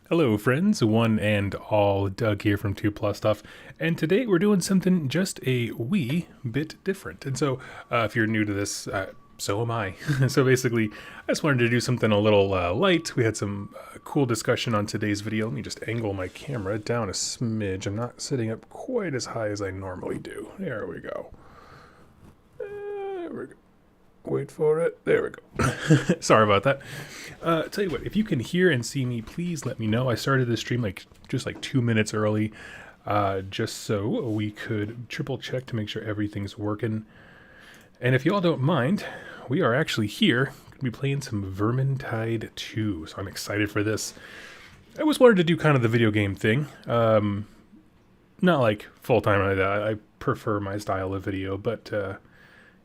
Hello friends, one and all, Doug here from 2 Plus Stuff, and today we're doing something just a wee bit different. And so, if you're new to this, so am I. So basically, I just wanted to do something a little light. We had some cool discussion on today's video. Let me just angle my camera down a smidge. I'm not sitting up quite as high as I normally do. There we go. There we go. Wait for it. There we go. Sorry about that. Tell you what, if you can hear and see me, please let me know. I started this stream just 2 minutes early, just so we could triple check to make sure everything's working. And if y'all don't mind, we are actually here. Going to be playing some Vermintide 2, so I'm excited for this. I always wanted to do kind of the video game thing. Not like full-time like that. I prefer my style of video, but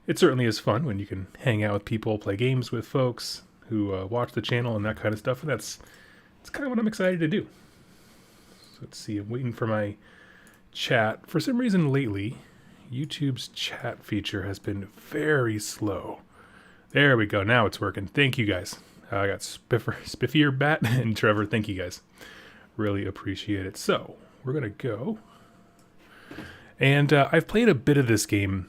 it certainly is fun when you can hang out with people, play games with folks who watch the channel and that kind of stuff, and that's kind of what I'm excited to do. So let's see, I'm waiting for my chat. For some reason lately, YouTube's chat feature has been very slow. There we go, now it's working. Thank you guys. I got Spiffier Bat and Trevor, thank you guys. Really appreciate it. So, we're going to go. And I've played a bit of this game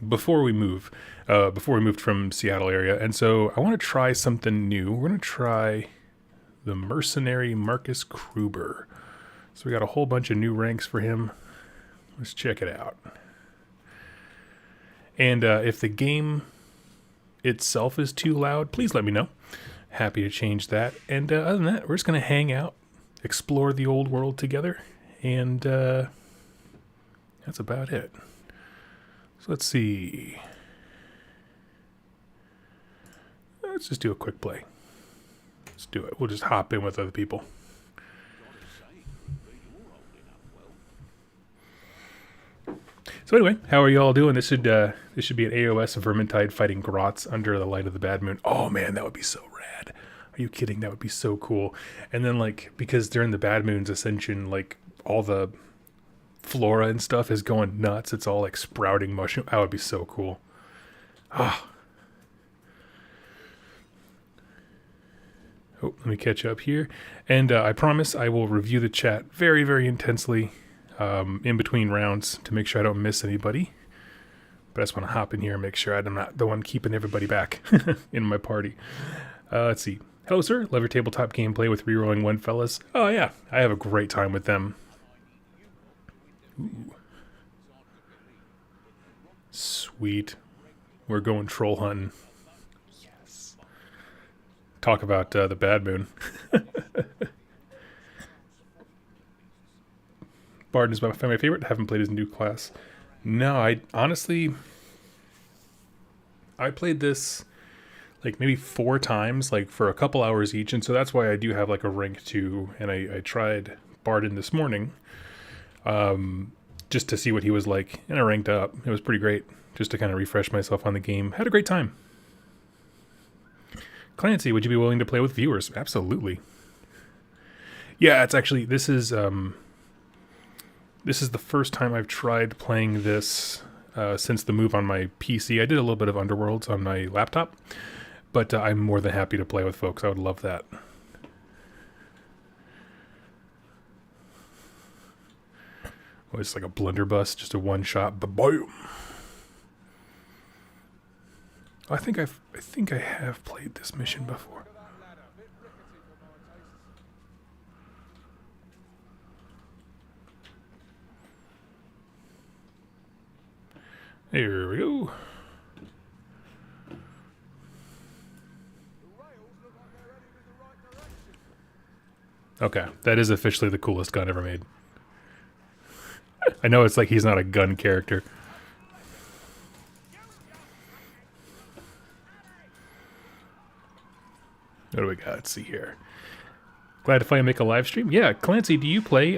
before we moved from Seattle area, and so I want to try something new. We're going to try the mercenary Marcus Kruber. So we got a whole bunch of new ranks for him. Let's check it out. And if the game itself is too loud, please let me know. Happy to change that. And other than that, we're just going to hang out, explore the old world together, and that's about it. So let's see. Let's just do a quick play. Let's do it. We'll just hop in with other people. So anyway, how are you all doing? This should be an AOS Vermintide fighting grots under the light of the bad moon. Oh man, that would be so rad. Are you kidding? That would be so cool. And then because during the bad moon's ascension, all the flora and stuff is going nuts. It's all sprouting mushroom. That would be so cool. Ah. Oh, let me catch up here. And I promise I will review the chat very, very intensely in between rounds to make sure I don't miss anybody. But I just want to hop in here and make sure I'm not the one keeping everybody back in my party. Let's see. Hello, sir. Love your tabletop gameplay with rerolling one fellas. Oh, yeah. I have a great time with them. Ooh. Sweet. We're going troll hunting. Yes. Talk about the bad moon. Barden is my favorite. I haven't played his new class. No, I honestly... I played this maybe 4 times, for a couple hours each, and so that's why I do have a rank 2, and I tried Barden this morning. Just to see what he was like, and I ranked up. It was pretty great, just to kind of refresh myself on the game. Had a great time. Clancy, would you be willing to play with viewers? Absolutely. Yeah, it's actually, this is the first time I've tried playing this since the move on my PC. I did a little bit of Underworlds on my laptop, but I'm more than happy to play with folks. I would love that. Oh, it's like a blunderbuss, just a one-shot, boom. I think I have played this mission before. There we go. Okay, that is officially the coolest gun ever made. I know it's he's not a gun character. What do we got? Let's see here. Glad to finally make a live stream. Yeah, Clancy, do you play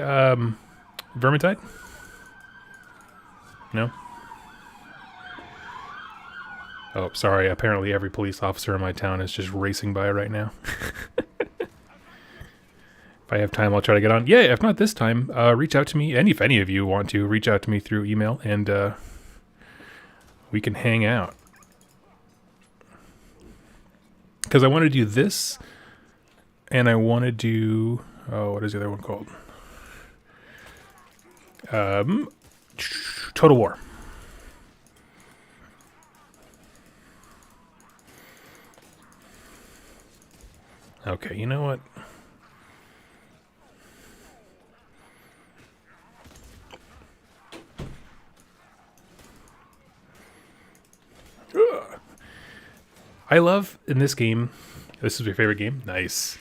Vermintide? No? Oh, sorry. Apparently every police officer in my town is just racing by right now. If I have time, I'll try to get on. Yeah, if not this time, reach out to me. And if any of you want to, reach out to me through email, and we can hang out. Because I want to do this and I want to do, oh, what is the other one called? Total War. Okay, you know what? I love in this game. This is your favorite game? Nice.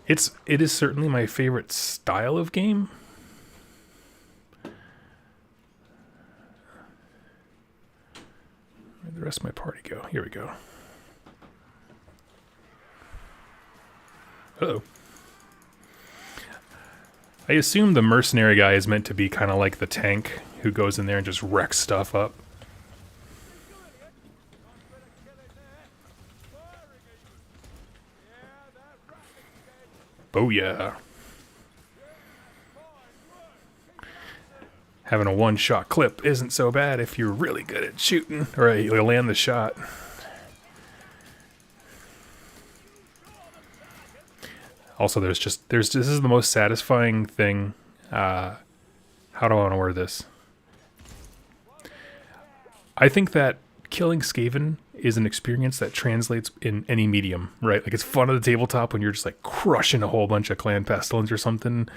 It is certainly my favorite style of game. Where'd the rest of my party go? Here we go. Uh-oh. I assume the mercenary guy is meant to be kind of like the tank who goes in there and just wrecks stuff up. Booyah. Having a one-shot clip isn't so bad if you're really good at shooting, or you land the shot. Also, this is the most satisfying thing. How do I want to word this? I think that killing Skaven is an experience that translates in any medium, right? Like, it's fun at the tabletop when you're just like crushing a whole bunch of clan pestilence or something,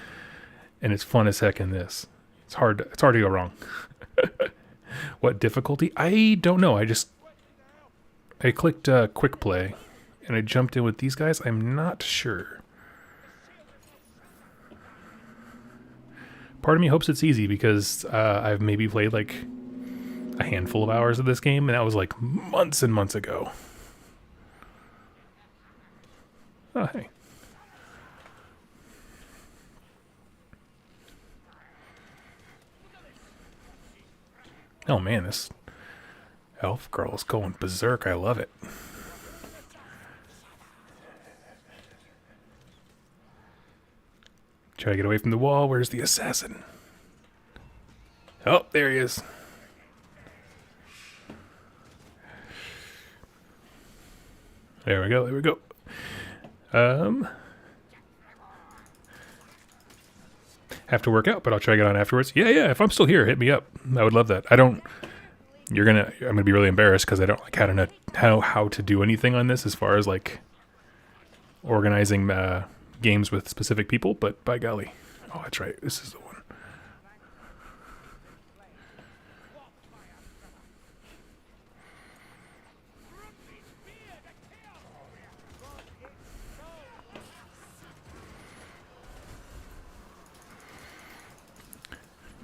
and it's fun as heck in this. It's hard to go wrong. What difficulty? I don't know. I clicked quick play, and I jumped in with these guys. I'm not sure. Part of me hopes it's easy because I've maybe played like a handful of hours of this game, and that was like months and months ago. Oh, hey. Oh man, this elf girl is going berserk. I love it. Try to get away from the wall. Where's the assassin? Oh, there he is. There we go, there we go. Have to work out, but I'll try to get on afterwards. Yeah, if I'm still here, hit me up. I would love that. I'm gonna be really embarrassed because I don't like how to do anything on this as far as like organizing games with specific people, but by golly. Oh, that's right. This is the one.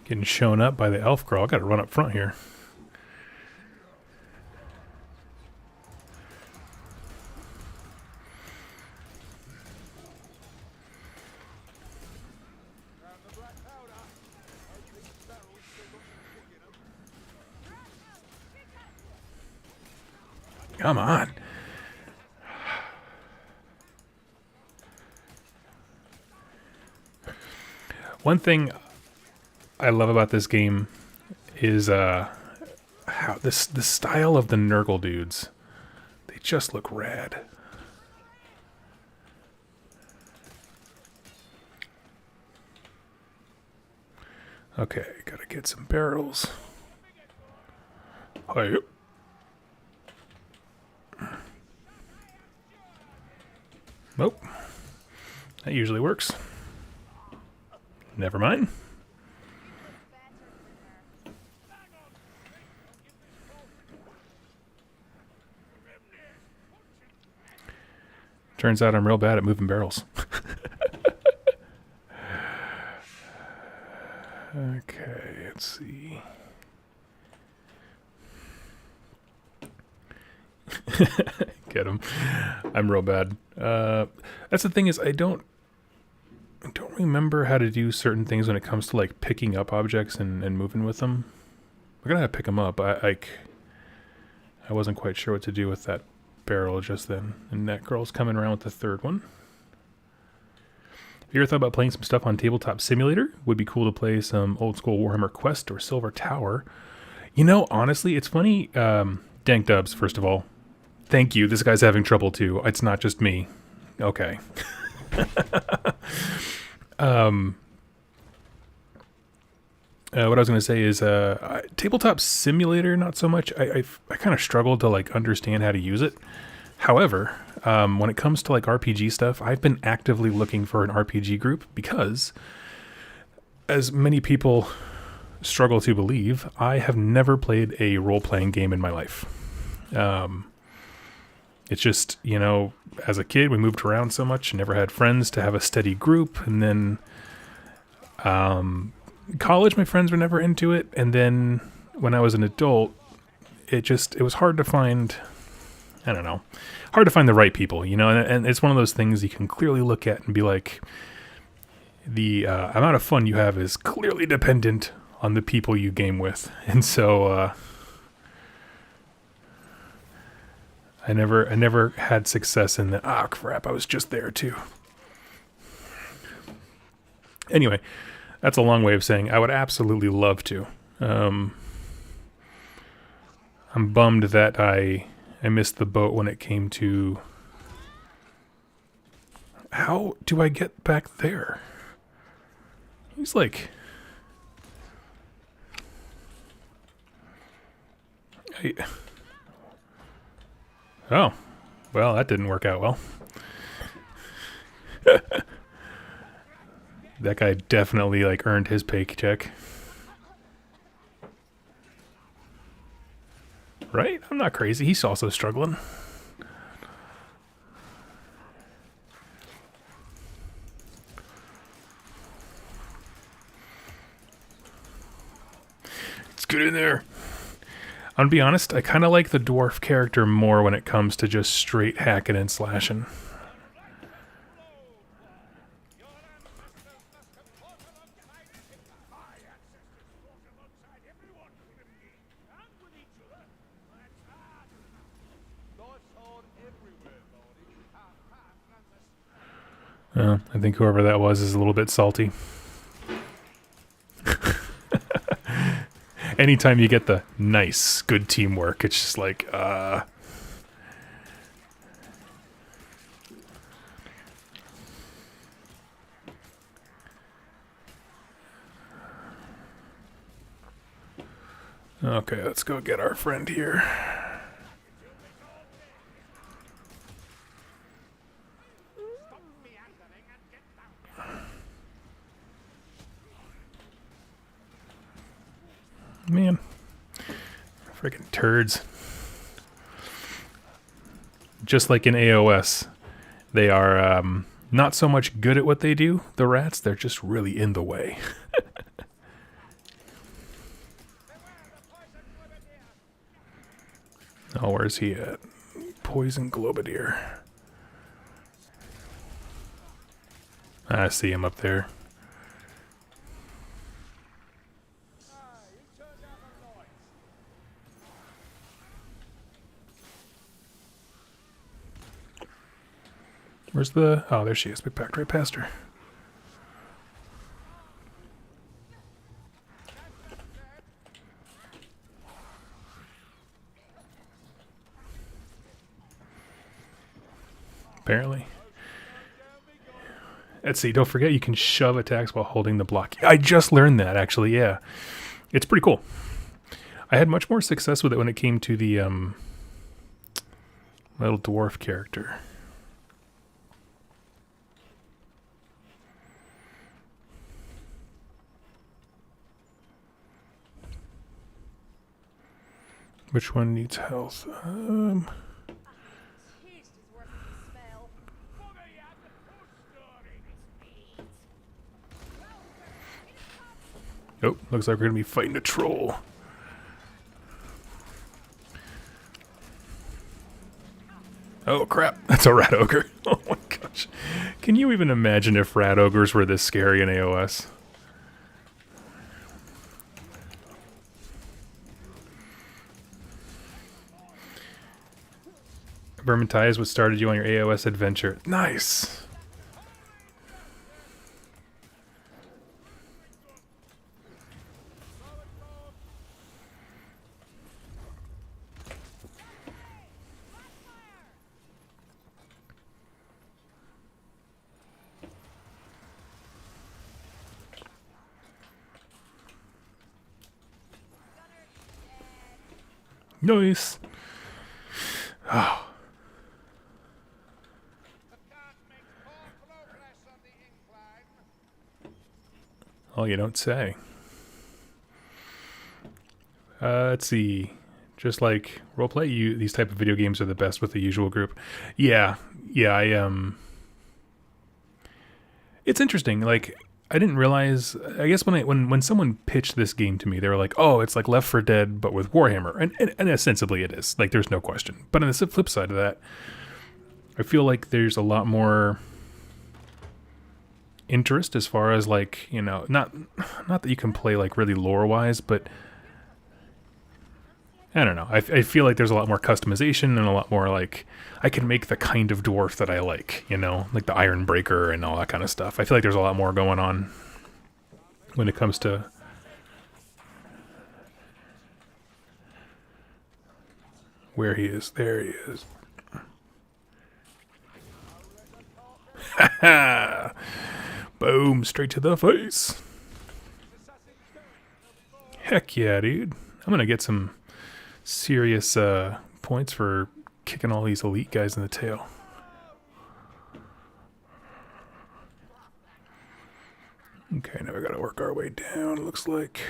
Getting shown up by the elf girl. I gotta run up front here. Come on. One thing I love about this game is how the style of the Nurgle dudes. They just look rad. Okay, gotta get some barrels. Hi. Nope. That usually works. Never mind. Turns out I'm real bad at moving barrels. Okay, let's see. Get him. I'm real bad. That's the thing is I don't remember how to do certain things when it comes to like picking up objects and moving with them. We're gonna have to pick them up. I wasn't quite sure what to do with that barrel just then. And that girl's coming around with the third one. Have you ever thought about playing some stuff on Tabletop Simulator? Would be cool to play some old school Warhammer Quest or Silver Tower. You know, honestly, it's funny. Dank Dubs, first of all. Thank you. This guy's having trouble too. It's not just me. Okay. What I was going to say is tabletop simulator, not so much. I kind of struggled to like understand how to use it. However, when it comes to like RPG stuff, I've been actively looking for an RPG group because, as many people struggle to believe, I have never played a role-playing game in my life. It's just, you know, as a kid, we moved around so much, never had friends to have a steady group, and then college, my friends were never into it, and then when I was an adult, it was hard to find, I don't know, hard to find the right people, you know, and it's one of those things you can clearly look at and be like, the amount of fun you have is clearly dependent on the people you game with, and so I never had success in that. Ah, crap, I was just there too. Anyway, that's a long way of saying I would absolutely love to. I'm bummed that I missed the boat when it came to... How do I get back there? He's like... Oh, well, that didn't work out well. That guy definitely like earned his paycheck. Right? I'm not crazy. He's also struggling. Let's get in there. I'm gonna be honest, I kind of like the dwarf character more when it comes to just straight hacking and slashing. I think whoever that was is a little bit salty. Anytime you get the nice, good teamwork, it's just like, Okay, let's go get our friend here. Man. Freaking turds. Just like in AOS, they are not so much good at what they do, the rats, they're just really in the way. Oh, where's he at? Poison Globadier. I see him up there. Where's the... Oh, there she is. We packed right past her. Apparently. Let's see. Don't forget you can shove attacks while holding the block. I just learned that, actually. Yeah. It's pretty cool. I had much more success with it when it came to the little dwarf character. Which one needs health? Oh, looks like we're gonna be fighting a troll. Oh crap, that's a rat ogre. Oh my gosh. Can you even imagine if rat ogres were this scary in AOS? Vermintide is what started you on your AOS adventure. Nice! Nice. Oh. Oh, you don't say. Let's see. Just like roleplay, these type of video games are the best with the usual group. Yeah, it's interesting. Like, I didn't realize. I guess when someone pitched this game to me, they were like, "Oh, it's like Left 4 Dead but with Warhammer," and ostensibly it is. Like, there's no question. But on the flip side of that, I feel like there's a lot more interest as far as like, you know, not that you can play like really lore wise, but I don't know. I feel like there's a lot more customization and a lot more like I can make the kind of dwarf that I like, you know, like the Iron Breaker and all that kind of stuff. I feel like there's a lot more going on when it comes to where he is. There he is. Ha ha! Boom! Straight to the face. Heck yeah, dude! I'm gonna get some serious points for kicking all these elite guys in the tail. Okay, now we gotta work our way down, it looks like.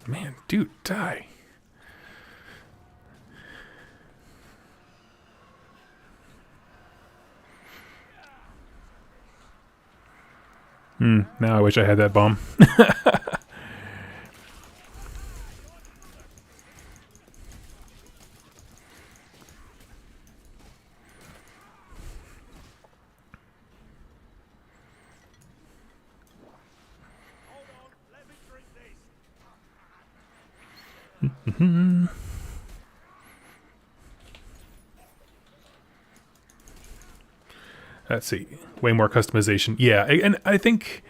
Man, dude, die. Now I wish I had that bomb. Let's see. Way more customization. Yeah, and I think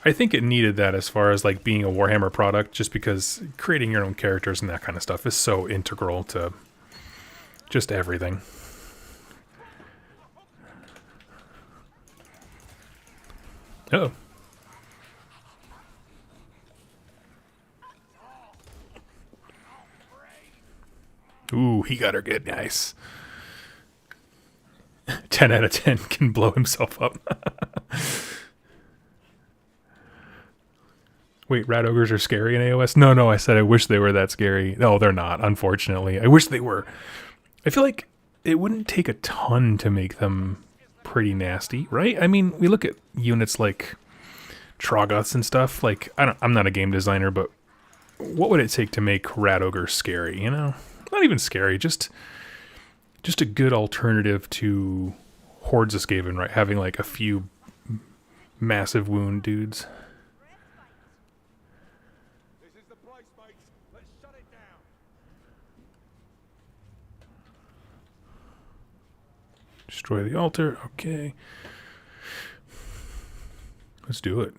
it needed that as far as like being a Warhammer product, just because creating your own characters and that kind of stuff is so integral to just everything. Oh. Ooh, he got her good. Nice. 10 out of 10 can blow himself up. Wait, rat ogres are scary in AOS? No, I said I wish they were that scary. No, they're not, unfortunately. I wish they were. I feel like it wouldn't take a ton to make them pretty nasty, right? I mean, we look at units like Troggoths and stuff. Like, I'm not a game designer, but what would it take to make rat ogres scary, you know? Not even scary, just a good alternative to hordes of Skaven, right? Having like a few massive wound dudes. This is the place, mates. Let's shut it down. Destroy the altar. Okay. Let's do it.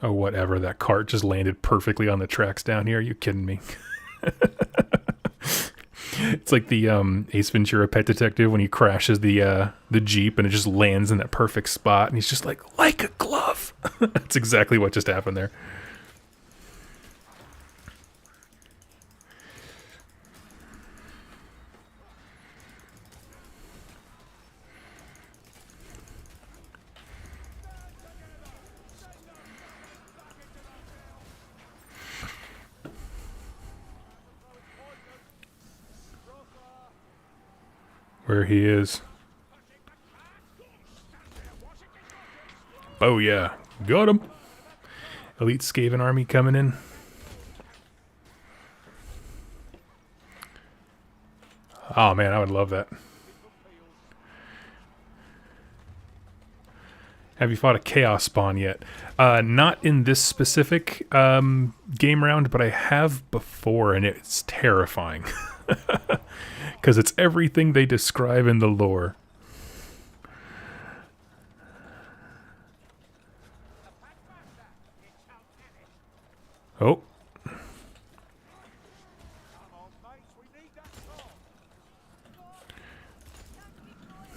Oh, whatever. That cart just landed perfectly on the tracks down here. Are you kidding me? It's like the Ace Ventura Pet Detective when he crashes the Jeep and it just lands in that perfect spot. And he's just like a glove. That's exactly what just happened there. Where he is. Oh yeah, got him. Elite Skaven army coming in. Oh man, I would love that. Have you fought a Chaos Spawn yet? Not in this specific game round, but I have before, and it's terrifying. Because it's everything they describe in the lore. Oh.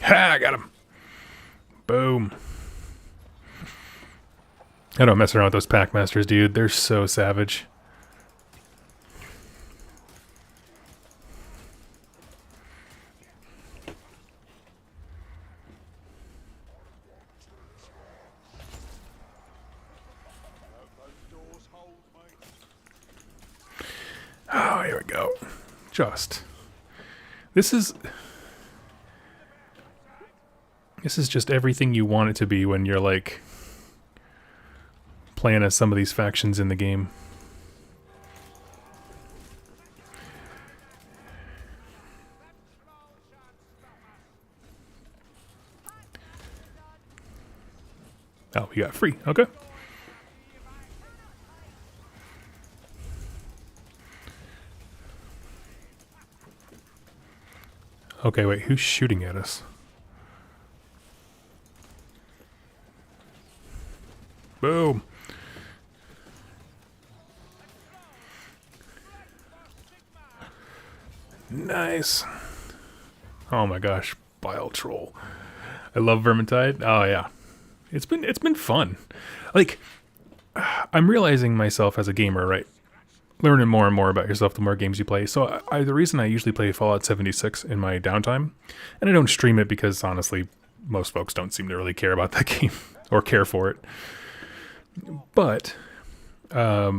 Ha! I got him. Boom. I don't mess around with those packmasters, dude. They're so savage. Oh, here we go. Just. This is just everything you want it to be when you're like playing as some of these factions in the game. Oh, we got free. Okay. Okay, wait, who's shooting at us? Boom. Nice. Oh my gosh, Bile troll. I love Vermintide. Oh yeah. It's been fun. Like I'm realizing myself as a gamer, right? Learning more and more about yourself the more games you play. So the reason I usually play Fallout 76 in my downtime, and I don't stream it because honestly, most folks don't seem to really care about that game or care for it. But I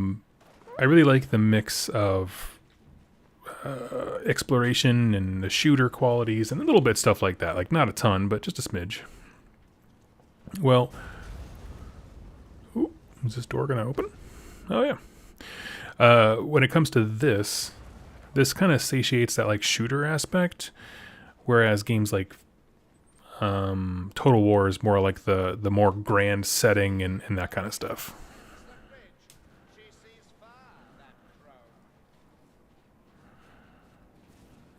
really like the mix of exploration and the shooter qualities and a little bit stuff like that. Like not a ton, but just a smidge. Well, ooh, is this door gonna open? Oh yeah. When it comes to this kind of satiates that like shooter aspect, whereas games like Total War is more like the more grand setting and that kind of stuff.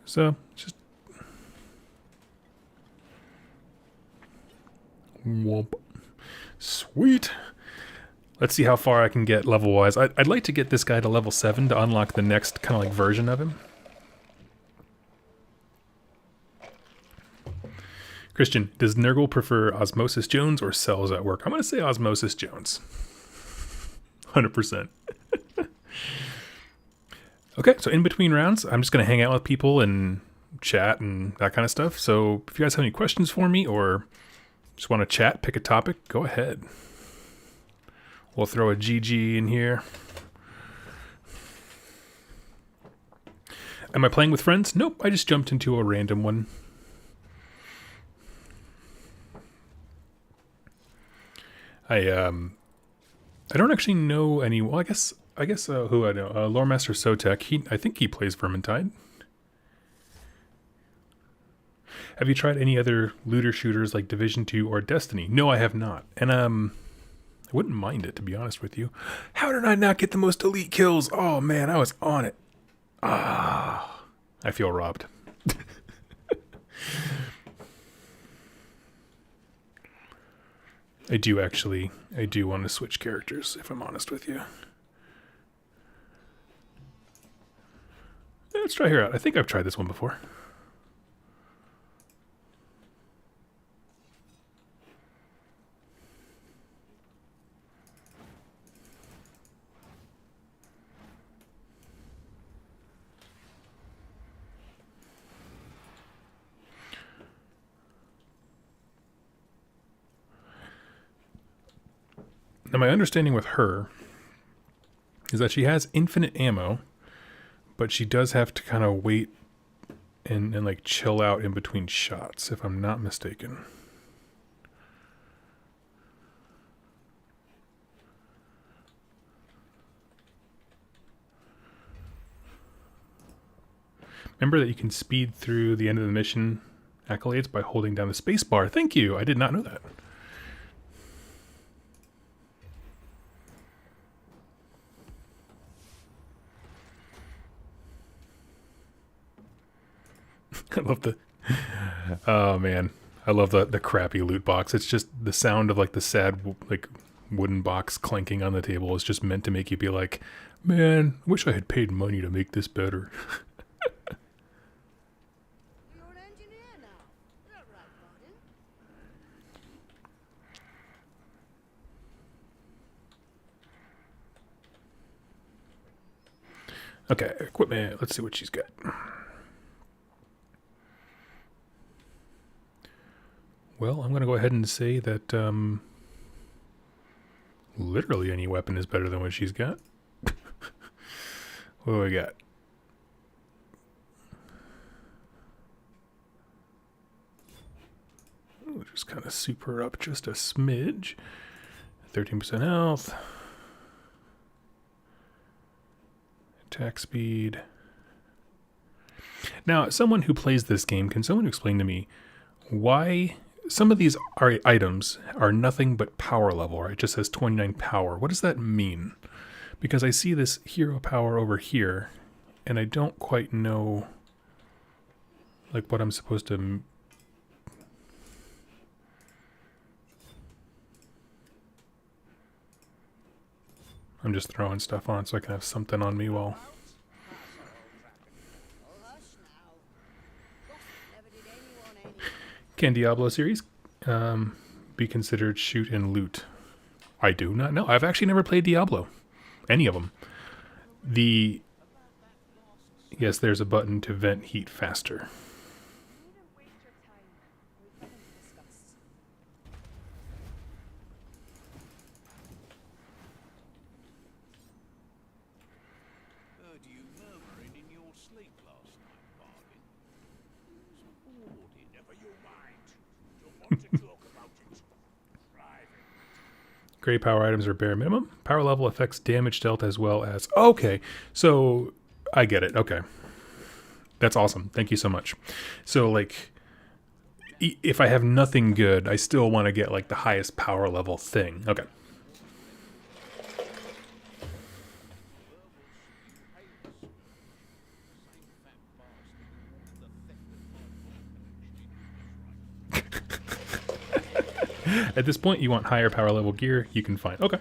So just whoop. Sweet. Let's see how far I can get level-wise. I'd like to get this guy to level 7 to unlock the next kind of like version of him. Christian, does Nurgle prefer Osmosis Jones or Cells at work? I'm going to say Osmosis Jones. 100%. Okay, so in between rounds, I'm just going to hang out with people and chat and that kind of stuff. So if you guys have any questions for me or just want to chat, pick a topic, go ahead. We'll throw a GG in here. Am I playing with friends? Nope, I just jumped into a random one. I don't actually know any. Well, I guess who I know. Loremaster Sotek. I think he plays Vermintide. Have you tried any other looter shooters like Division 2 or Destiny? No, I have not. And I wouldn't mind it, to be honest with you. How did I not get the most elite kills? Oh man, I was on it. Ah, I feel robbed. I do want to switch characters, if I'm honest with you. Let's try her out. I think I've tried this one before. Now, my understanding with her is that she has infinite ammo, but she does have to kind of wait and like chill out in between shots, if I'm not mistaken. Remember that you can speed through the end of the mission accolades by holding down the space bar. Thank you. I did not know that. I love the, oh man, I love the crappy loot box. It's just the sound of like the sad like wooden box clanking on the table is just meant to make you be like, man, I wish I had paid money to make this better. You're an engineer now. Is that right, Martin? Okay, equipment. Let's see what she's got. Well, I'm going to go ahead and say that literally any weapon is better than what she's got. What do we got? We'll just kind of soup her up just a smidge. 13% health. Attack speed. Now, someone who plays this game, can someone explain to me why some of these items are nothing but power level, right? It just says 29 power. What does that mean? Because I see this hero power over here, and I don't quite know, like, what I'm supposed to... I'm just throwing stuff on so I can have something on me while... Oh, hush now. Never did anyone any. Can Diablo series be considered shoot and loot? I do not know. I've actually never played Diablo. Any of them. Yes, there's a button to vent heat faster. Heard you murmuring in your sleep last night, Bargain. It's boring. Never you mind. Don't want to talk about it. Private. Gray power items are bare minimum. Power level affects damage dealt as well as... Okay, so I get it. Okay. That's awesome. Thank you so much. So, like, if I have nothing good, I still want to get, like, the highest power level thing. Okay. At this point, you want higher power level gear, you can find... Okay.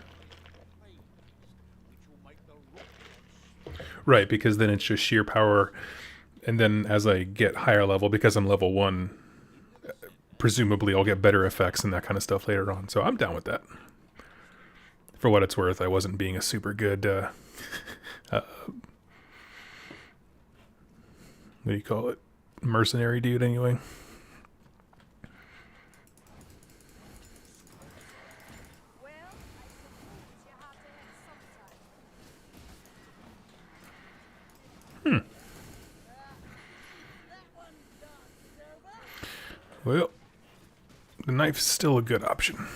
Right, because then it's just sheer power, and then as I get higher level, because I'm level 1, presumably I'll get better effects and that kind of stuff later on. So I'm down with that. For what it's worth, I wasn't being a super good... what do you call it? Mercenary dude, anyway. Well, I suppose you have to hit sometime. That one's done, Silver. Well, the knife's still a good option.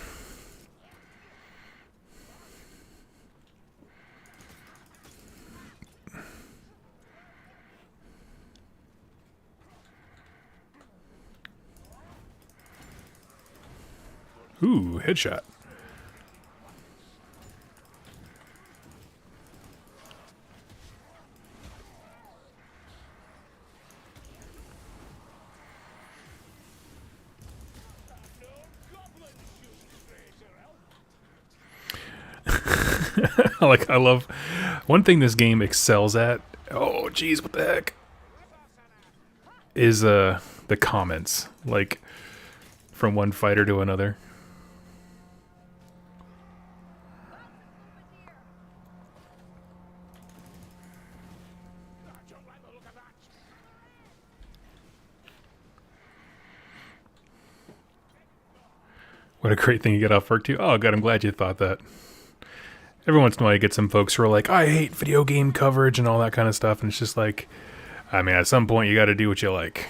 Ooh, headshot. I love one thing this game excels at. Oh, geez, what the heck? Is the comments, like, from one fighter to another. What a great thing to get off work too. Oh, God, I'm glad you thought that. Every once in a while, you get some folks who are like, I hate video game coverage and all that kind of stuff. And it's just like, I mean, at some point, you got to do what you like.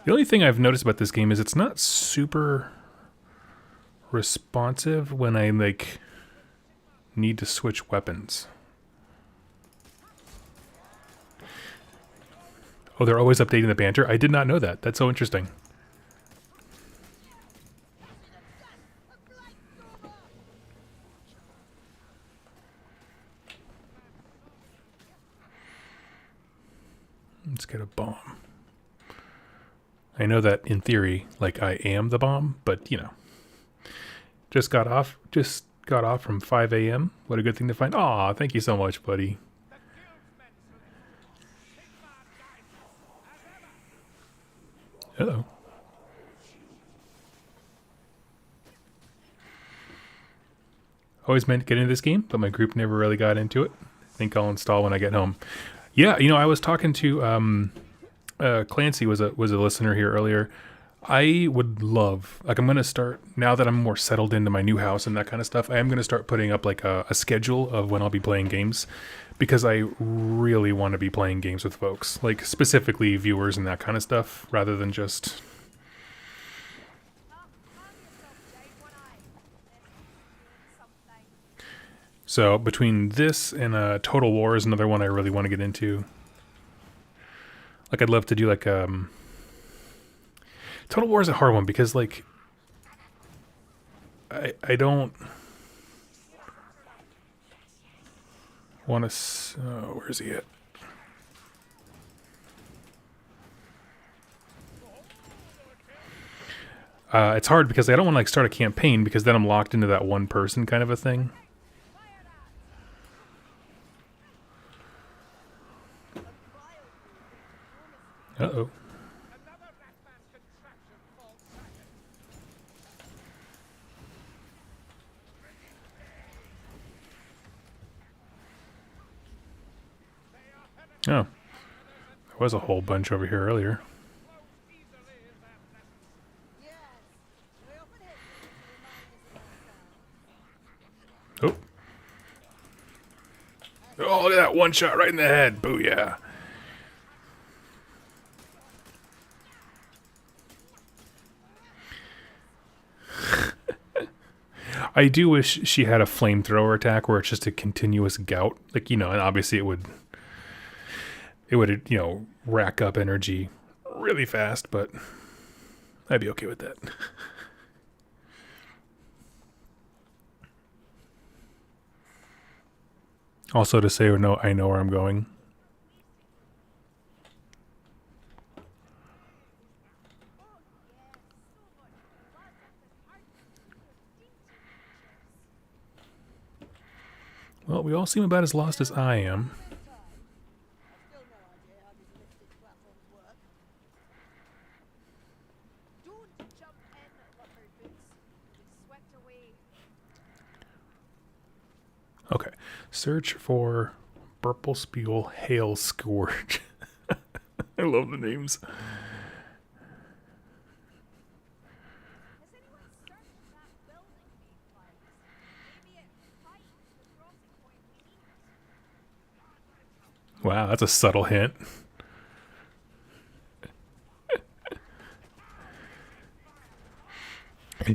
The only thing I've noticed about this game is it's not super responsive when I, like, need to switch weapons. Oh, they're always updating the banter? I did not know that. That's so interesting. get a bomb. I know that in theory, like I am the bomb, but you know. Just got off from 5 a.m. What a good thing to find. Aw, thank you so much, buddy. Hello. Always meant to get into this game, but my group never really got into it. I think I'll install when I get home. Yeah, you know, I was talking to Clancy was a listener here earlier. I would love, like, I'm gonna start now that I'm more settled into my new house and that kind of stuff. I am gonna start putting up like a schedule of when I'll be playing games, because I really want to be playing games with folks, like specifically viewers and that kind of stuff, rather than just. So between this and Total War is another one I really want to get into. Like I'd love to do like Total War is a hard one because like I don't want to. Where's he at? It's hard because I don't want to like start a campaign because then I'm locked into that one person kind of a thing. Uh-oh. Oh. There was a whole bunch over here earlier. Oh. Oh, look at that one shot right in the head. Booyah. I do wish she had a flamethrower attack where it's just a continuous gout. Like, you know, and obviously it would, you know, rack up energy really fast, but I'd be okay with that. Also to say, no, I know where I'm going. Well, we all seem about as lost as I am. Okay, search for Purple Spiel Hail Scourge. I love the names. Wow, that's a subtle hint.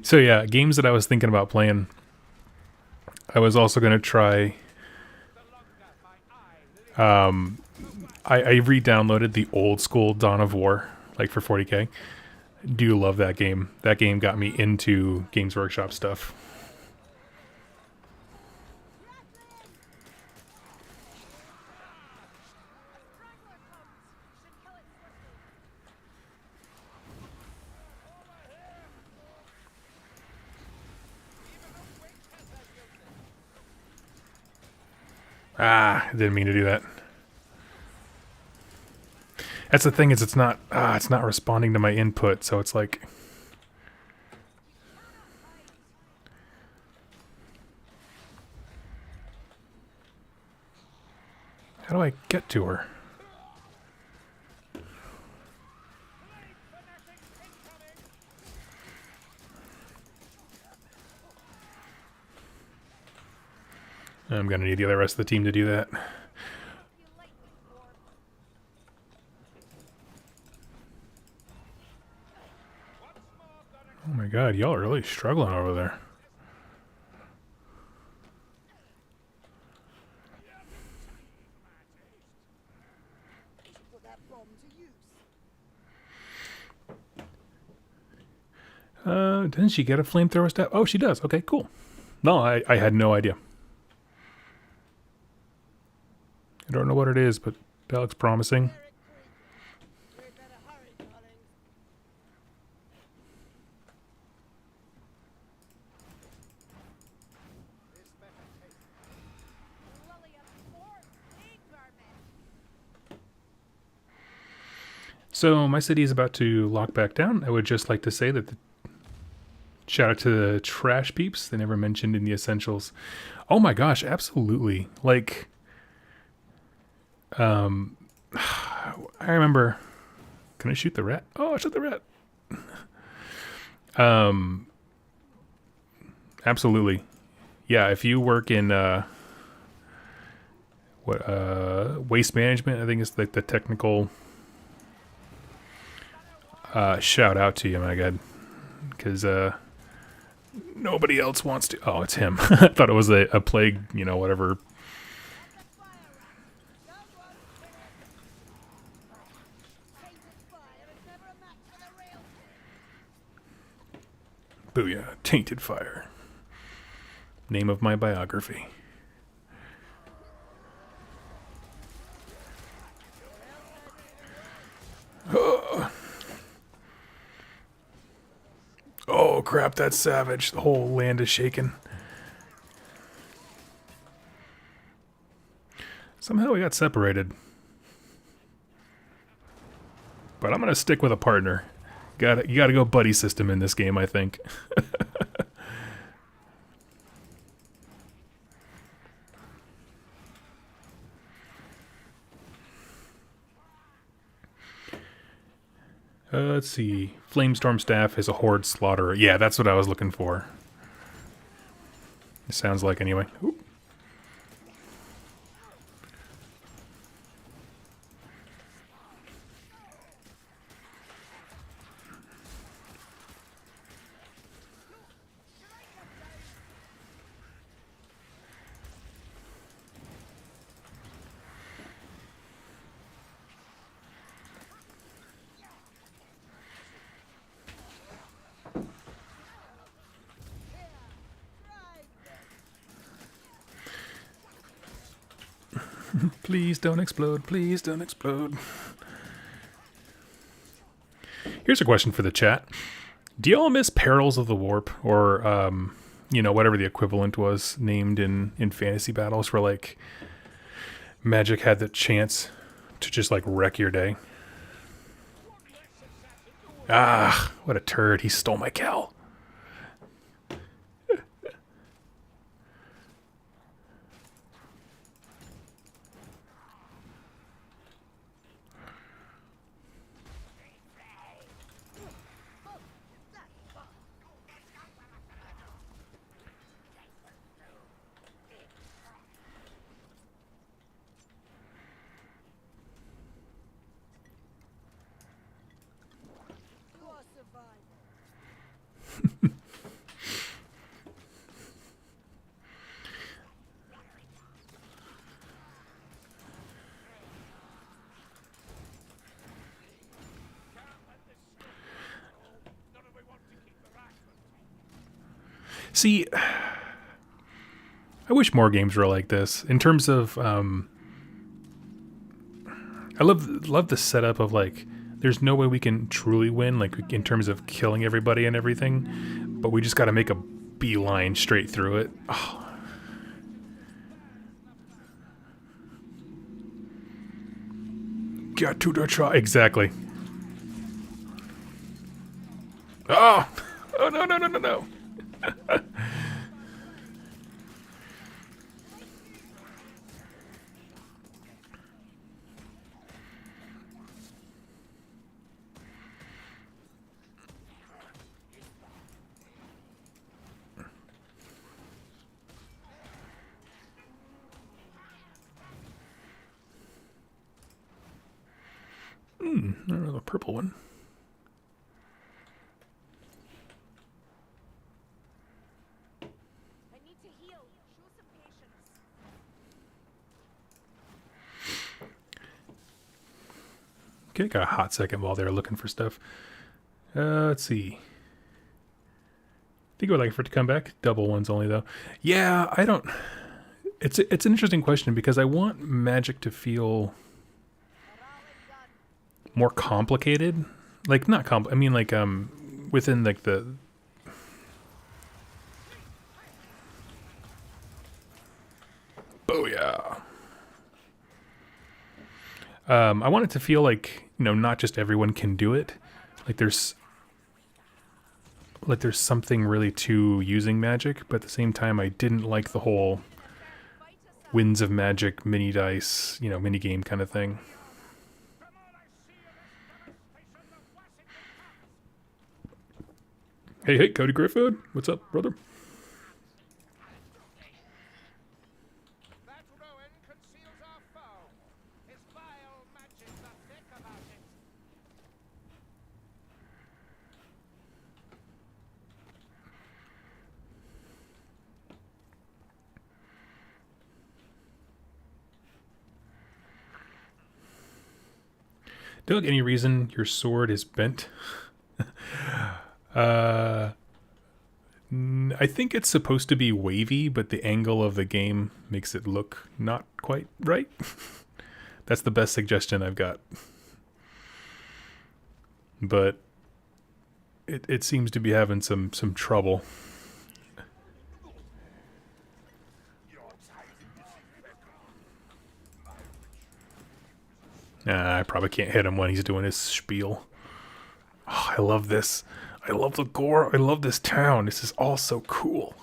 So yeah, games that I was thinking about playing. I was also going to try. I re-downloaded the old school Dawn of War, like for 40k. Do love that game. That game got me into Games Workshop stuff. Ah, I didn't mean to do that. That's the thing, is it's not responding to my input, so it's like. How do I get to her? I'm going to need the other rest of the team to do that. Oh my god, y'all are really struggling over there. Doesn't she get a flamethrower staff? Oh, she does. Okay, cool. No, I had no idea. I don't know what it is, but that looks promising. So my city is about to lock back down. I would just like to say that shout out to the trash peeps. They never mentioned in the essentials. Oh my gosh, absolutely. Like, I remember. Can I shoot the rat? Oh, I shot the rat. Absolutely. Yeah, if you work in waste management, I think it's like the technical shout out to you, my god. Because nobody else wants to. Oh, it's him. I thought it was a plague, you know, whatever. Booyah, tainted fire. Name of my biography. Oh crap, that's savage. The whole land is shaking. Somehow we got separated. But I'm gonna stick with a partner. You gotta go buddy system in this game, I think. Let's see. Flamestorm Staff is a horde slaughterer. Yeah, that's what I was looking for. It sounds like anyway. Oop. Please don't explode. Please don't explode. Here's a question for the chat. Do y'all miss Perils of the Warp? Or, you know, whatever the equivalent was named in fantasy battles where, like, magic had the chance to just, like, wreck your day? Ah, what a turd. He stole my cow. See, I wish more games were like this. In terms of, I love the setup of, like, there's no way we can truly win, like, in terms of killing everybody and everything, but we just got to make a beeline straight through it. Oh. Get to the try. Exactly. Oh! Oh, no, no, no, no, no. A purple one. I need to heal. Show some patience. Okay, got a hot second while they were looking for stuff. Let's see. Think I would like for it to come back. Double ones only, though. Yeah, I don't... It's an interesting question because I want magic to feel more complicated. Like, not I mean, like, within, like, the... Booyah. I want it to feel like, you know, not just everyone can do it. Like there's something really to using magic, but at the same time I didn't like the whole Winds of Magic mini dice, you know, mini game kind of thing. Hey, Cody Griffin. What's up, brother? That ruin conceals our foe. His vile magic the thick about it. Doug, any reason your sword is bent? I think it's supposed to be wavy, but the angle of the game makes it look not quite right. That's the best suggestion I've got. But it seems to be having some trouble. I probably can't hit him when he's doing his spiel. Oh, I love this. I love the gore. I love this town. This is all so cool.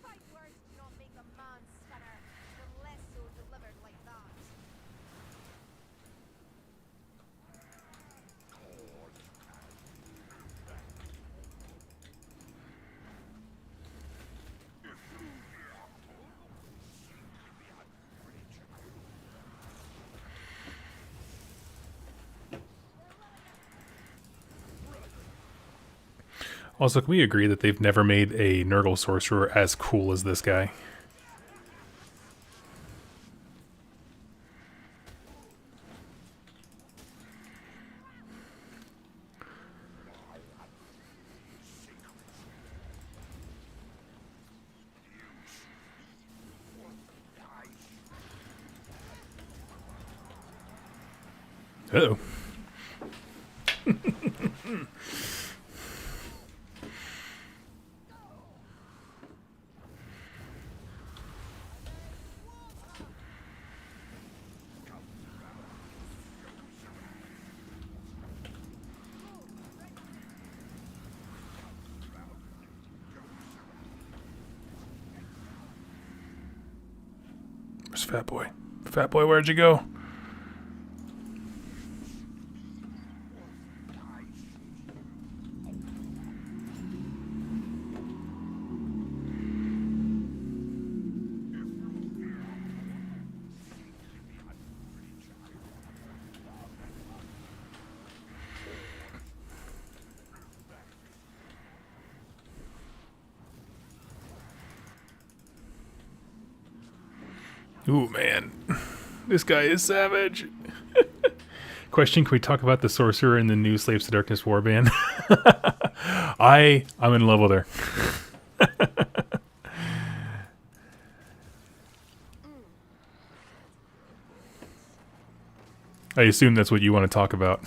Five words do not make a man stutter, unless so delivered like that. Also, can we agree that they've never made a Nurgle sorcerer as cool as this guy? Uh-oh. Where's Fat Boy? Fat Boy, where'd you go? Ooh, man. This guy is savage. Question, can we talk about the sorcerer in the new Slaves to Darkness warband? I'm in love with her. I assume that's what you want to talk about.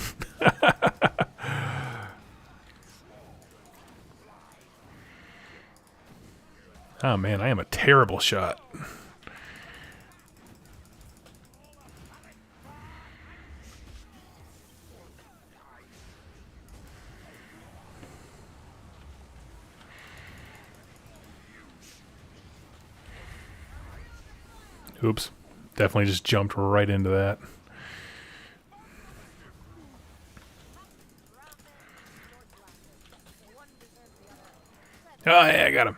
Oh man, I am a terrible shot. Oops. Definitely just jumped right into that. Oh, yeah, I got him.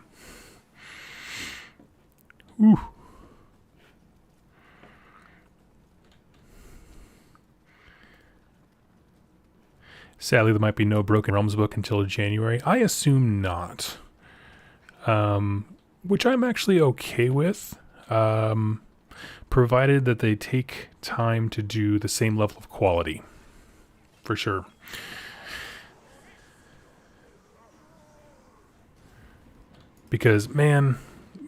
Ooh. Sadly, there might be no Broken Realms book until January. I assume not. Which I'm actually okay with. Provided that they take time to do the same level of quality. For sure. Because, man,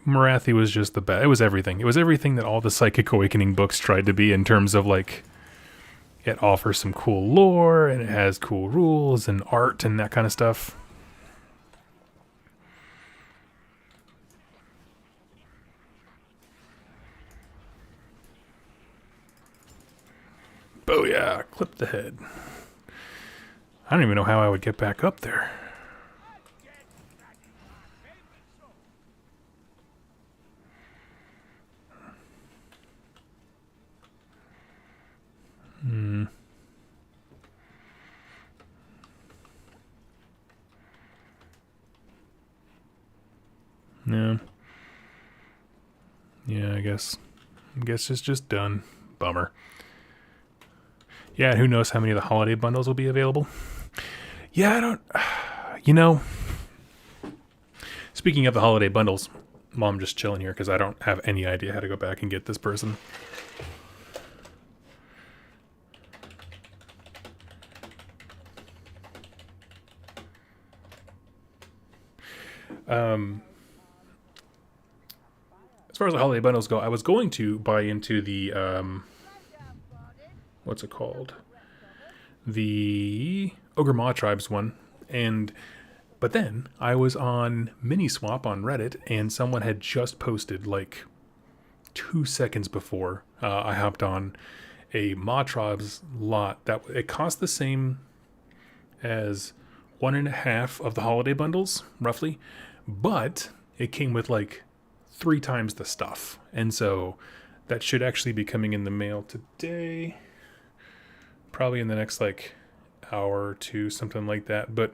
Marathi was just the best. It was everything. It was everything that all the Psychic Awakening books tried to be in terms of, like, it offers some cool lore, and it has cool rules and art and that kind of stuff. Clip the head. I don't even know how I would get back up there. No. Yeah, I guess it's just done. Bummer. Yeah, and who knows how many of the holiday bundles will be available. Yeah, I don't... You know... Speaking of the holiday bundles, well, I'm just chilling here because I don't have any idea how to go back and get this person. As far as the holiday bundles go, I was going to buy into the, what's it called? The Ogre Maw Tribes one, but then I was on Miniswap on Reddit, and someone had just posted, like, 2 seconds before I hopped on a Maw Tribes lot that it cost the same as 1.5 of the holiday bundles, roughly, but it came with, like, 3 times the stuff. And so that should actually be coming in the mail today. Probably in the next like hour or two, something like that. But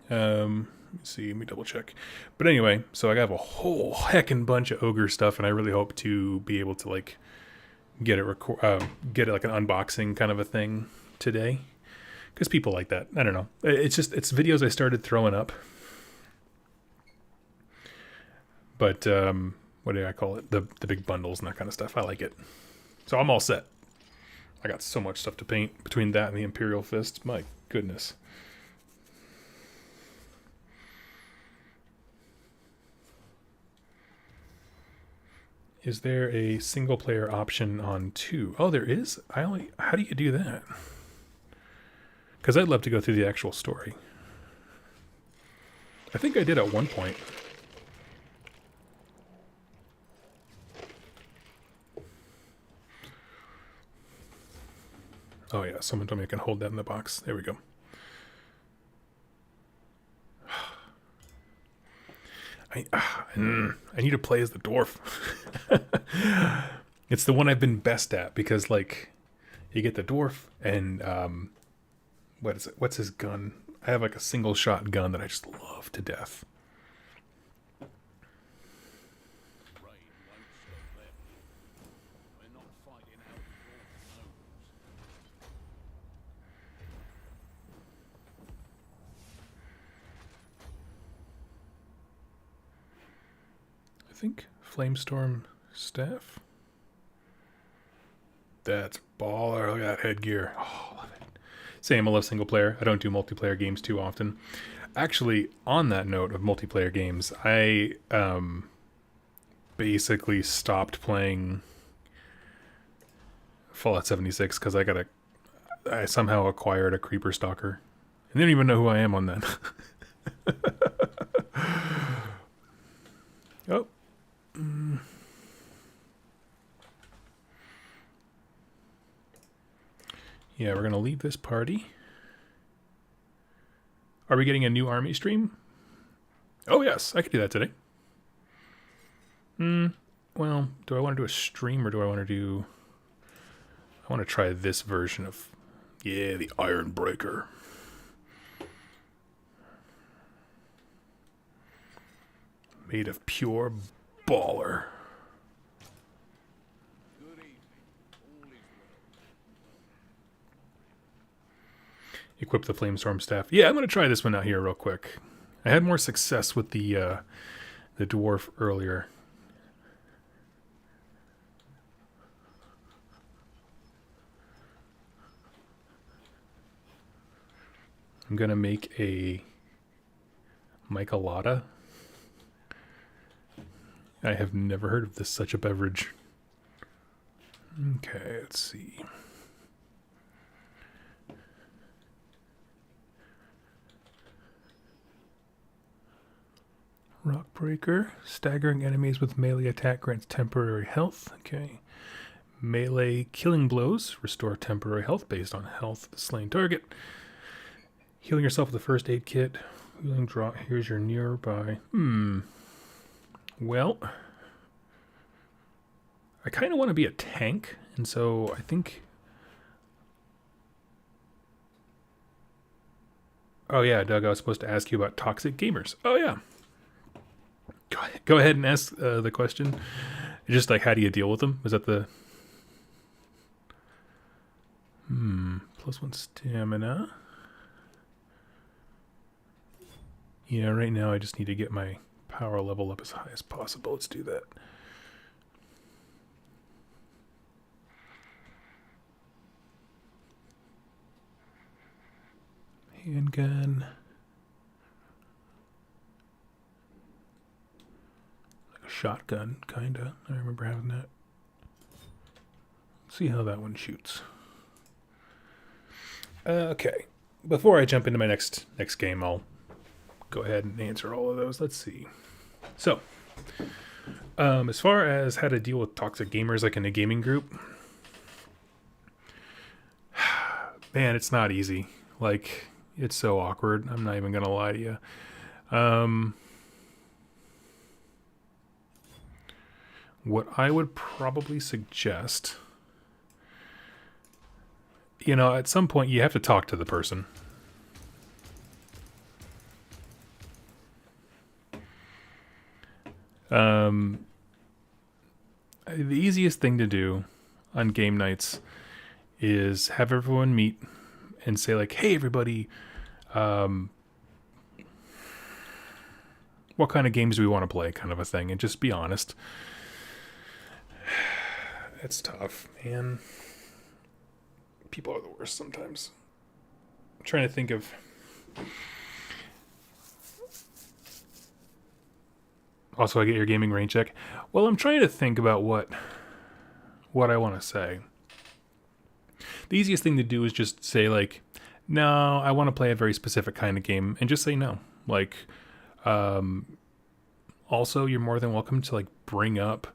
let me see, let me double check. But anyway, so I have a whole heckin' bunch of ogre stuff, and I really hope to be able to like get it like an unboxing kind of a thing today. Because people like that. I don't know. It's videos I started throwing up. But, what do I call it? The big bundles and that kind of stuff. I like it. So I'm all set. I got so much stuff to paint between that and the Imperial Fist. My goodness. Is there a single player option on 2? Oh, there is? How do you do that? Because I'd love to go through the actual story. I think I did at one point. Oh yeah, someone told me I can hold that in the box. There we go. I need to play as the Dwarf. It's the one I've been best at because, like, you get the Dwarf and, what is it? What's his gun? I have, like, a single shot gun that I just love to death. I think Flamestorm Staff. That's baller. Look at that headgear. Oh, love it. Same, I love single player. I don't do multiplayer games too often. Actually, on that note of multiplayer games, I basically stopped playing Fallout 76 because I somehow acquired a Creeper Stalker. I didn't even know who I am on that. Oh. Yeah, we're going to leave this party. Are we getting a new army stream? Oh, yes, I could do that today. Well, do I want to do a stream or do I want to do... I want to try this version of... Yeah, the Iron Breaker. Made of pure baller. Equip the Flamestorm Staff. Yeah, I'm going to try this one out here real quick. I had more success with the Dwarf earlier. I'm going to make a Michelada. I have never heard of this, such a beverage. Okay, let's see. Rockbreaker. Staggering enemies with melee attack grants temporary health. Okay. Melee killing blows restore temporary health based on health of the slain target. Healing yourself with the first aid kit. Healing draw. Here's your nearby. Well, I kind of want to be a tank, and so I think. Oh yeah, Doug, I was supposed to ask you about toxic gamers. Oh yeah. Go ahead and ask the question. Just like, how do you deal with them? Was that the... +1 stamina. Yeah, right now I just need to get my power level up as high as possible. Let's do that. Handgun. Like a shotgun, kinda. I remember having that. Let's see how that one shoots. Okay. Before I jump into my next game, I'll go ahead and answer all of those. Let's see. So, as far as how to deal with toxic gamers like in a gaming group, man, it's not easy. Like, it's so awkward. I'm not even gonna lie to you. What I would probably suggest, you know, at some point you have to talk to the person. The easiest thing to do on game nights is have everyone meet and say like, hey everybody, what kind of games do we want to play, kind of a thing, and just be honest. It's tough, man. People are the worst sometimes. I'm trying to think of... Also, I get your gaming range check. Well, I'm trying to think about what I want to say. The easiest thing to do is just say, like, no, I want to play a very specific kind of game, and just say no. Like, also, you're more than welcome to, like, bring up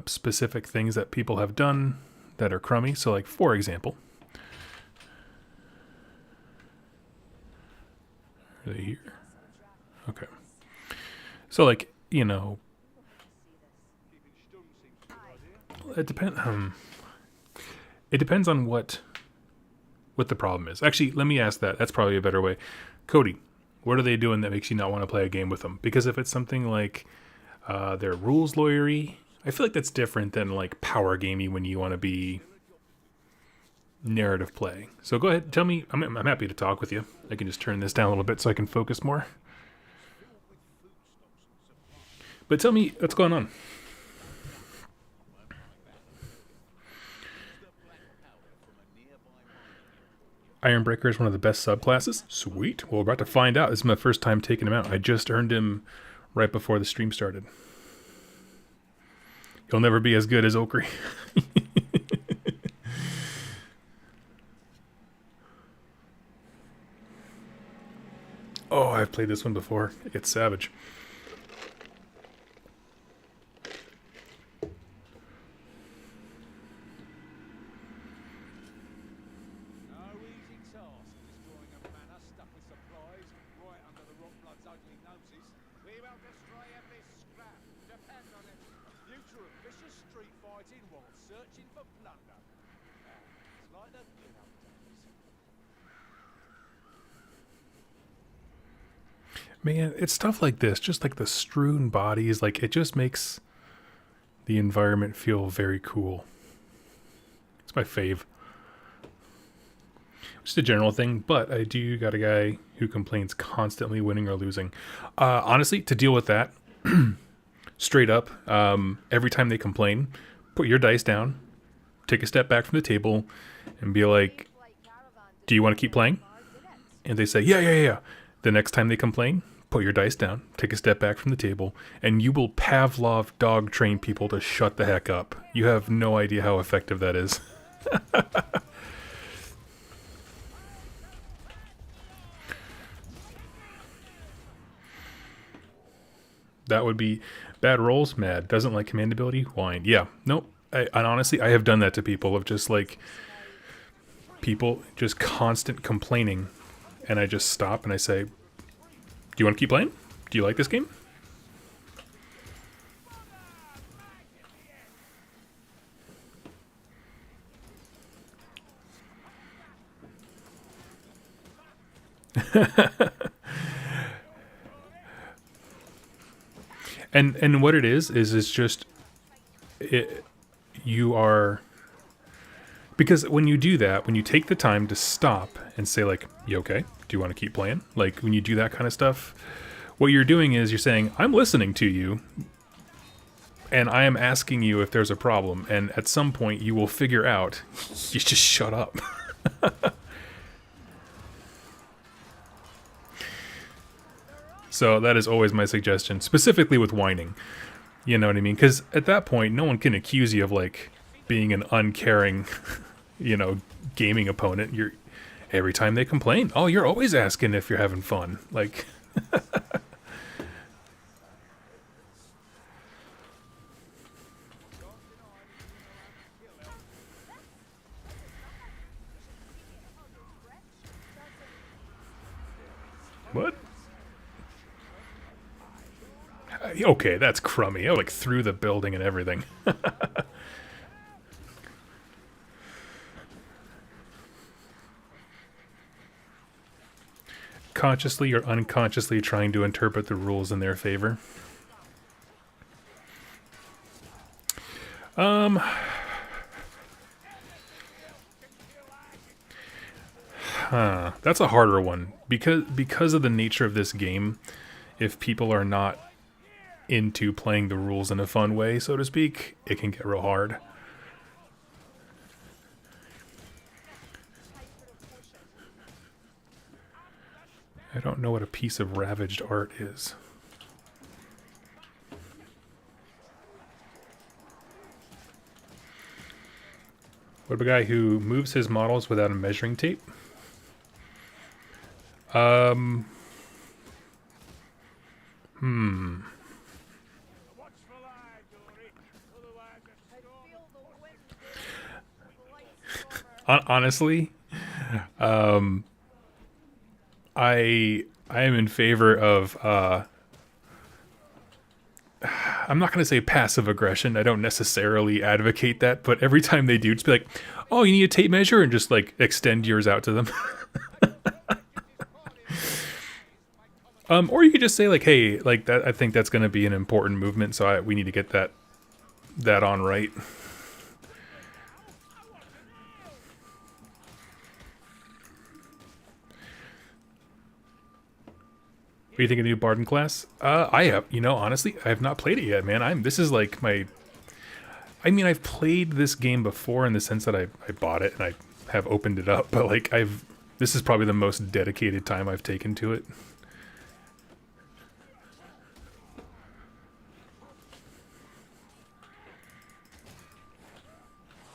specific things that people have done that are crummy. So, like, for example... Are they here? Okay. So, like, you know, it depends on what the problem is. Actually, let me ask that. That's probably a better way. Cody, what are they doing that makes you not want to play a game with them? Because if it's something like they're rules lawyery, I feel like that's different than like power gamey when you want to be narrative play. So go ahead, tell me. I'm happy to talk with you. I can just turn this down a little bit so I can focus more. But tell me what's going on. Ironbreaker is one of the best subclasses. Sweet. Well, we're about to find out. This is my first time taking him out. I just earned him right before the stream started. He'll never be as good as Ogre. Oh, I've played this one before. It's savage. Man, it's stuff like this, just like the strewn bodies, like it just makes the environment feel very cool. It's my fave. Just a general thing, but I do got a guy who complains constantly winning or losing. Honestly, to deal with that, straight up, every time they complain, put your dice down, take a step back from the table, and be like, do you want to keep playing? And they say, yeah. The next time they complain, put your dice down, take a step back from the table, and you will Pavlov dog train people to shut the heck up. You have no idea how effective that is. That would be bad rolls, mad. Doesn't like command ability, whine. Yeah, nope. And honestly, I have done that to people of just like people just constant complaining, and I just stop and I say, "Do you want to keep playing? Do you like this game?" And what it is it's just you are, because when you do that, when you take the time to stop and say like, "You okay? Do you want to keep playing?" Like when you do that kind of stuff, what you're doing is you're saying, "I'm listening to you and I am asking you if there's a problem, and at some point you will figure out you just shut up." So that is always my suggestion, specifically with whining. You know what I mean? Because at that point, no one can accuse you of like being an uncaring, gaming opponent. You're every time they complain, oh, you're always asking if you're having fun. Like, what? Okay, that's crummy. I like through the building and everything. Consciously or unconsciously trying to interpret the rules in their favor. That's a harder one because of the nature of this game. If people are not into playing the rules in a fun way, so to speak, it can get real hard. I don't know what a piece of ravaged art is. What about a guy who moves his models without a measuring tape? Honestly, I am in favor of I'm not going to say passive aggression. I don't necessarily advocate that, but every time they do, just be like, "Oh, you need a tape measure," and just like extend yours out to them. Or you could just say like, "Hey, like that. I think that's going to be an important movement, so we need to get that on right." What do you think of the new Barden class? I have, honestly, I have not played it yet, man. This is like I've played this game before in the sense that I bought it and I have opened it up, but like this is probably the most dedicated time I've taken to it.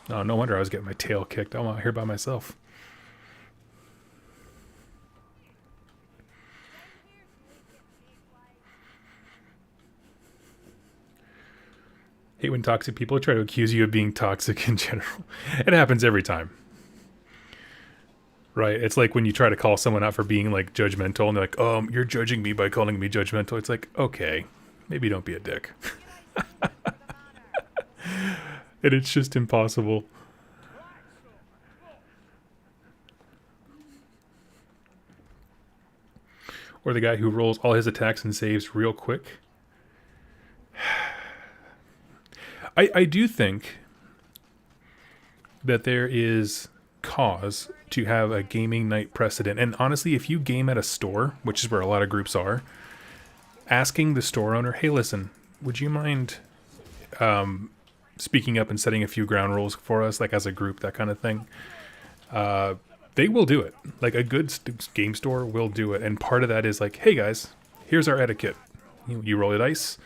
Oh, no wonder I was getting my tail kicked. I'm out here by myself. Hate when toxic people try to accuse you of being toxic in general. It happens every time. Right? It's like when you try to call someone out for being like judgmental and they're like, you're judging me by calling me judgmental. It's like, okay, maybe don't be a dick. And it's just impossible. Or the guy who rolls all his attacks and saves real quick. I do think that there is cause to have a gaming night precedent. And honestly, if you game at a store, which is where a lot of groups are, asking the store owner, "Hey, listen, would you mind speaking up and setting a few ground rules for us, like as a group, that kind of thing?" They will do it. Like a good game store will do it. And part of that is like, "Hey guys, here's our etiquette. You roll a dice,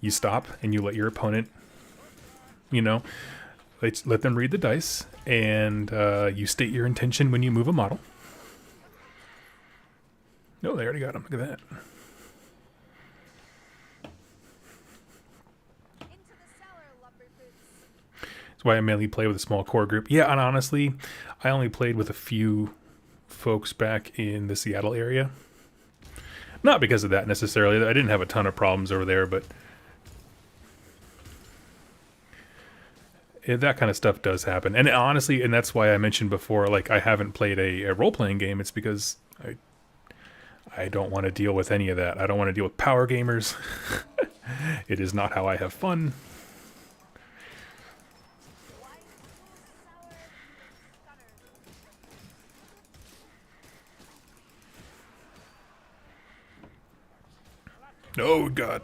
you stop, and you let your opponent, let them read the dice, and you state your intention when you move a model." No, they already got him. Look at that. Into the cellar, lumber boots. That's why I mainly play with a small core group. Yeah, and honestly, I only played with a few folks back in the Seattle area. Not because of that necessarily. I didn't have a ton of problems over there, but that kind of stuff does happen. And honestly, and that's why I mentioned before, like, I haven't played a role-playing game. It's because I don't want to deal with any of that. I don't want to deal with power gamers. It is not how I have fun. Oh, God.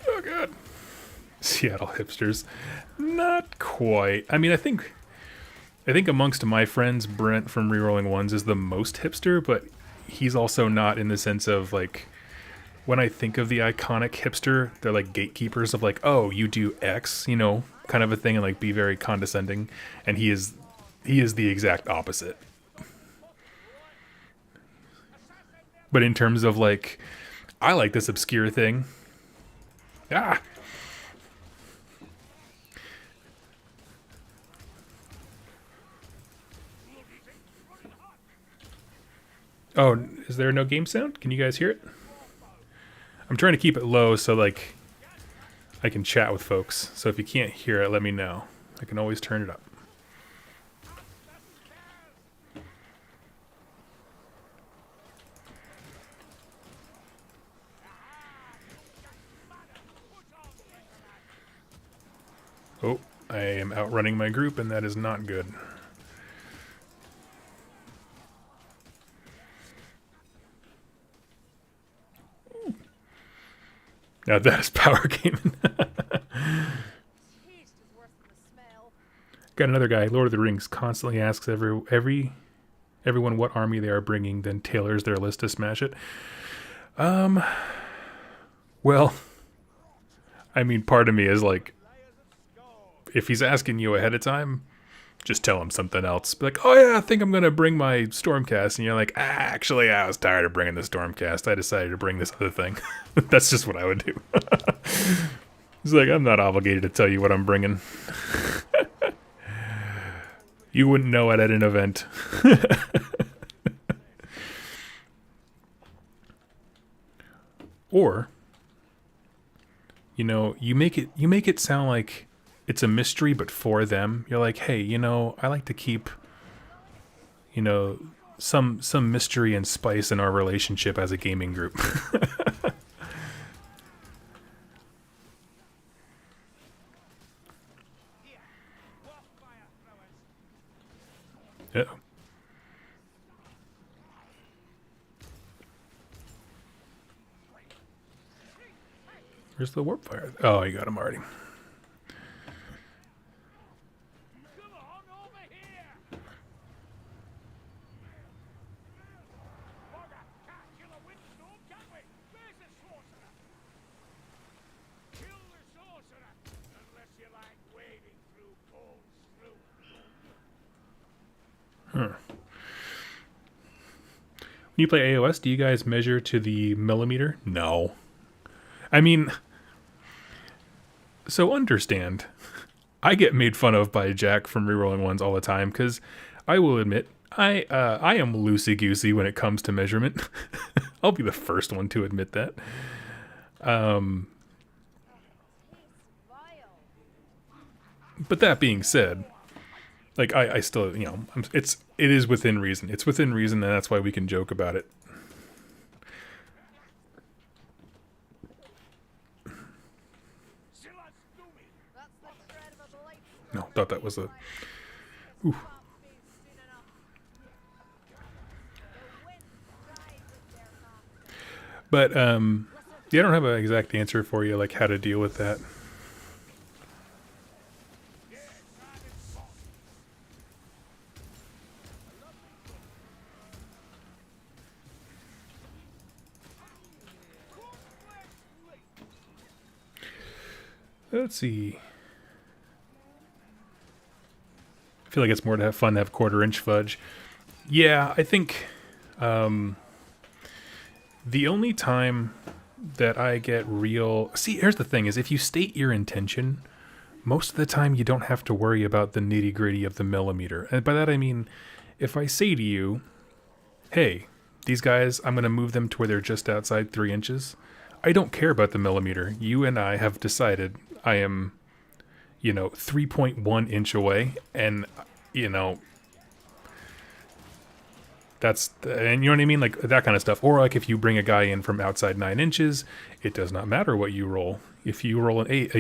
Oh, God. Seattle hipsters. Not quite. I mean, I think amongst my friends, Brent from Rerolling Ones is the most hipster, but he's also not in the sense of, like, when I think of the iconic hipster, they're like gatekeepers of, like, oh, you do X, you know, kind of a thing, and like be very condescending. And he is the exact opposite. But in terms of, like, I like this obscure thing. Ah. Oh, is there no game sound? Can you guys hear it? I'm trying to keep it low so, like, I can chat with folks. So if you can't hear it, let me know. I can always turn it up. Oh, I am outrunning my group, and that is not good. Now that is power gaming. Got another guy, Lord of the Rings, constantly asks everyone what army they are bringing, then tailors their list to smash it. Well, I mean, part of me is like, if he's asking you ahead of time, just tell him something else. Be like, oh yeah, I think I'm gonna bring my Stormcast, and you're like, actually, I was tired of bringing the Stormcast. I decided to bring this other thing. That's just what I would do. It's like, I'm not obligated to tell you what I'm bringing. You wouldn't know it at an event. Or, you know, you make it sound like it's a mystery, but for them. You're like, hey, you know, I like to keep, you know, some mystery and spice in our relationship as a gaming group. Uh-oh. Where's the warp fire? Oh, you got him already. Huh. When you play AOS, do you guys measure to the millimeter? No. I mean, so understand, I get made fun of by Jack from Rerolling Ones all the time, because I will admit, I am loosey-goosey when it comes to measurement. I'll be the first one to admit that. But that being said, like, I still, you know, it is within reason. It's within reason, and that's why we can joke about it. No, thought that was a... Ooh. But, yeah, I don't have an exact answer for you, like, how to deal with that. Let's see. I feel like it's more to have fun to have 1/4 inch fudge. Yeah, I think the only time that I get real... See, here's the thing, is if you state your intention, most of the time you don't have to worry about the nitty-gritty of the millimeter. And by that I mean, if I say to you, hey, these guys, I'm going to move them to where they're just outside 3 inches, I don't care about the millimeter. You and I have decided I am, 3.1 inch away, and, that's, and you know what I mean? Like, that kind of stuff. Or, like, if you bring a guy in from outside 9 inches, it does not matter what you roll. If you roll an 8,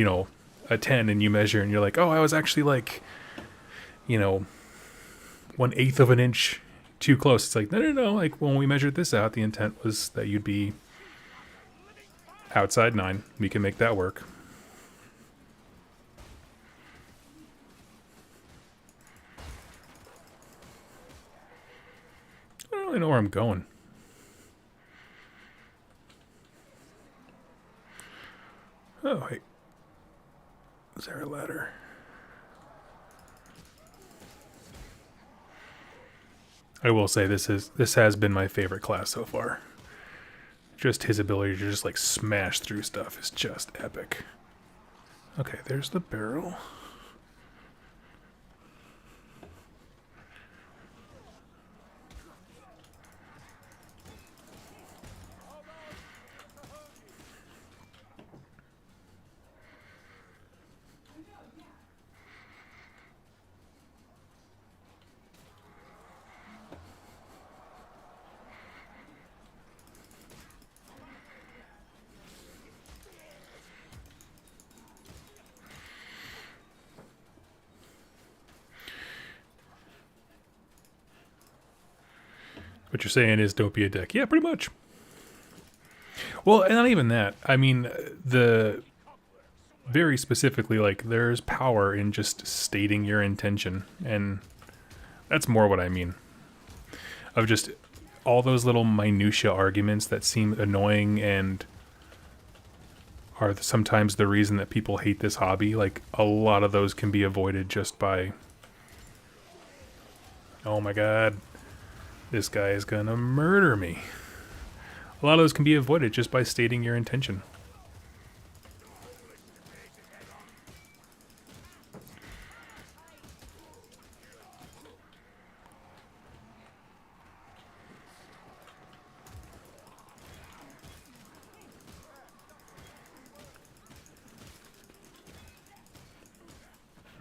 a 10, and you measure, and you're like, oh, I was actually, like, 1/8 of an inch too close. It's like, no. Like, when we measured this out, the intent was that you'd be outside 9. We can make that work. I don't really know where I'm going. Oh, wait. Is there a ladder? I will say this has been my favorite class so far. Just his ability to just like smash through stuff is just epic. Okay, there's the barrel. What you're saying is don't be a dick. Yeah, pretty much. Well, and not even that. I mean, very specifically, like, there's power in just stating your intention. And that's more what I mean. Of just all those little minutia arguments that seem annoying and are sometimes the reason that people hate this hobby. Like, a lot of those can be avoided just by... Oh my god. This guy is gonna murder me. A lot of those can be avoided just by stating your intention.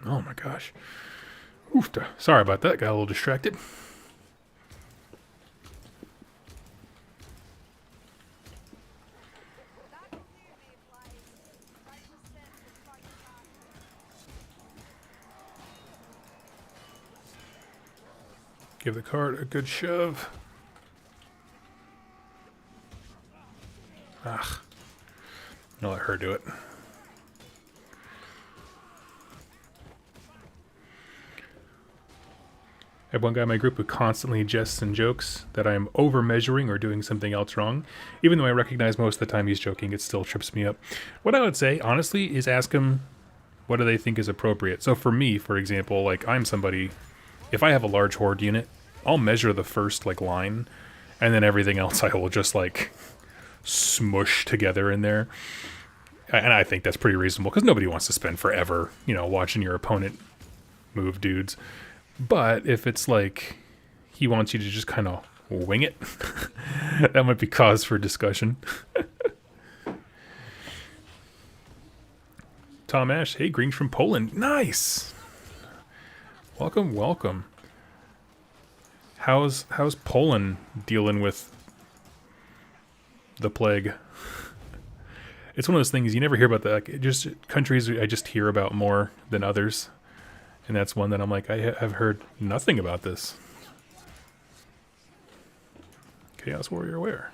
Oh my gosh. Oof, sorry about that, got a little distracted. Give the cart a good shove. Ugh. I'll let her do it. I have one guy in my group who constantly jests and jokes that I'm over measuring or doing something else wrong. Even though I recognize most of the time he's joking, it still trips me up. What I would say, honestly, is ask him what do they think is appropriate. So for me, for example, like, I'm somebody, if I have a large horde unit, I'll measure the first, like, line, and then everything else I will just, like, smush together in there. And I think that's pretty reasonable, because nobody wants to spend forever, watching your opponent move dudes. But if it's like he wants you to just kind of wing it, that might be cause for discussion. Tom Ash, hey, greetings from Poland. Nice. Welcome, welcome. How's Poland dealing with the plague? It's one of those things you never hear about. Just countries I just hear about more than others. And that's one that I'm like, I have heard nothing about this. Chaos Warrior where?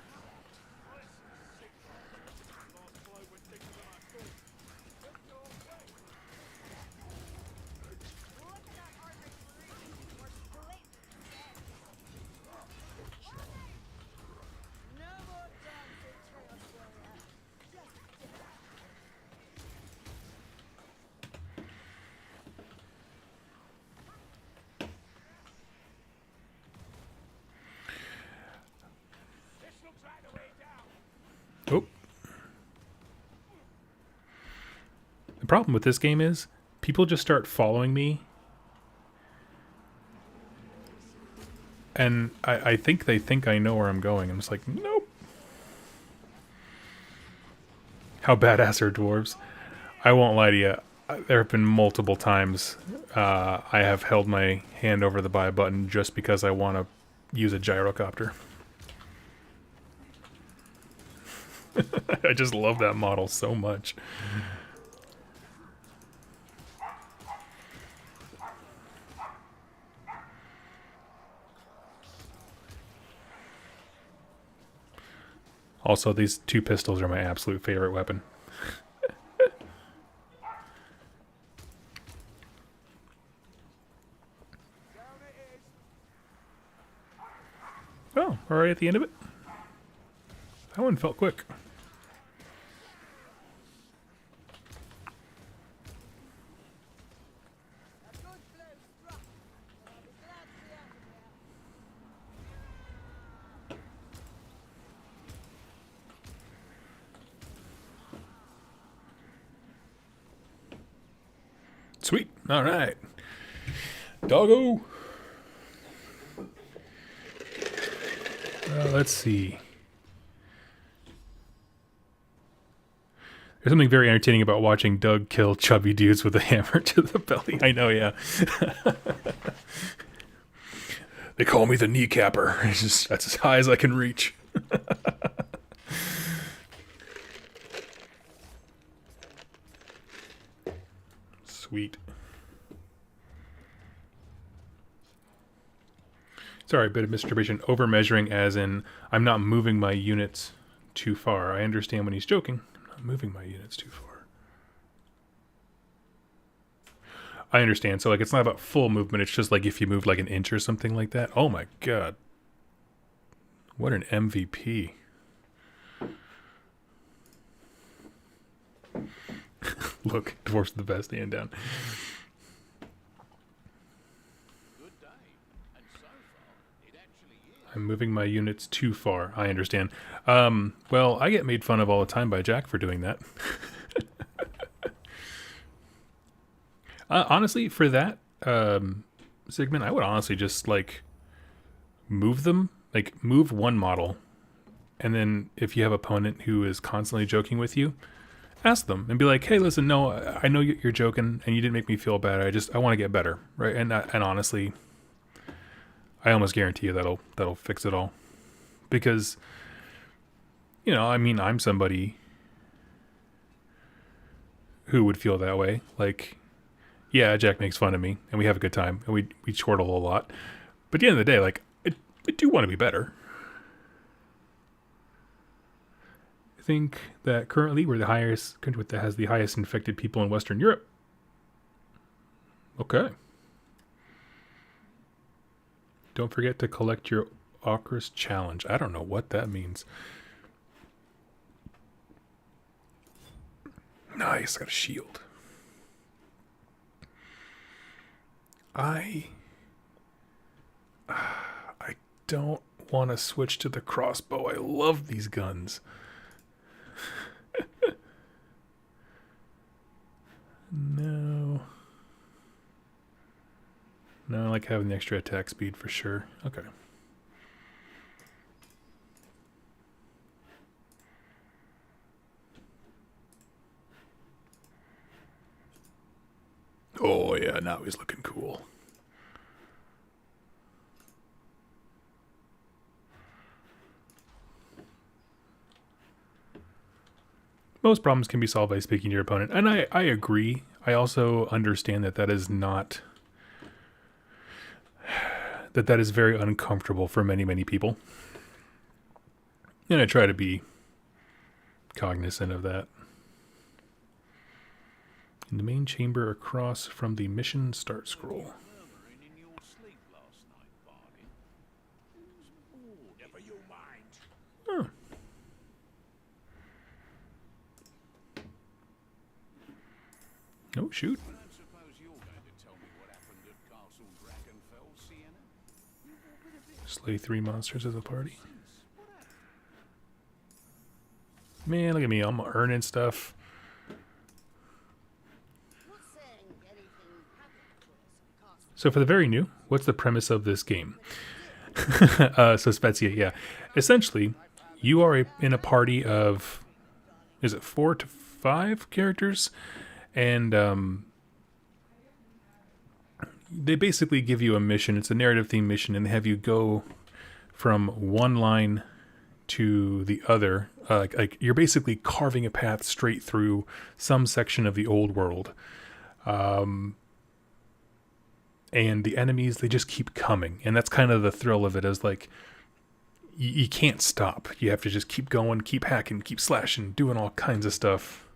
The problem with this game is people just start following me. And I think they think I know where I'm going. I'm just like, nope. How badass are dwarves? I won't lie to you. There have been multiple times I have held my hand over the buy button just because I want to use a gyrocopter. I just love that model so much. Also, these two pistols are my absolute favorite weapon. Oh, already at the end of it? That one felt quick. Sweet. All right. Doggo. Let's see. There's something very entertaining about watching Doug kill chubby dudes with a hammer to the belly. I know, yeah. They call me the kneecapper. That's as high as I can reach. Sweet. Sorry, a bit of misinterpretation. Over measuring as in I'm not moving my units too far. I understand when he's joking. I'm not moving my units too far. I understand. So like it's not about full movement. It's just like if you move like an inch or something like that. Oh my god. What an MVP. Look, Dwarf's the best, hand down. Good day. And so far, it actually is. I'm moving my units too far. I understand. Well, I get made fun of all the time by Jack for doing that. Honestly, for that segment, I would honestly just like move them, like move one model, and then if you have an opponent who is constantly joking with you, ask them and be like, "Hey, listen, no, I know you're joking, and you didn't make me feel bad. I want to get better, right?" And honestly, I almost guarantee you that'll fix it all, because I mean, I'm somebody who would feel that way. Like, yeah, Jack makes fun of me, and we have a good time, and we chortle a lot. But at the end of the day, like, I do want to be better. I think that currently we're the highest country that has the highest infected people in Western Europe. Okay. Don't forget to collect your Ogre's challenge. I don't know what that means. Nice, got a shield. I don't want to switch to the crossbow. I love these guns. No, I like having the extra attack speed for sure. Okay. Oh yeah, now he's looking cool. Most problems can be solved by speaking to your opponent. And I agree. I also understand that is not... that is very uncomfortable for many, many people. And I try to be cognizant of that. In the main chamber across from the mission start scroll. Murmuring in your sleep last night, bargain. Never you mind. Huh. Oh, shoot. I don't suppose you're going to tell me what happened at Castle Dragonfell, Sienna? Slay 3 monsters as a party. Man, look at me. I'm earning stuff. So for the very new, what's the premise of this game? So Spezia, yeah. Essentially, you are in a party of, is it 4 to 5 characters? And they basically give you a mission. It's a narrative themed mission, and they have you go from one line to the other. Like you're basically carving a path straight through some section of the old world. And the enemies, they just keep coming. And that's kind of the thrill of it, is like, you can't stop. You have to just keep going, keep hacking, keep slashing, doing all kinds of stuff.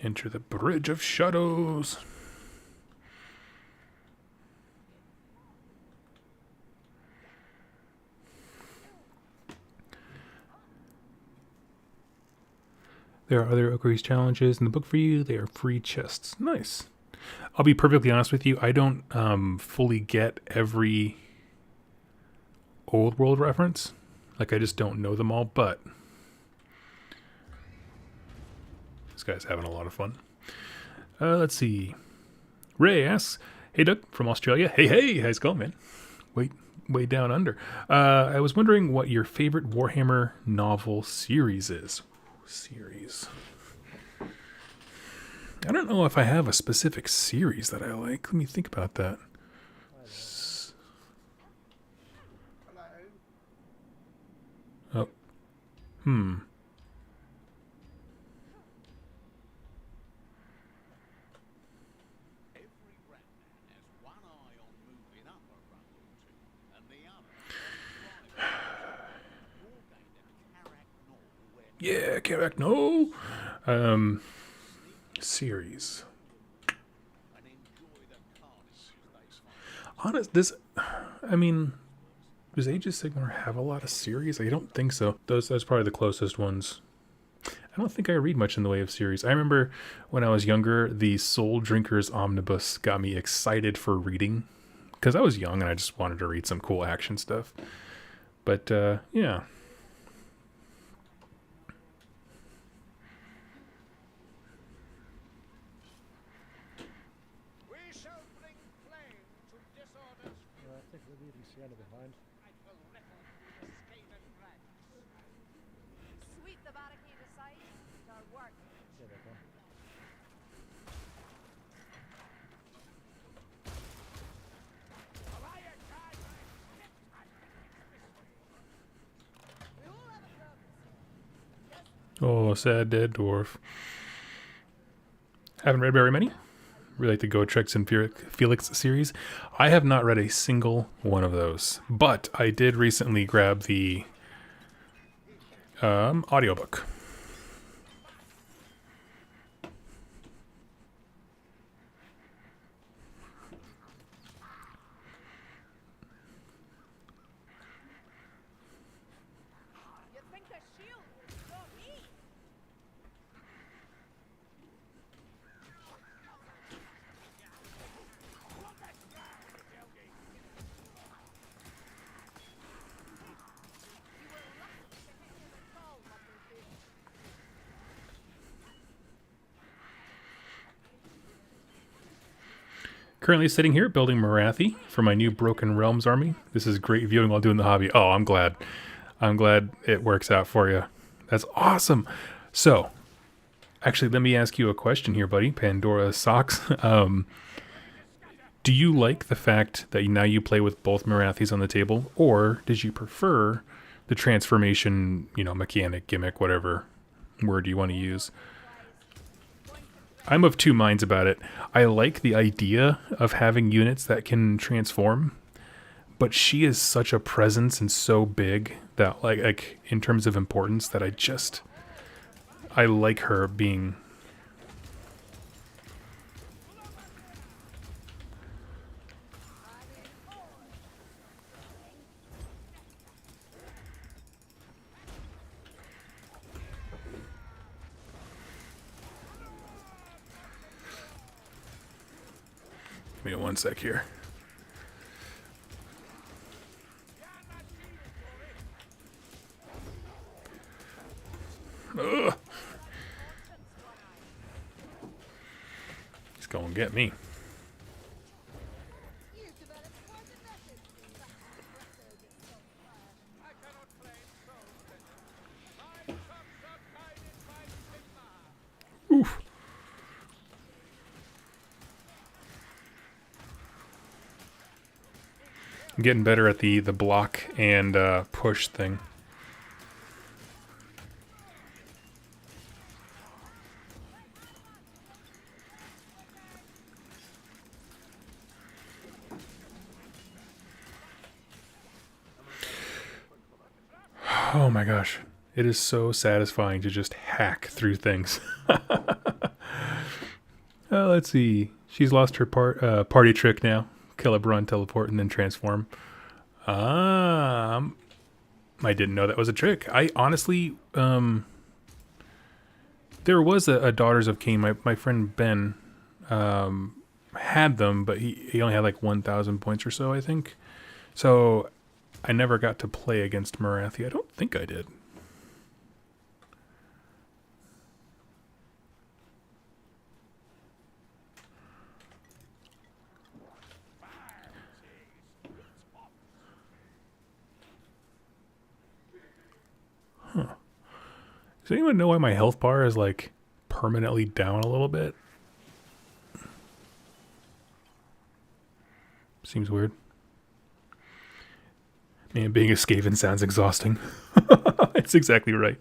Enter the Bridge of Shadows. There are other Ogre's challenges in the book for you. They are free chests. Nice. I'll be perfectly honest with you. I don't fully get every old world reference. Like, I just don't know them all, but this guy's having a lot of fun. Let's see. Ray asks, hey Doug from Australia. Hey, how's it going, man? Way down under. I was wondering what your favorite Warhammer novel series is. Series. I don't know if I have a specific series that I like. Let me think about that. Oh. Every rat man has one eye on moving up a rung or two, and the other on driving. You're going to Carrack Knoll, where Yeah, Carrack, no. Series. and enjoy the carnage they find. Does Age of Sigmar have a lot of series? I don't think so. That's probably the closest ones. I don't think I read much in the way of series. I remember when I was younger, the Soul Drinkers Omnibus got me excited for reading, because I was young and I just wanted to read some cool action stuff. But, yeah. We shall bring flame to disorders. I think we're leaving Sienna behind. I will reckon with the Skaven ranks. Sweep the barricade aside. It's our work. There they go. We all have a purpose. Oh, sad dead dwarf. Haven't read very many. Really like the Gotrek and Felix series. I have not read a single one of those, but I did recently grab the audiobook. You think the shield will stop me? You were lucky to hit him at all, Motherfucker. Currently sitting here building Marathi for my new Broken Realms army. This is great viewing while doing the hobby. Oh, I'm glad. I'm glad it works out for you. That's awesome. So, actually, let me ask you a question here, buddy. Pandora Socks. Do you like the fact that now you play with both Marathis on the table, or did you prefer the transformation, mechanic, gimmick, whatever word you want to use? I'm of two minds about it. I like the idea of having units that can transform, but she is such a presence and so big that, like in terms of importance, that I like her being. Give me one sec here. Ugh. He's gonna get me. I cannot claim soul vengeance. My sons are guided by Sigma. Oof. I'm getting better at the block and push thing. Oh my gosh. It is so satisfying to just hack through things. Let's see. She's lost her party trick now. Kill a run, teleport, and then transform. I didn't know that was a trick. I honestly, there was a Daughters of Cain. My friend Ben had them, but he only had like 1,000 points or so, I think. So I never got to play against Marathi. I don't think I did. Does anyone know why my health bar is like permanently down a little bit? Seems weird. Man, being a Skaven sounds exhausting. It's exactly right.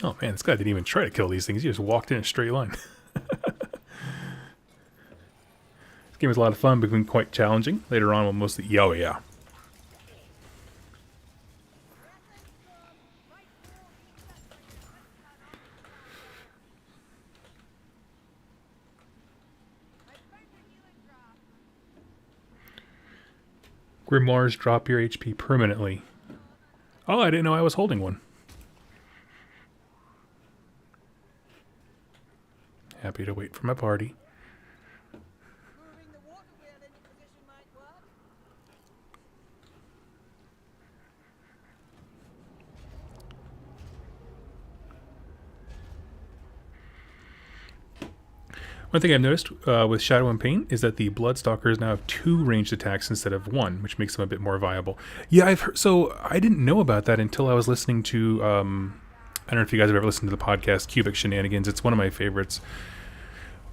Oh man, this guy didn't even try to kill these things. He just walked in a straight line. This game was a lot of fun, becoming quite challenging. Later on, we'll mostly... Oh yeah. Grimoires drop your HP permanently. Oh, I didn't know I was holding one. Happy to wait for my party. Moving the water wheel into position might work. One thing I've noticed with Shadow and Pain is that the Bloodstalkers now have 2 ranged attacks instead of 1, which makes them a bit more viable. Yeah, I've heard, so I didn't know about that until I was listening to, I don't know if you guys have ever listened to the podcast, Cubic Shenanigans. It's one of my favorites.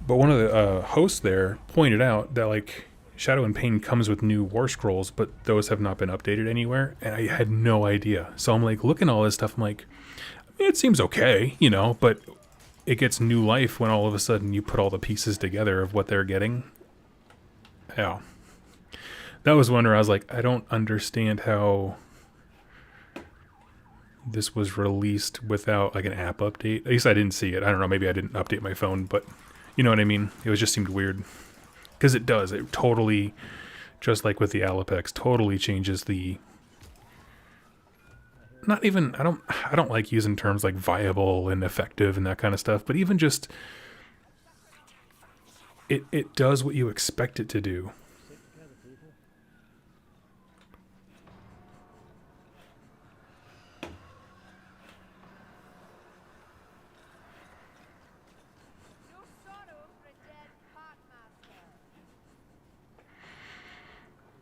But one of the hosts there pointed out that, like, Shadow and Pain comes with new War Scrolls, but those have not been updated anywhere, and I had no idea. So I'm, like, looking at all this stuff, I'm like, it seems okay, you know, but it gets new life when all of a sudden you put all the pieces together of what they're getting. Yeah. That was one where I was like, I don't understand how this was released without, like, an app update. At least I didn't see it. I don't know, maybe I didn't update my phone, but... You know what I mean? It just seemed weird. Because it does. It totally, just like with the Alapex, totally changes the... Not even... I don't like using terms like viable and effective and that kind of stuff, but even just... It does what you expect it to do. Stick together, people. No sorrow for a dead partmaster.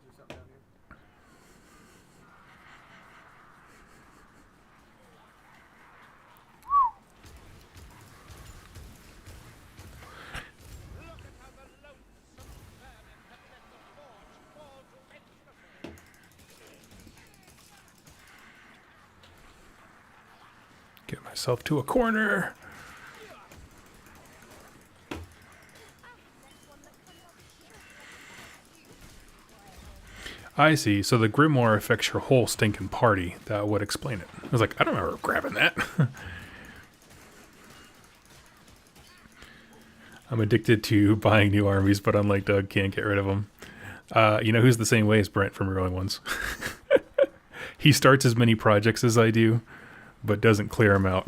Is there something down here? Look at how the lonesome vermin have let the forge fall to entropy. Get myself to a corner. I see. So the Grimoire affects your whole stinking party. That would explain it. I was like, I don't remember grabbing that. I'm addicted to buying new armies, but unlike Doug, can't get rid of them. You know who's the same way as Brent from Rolling Ones? He starts as many projects as I do, but doesn't clear them out.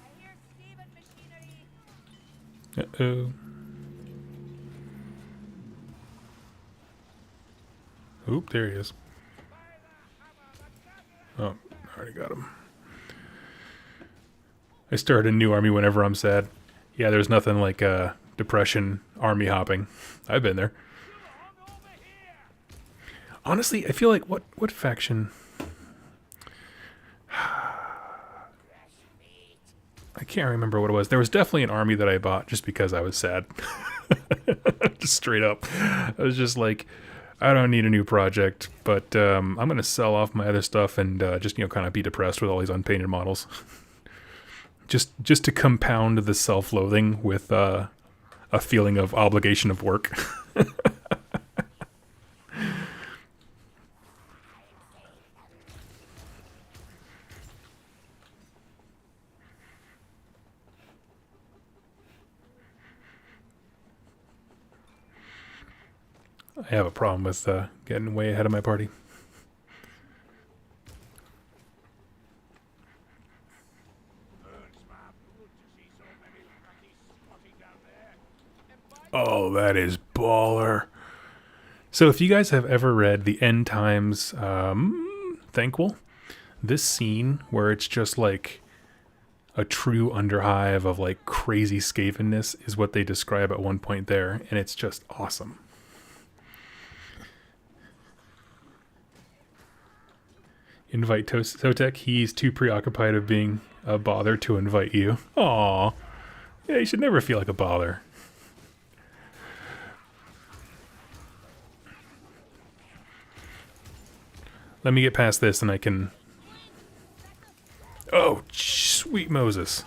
I hear Skaven machinery. Uh-oh. Oop, there he is. Oh, I already got him. I start a new army whenever I'm sad. Yeah, there's nothing like depression army hopping. I've been there. Honestly, I feel like what faction? I can't remember what it was. There was definitely an army that I bought just because I was sad. Just straight up. I was just like, I don't need a new project, but I'm going to sell off my other stuff and just, you know, kind of be depressed with all these unpainted models. just to compound the self-loathing with a feeling of obligation of work. I have a problem with getting way ahead of my party. Burns my blood to see so many ratties squatting down there. Oh, that is baller. So if you guys have ever read the End Times Thankful, this scene where it's just like a true underhive of like crazy Skavenness is what they describe at one point there, and it's just awesome. Invite Totek. He's too preoccupied of being a bother to invite you. Aw. Yeah, you should never feel like a bother. Let me get past this and I can... Oh, sweet Moses.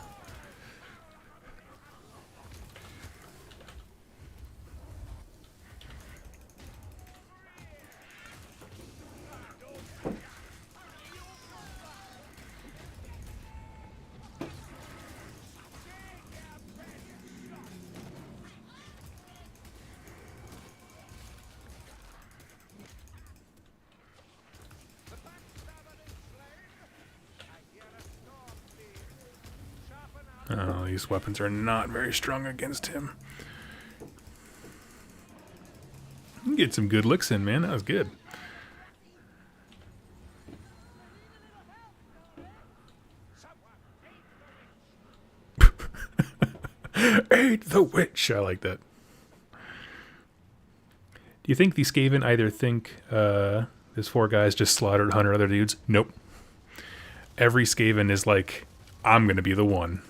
Oh, these weapons are not very strong against him. You can get some good licks in, man. That was good. Ate the witch. I like that. Do you think these Skaven either think this four guys just slaughtered 100 other dudes? Nope. Every Skaven is like, I'm going to be the one.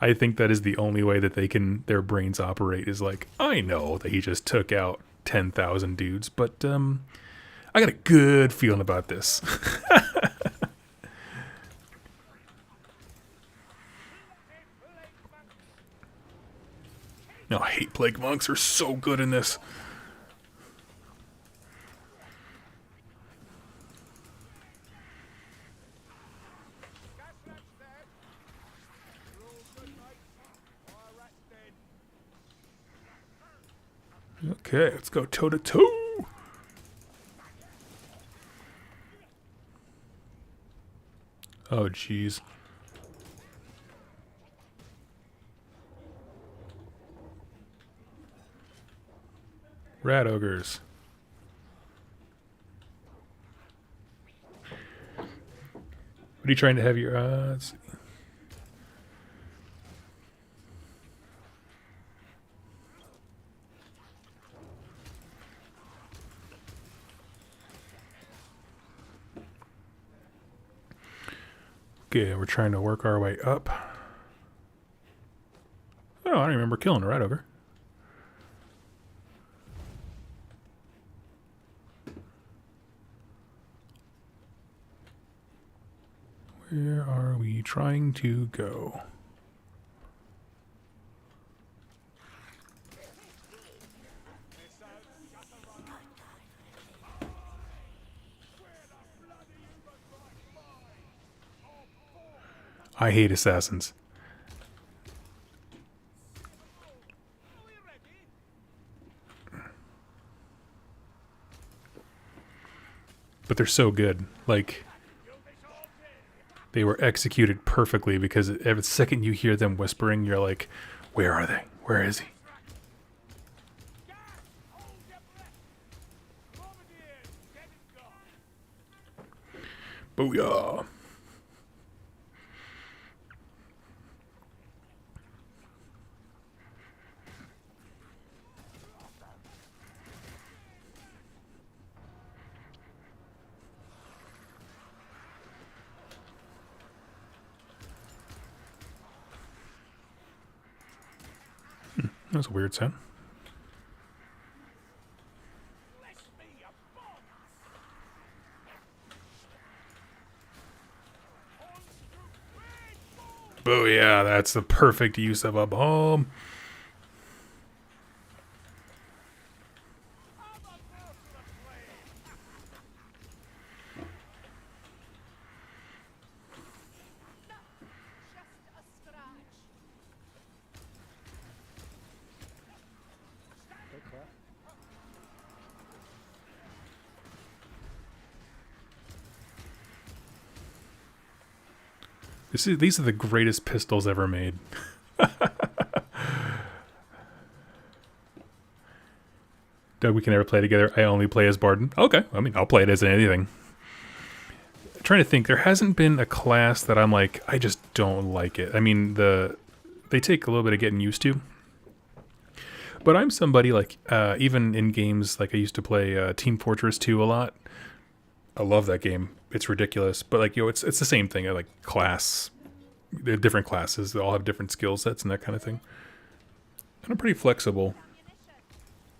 I think that is the only way that they can, their brains operate, is like, I know that he just took out 10,000 dudes, but I got a good feeling about this. No, I hate plague monks. Are so good in this. Okay, let's go toe to toe. Oh, jeez. Rat ogres. What are you trying to have your let's see. Okay, we're trying to work our way up. Oh, I don't remember killing a rat ogre. Where are we trying to go? I hate assassins. But they're so good. Like, they were executed perfectly because every second you hear them whispering, you're like, where are they? Where is he? Booyah! That was a weird sound. Booyah, that's the perfect use of a bomb. Just a scratch. Go crap. These are the greatest pistols ever made. Doug, we can never play together. I only play as Barden. Okay, I mean, I'll play it as anything. I'm trying to think. There hasn't been a class that I'm like, I just don't like it. I mean, they take a little bit of getting used to. But I'm somebody like, even in games, like I used to play Team Fortress 2 a lot. I love that game. It's ridiculous. But like, it's the same thing. I like class. They're different classes. They all have different skill sets and that kind of thing. And I'm pretty flexible.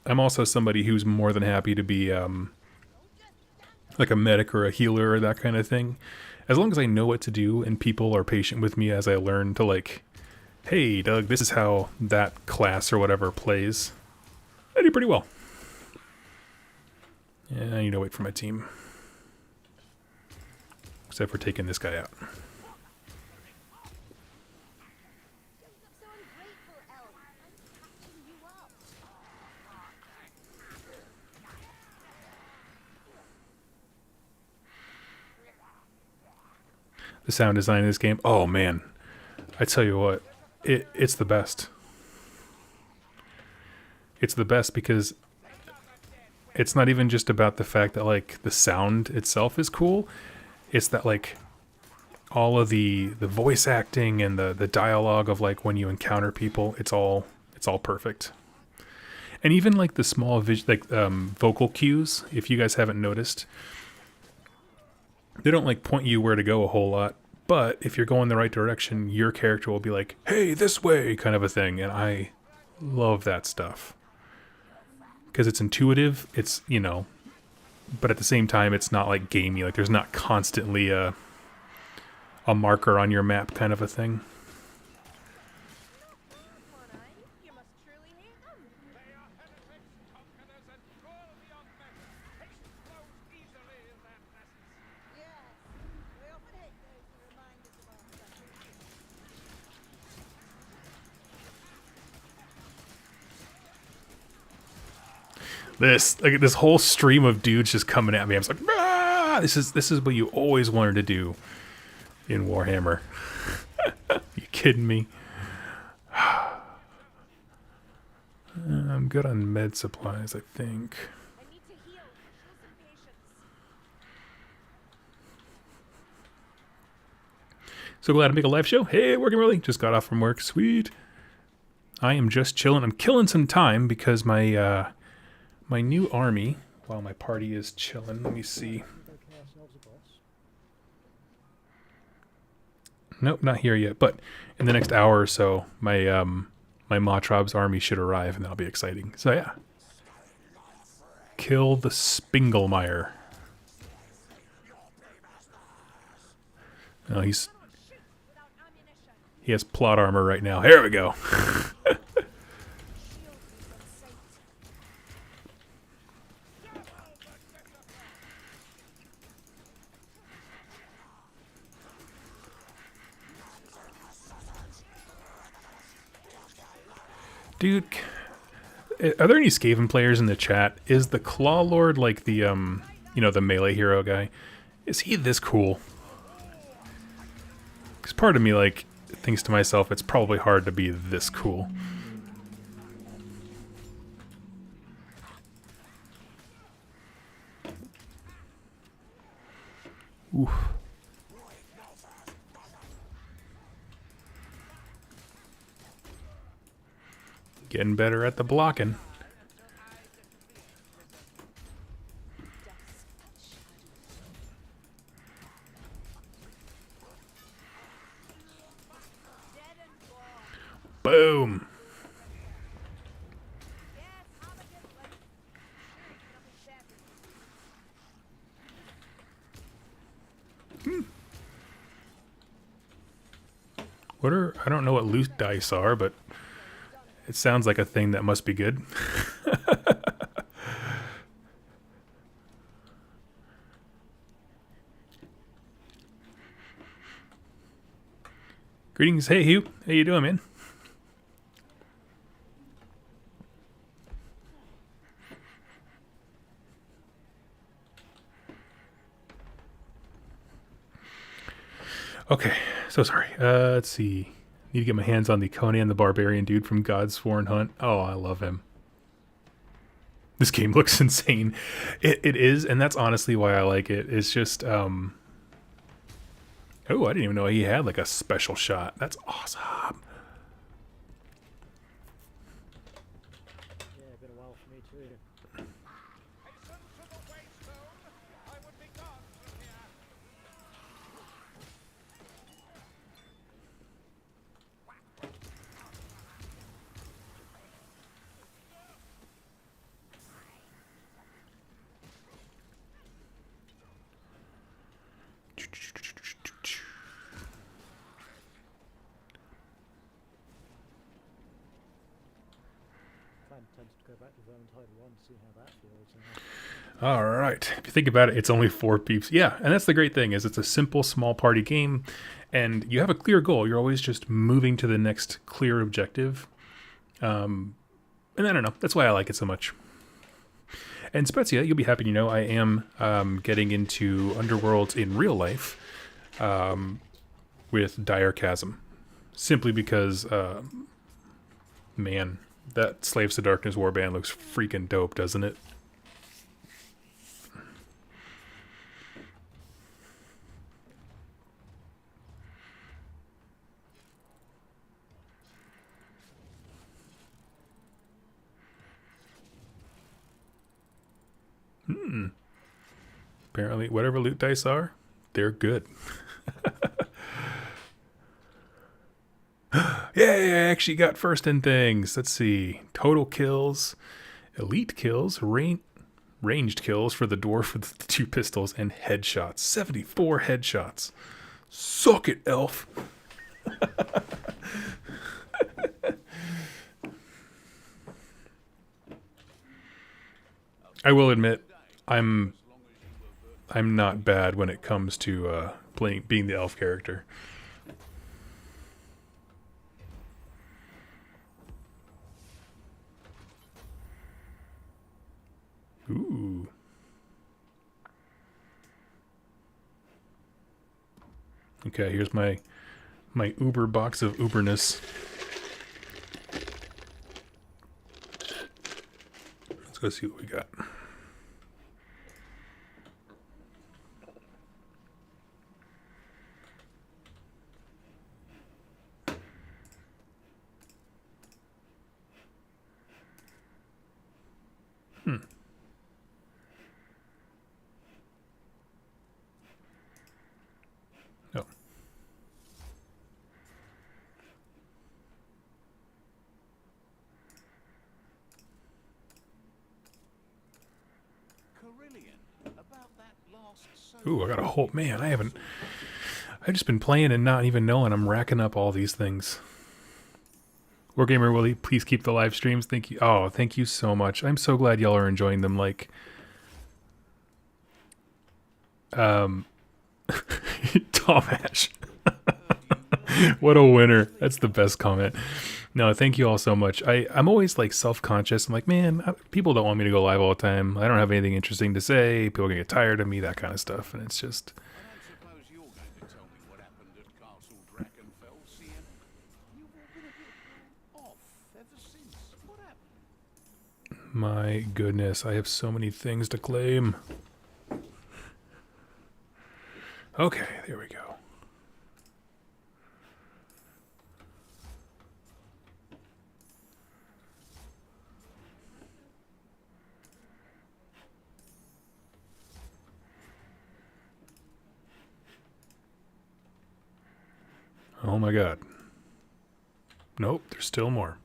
I'm also somebody who's more than happy to be like a medic or a healer or that kind of thing. As long as I know what to do and people are patient with me as I learn to like, hey, Doug, this is how that class or whatever plays. I do pretty well. Yeah, I need to wait for my team. Except for taking this guy out. Don't look so ungrateful, Elf. I'm catching you up. The sound design in this game, oh man. I tell you what, it's the best. It's the best because it's not even just about the fact that like the sound itself is cool. It's that like all of the voice acting and the dialogue of like when you encounter people, it's all perfect. And even like the small vocal cues, if you guys haven't noticed, they don't like point you where to go a whole lot. But if you're going the right direction, your character will be like, hey, this way, kind of a thing. And I love that stuff. Because it's intuitive, it's, you know, but at the same time, it's not like gamey. Like there's not constantly a marker on your map kind of a thing. One eye, you must truly hate them. They are heretics, conquerors, and cruel beyond measure. Haste flows easily in their presence. Yes, we often hate those who remind us of our suffering. This whole stream of dudes just coming at me. I was like, ah! This is what you always wanted to do in Warhammer. You kidding me? I'm good on med supplies, I think. I need to heal. Show some patience. So glad to make a live show. Hey, working early. Just got off from work. Sweet. I am just chilling. I'm killing some time because my my new army, while my party is chilling, let me see. Making ourselves a boss. Nope, not here yet. But in the next hour or so, my my Motrob's army should arrive, and that'll be exciting. So yeah, kill the Spingelmeyer. Oh, Shoot without ammunition. he has plot armor right now. Here we go. Shield me from sight. Dude, are there any Skaven players in the chat? Is the Claw Lord like the, you know, the melee hero guy? Is he this cool? Because part of me, like, thinks to myself, it's probably hard to be this cool. Oof. Getting better at the blocking. Boom. What are, I don't know what loot dice are, but it sounds like a thing that must be good. Greetings, hey Hugh, how you doing, man? Okay, so sorry. Let's see. Need to get my hands on the Conan the Barbarian dude from God's Sworn Hunt. Oh, I love him. This game looks insane. It is, and that's honestly why I like it. It's just, oh, I didn't even know he had like a special shot. That's awesome. Yeah, been a while for me too. Hasten to the waystone. I would be gone from here. I'm tempted to go back to Vermintide 1 to see how that feels. All right. If you think about it, it's only 4 peeps. Yeah, and that's the great thing is it's a simple, small party game, and you have a clear goal. You're always just moving to the next clear objective. And I don't know. That's why I like it so much. And Spezia, you'll be happy to know I am getting into Underworlds in real life with Dire Chasm. Simply because, man, that Slaves to Darkness warband looks freaking dope, doesn't it? Apparently, whatever loot dice are, they're good. Yay, I actually got first in things. Let's see. Total kills, elite kills, ranged kills for the dwarf with the 2 pistols, and headshots. 74 headshots. Suck it, elf. I will admit, I'm not bad when it comes to being the elf character. Ooh. Okay, here's my Uber box of Uberness. Let's go see what we got. Oh. Ooh, I got a whole... Man, I've just been playing and not even knowing I'm racking up all these things. Wargamer Willie, please keep the live streams. Thank you. Oh, thank you so much. I'm so glad y'all are enjoying them. Like, Tom Ash. What a winner. That's the best comment. No, thank you all so much. I'm always like self-conscious. I'm like, man, people don't want me to go live all the time. I don't have anything interesting to say. People are gonna get tired of me, that kind of stuff. And it's just, I don't suppose you're going to tell me what happened at Castle Drakenfell, Sienna? You've all been a bit off ever since. What happened? my goodness, I have so many things to claim. Okay, there we go. Oh my god. Nope, there's still more.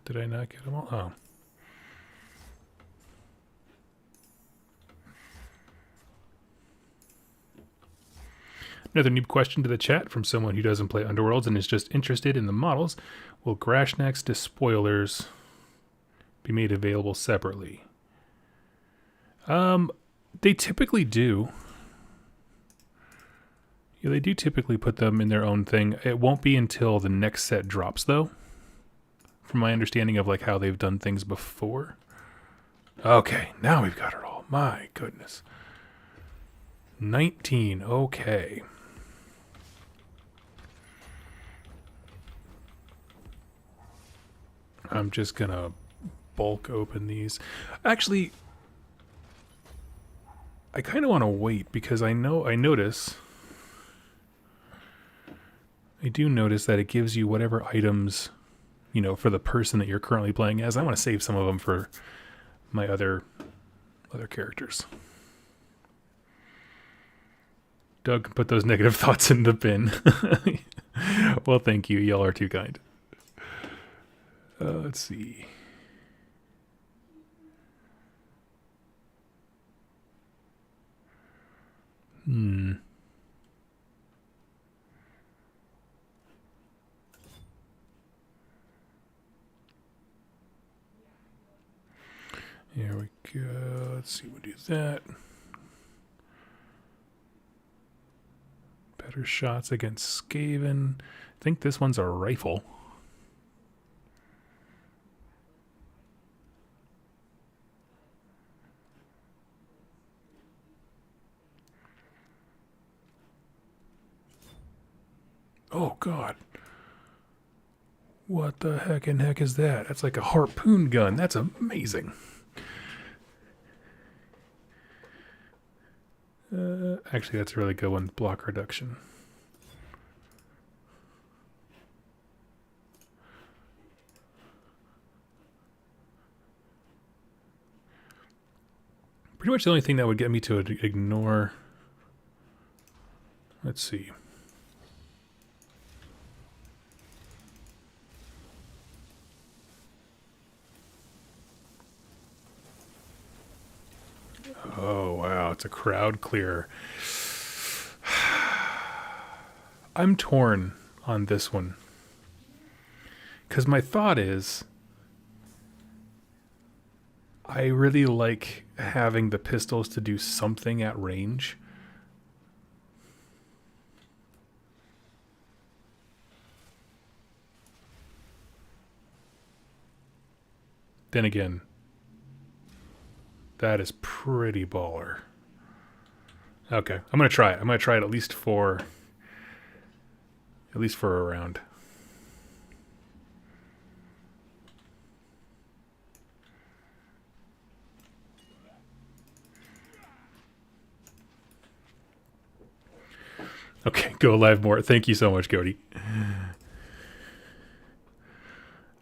Did I not get them all? Oh. Another new question to the chat from someone who doesn't play Underworlds and is just interested in the models. Will Grashnak's despoilers be made available separately? They typically do. Yeah, they do typically put them in their own thing. It won't be until the next set drops, though. From my understanding of like how they've done things before. Okay, now we've got it all. My goodness. 19, okay. I'm just gonna bulk open these. Actually, I kind of want to wait because I notice. I do notice that it gives you whatever items, you know, for the person that you're currently playing as. I want to save some of them for my other characters. Doug can put those negative thoughts in the bin. Well, thank you. Y'all are too kind. Let's see. Here we go. Let's see. We'll do that. Better shots against Skaven. I think this one's a rifle. Oh, God. What the heck is that? That's like a harpoon gun. That's amazing. Actually, that's a really good one. Block reduction. Pretty much the only thing that would get me to ignore... Let's see. Oh, wow. It's a crowd clear. I'm torn on this one. Because my thought is... I really like having the pistols to do something at range. Then again, that is pretty baller. Okay, I'm gonna try it. I'm gonna try it at least for a round. Okay, go live more. Thank you so much, Cody.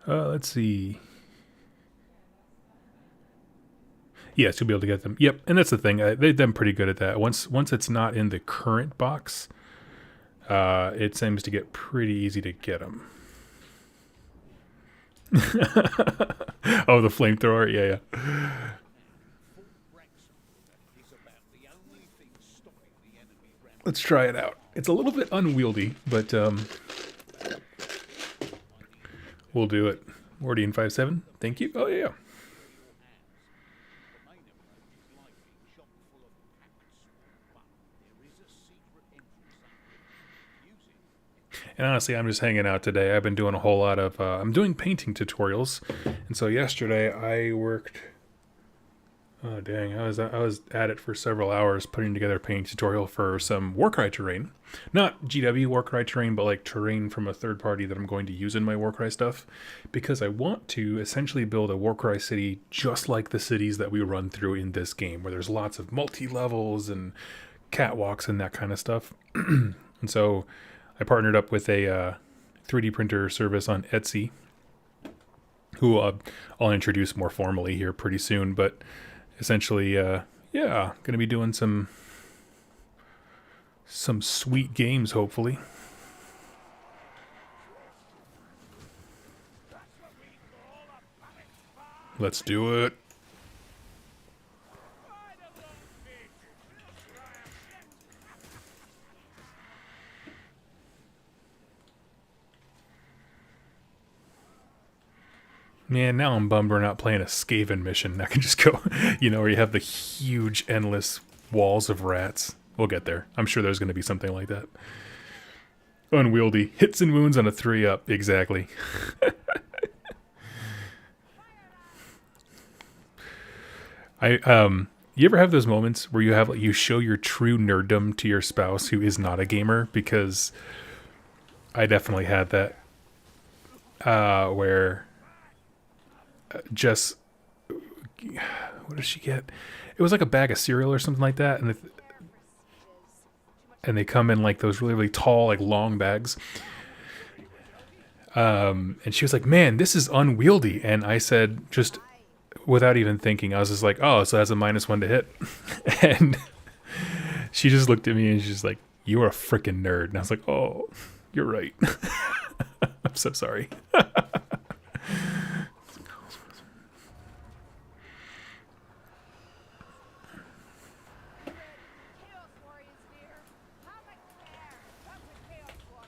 Let's see. Yes, you'll be able to get them. Yep, and that's the thing. They've done pretty good at that. Once it's not in the current box, it seems to get pretty easy to get them. Oh, the flamethrower? Yeah, yeah. Let's try it out. It's a little bit unwieldy, but we'll We'll do it. Mordian57, thank you. Oh, yeah. The main approach is likely chock full of packed swamp, but there is a secret entrance up. Use it. And honestly, I'm just hanging out today. I've been doing a whole lot of... I'm doing painting tutorials. And so yesterday I worked... Oh, dang. I was at it for several hours putting together a painting tutorial for some Warcry terrain. Not GW Warcry terrain, but like terrain from a third party that I'm going to use in my Warcry stuff. Because I want to essentially build a Warcry city just like the cities that we run through in this game, where there's lots of multi-levels and catwalks and that kind of stuff. And so I partnered up with a 3D printer service on Etsy, who I'll introduce more formally here pretty soon, but... essentially, yeah, gonna be doing some sweet games, hopefully. Let's do it. Man, now I'm bummed we're not playing a Skaven mission. I can just go, you know, where you have the huge, endless walls of rats. We'll get there. I'm sure there's going to be something like that. Unwieldy. Hits and wounds on a 3-up. Exactly. You ever have those moments where you show your true nerddom to your spouse who is not a gamer? Because I definitely had that. Where... Jess, what did she get? It was like a bag of cereal or something like that, and they come in like those really, really tall, like long bags. And she was like, "Man, this is unwieldy." And I said, just without even thinking, I was just like, "Oh, so it has a -1 to hit." And she just looked at me and she's like, "You are a freaking nerd." And I was like, "Oh, you're right." I'm so sorry. Chaos Warriors here. Have a care. That's a Chaos Warrior.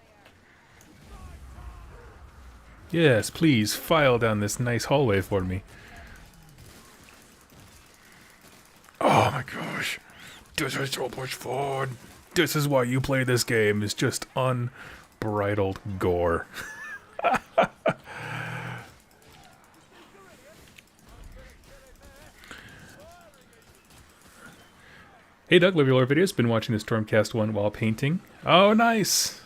Yes, please file down this nice hallway for me. Oh my gosh. This is so much fun. This is why you play this game, is just unbridled gore. Hey Doug, love your lore videos. Been watching the Stormcast one while painting. Oh, nice.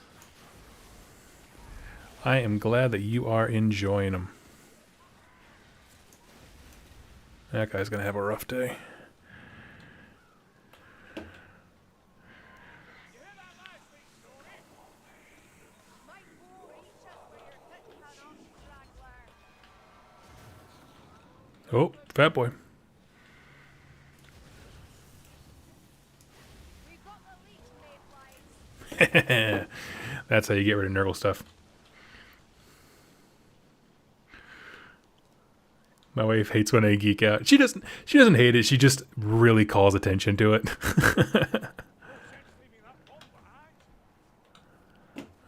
I am glad that you are enjoying them. That guy's gonna have a rough day. Might go reach up where your hit cannot be dragged. Oh, fat boy. We've got the leech mayflies. That's how you get rid of Nurgle stuff. My wife hates when I geek out. She doesn't hate it. She just really calls attention to it.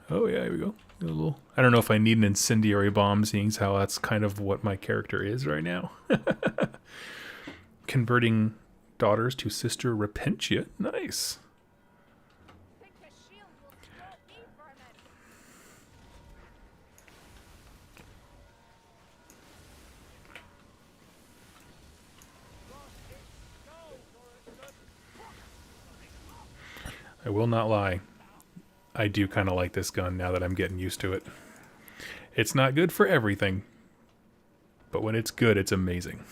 Oh yeah, here we go. A little, I don't know if I need an incendiary bomb, seeing as how that's kind of what my character is right now. Converting daughters to Sister Repentia. Nice. Think a shield will stop me, vermin. I will not lie. I do kind of like this gun now that I'm getting used to it. It's not good for everything, but when it's good, it's amazing.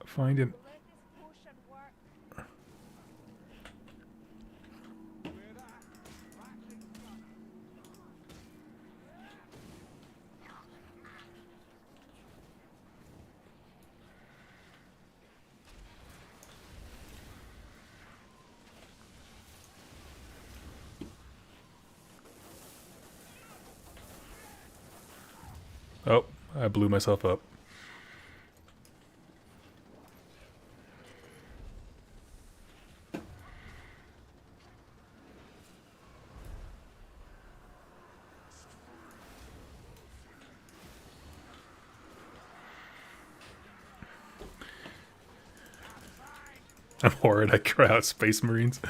Find it. Let this potion work. Oh, I blew myself up. I'm horrid. I cry out Space Marines.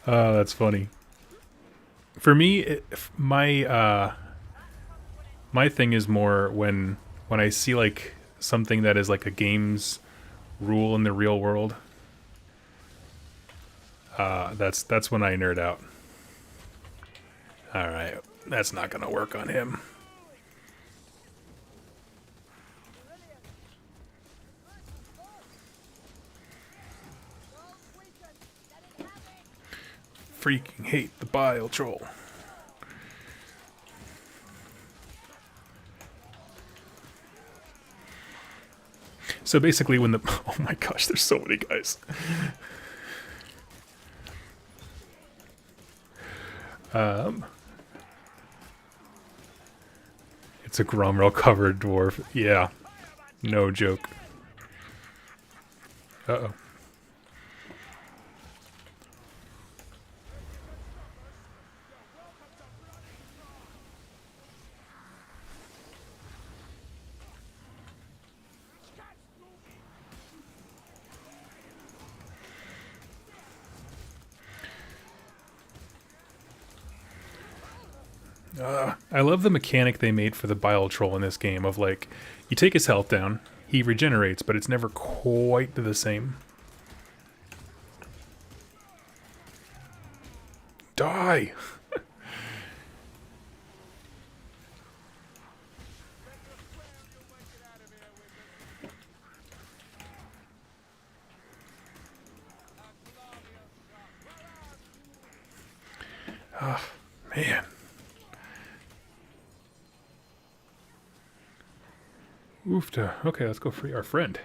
Oh, that's funny. For me, my thing is more when I see like something that is like a game's rule in the real world. That's when I nerd out. All right, that's not gonna work on him. Freaking hate the Bile troll. So basically when the... Oh my gosh, there's so many guys. It's a Gromrel covered dwarf. Yeah. No joke. Uh-oh. I love the mechanic they made for the Bile Troll in this game of like, you take his health down, he regenerates, but it's never quite the same. Die! Oh, man. Oofta. Okay, let's go free our friend.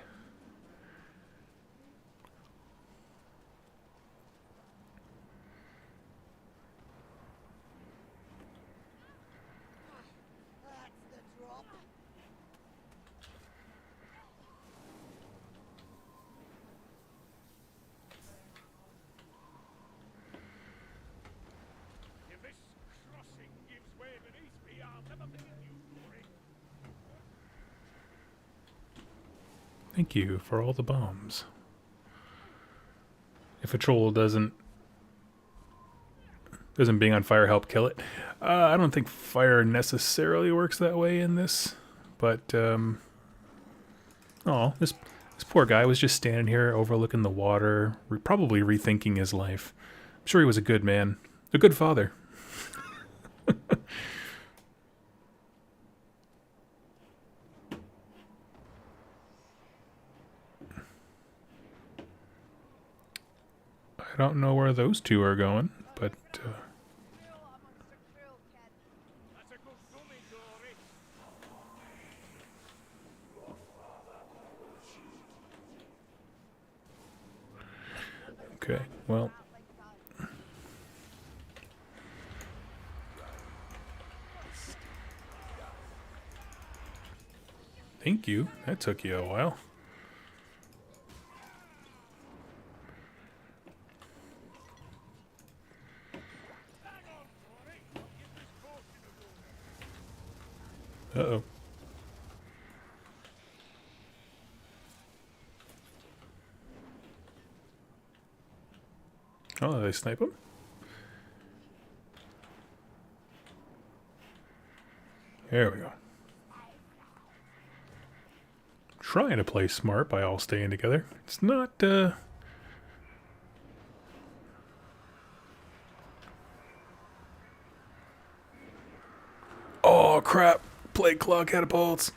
If this crossing gives way beneath me, I'll never forgive you for it. Thank you for all the bombs. If a troll doesn't being on fire help kill it? I don't think fire necessarily works that way in this, but oh, this poor guy was just standing here overlooking the water, probably rethinking his life. I'm sure he was a good man, a good father. I don't know where those two are going, but Cruel amongst the cruel, kid. That's a good coming, Dory. okay, well, thank you. That took you a while. Uh-oh. Oh, they snipe him? There we go. Trying to play smart by all staying together. It's not, Oh, crap. Plague Claw catapults.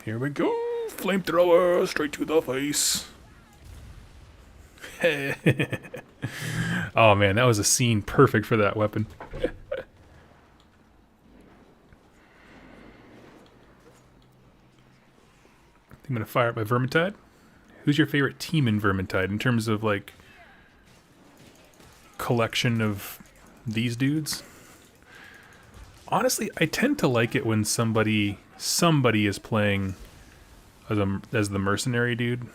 Here we go. Flamethrower straight to the face. Oh man, that was a scene perfect for that weapon. I'm gonna fire up my Vermintide. Who's your favorite team in Vermintide in terms of like collection of these dudes? Honestly, I tend to like it when somebody somebody is playing as the mercenary dude.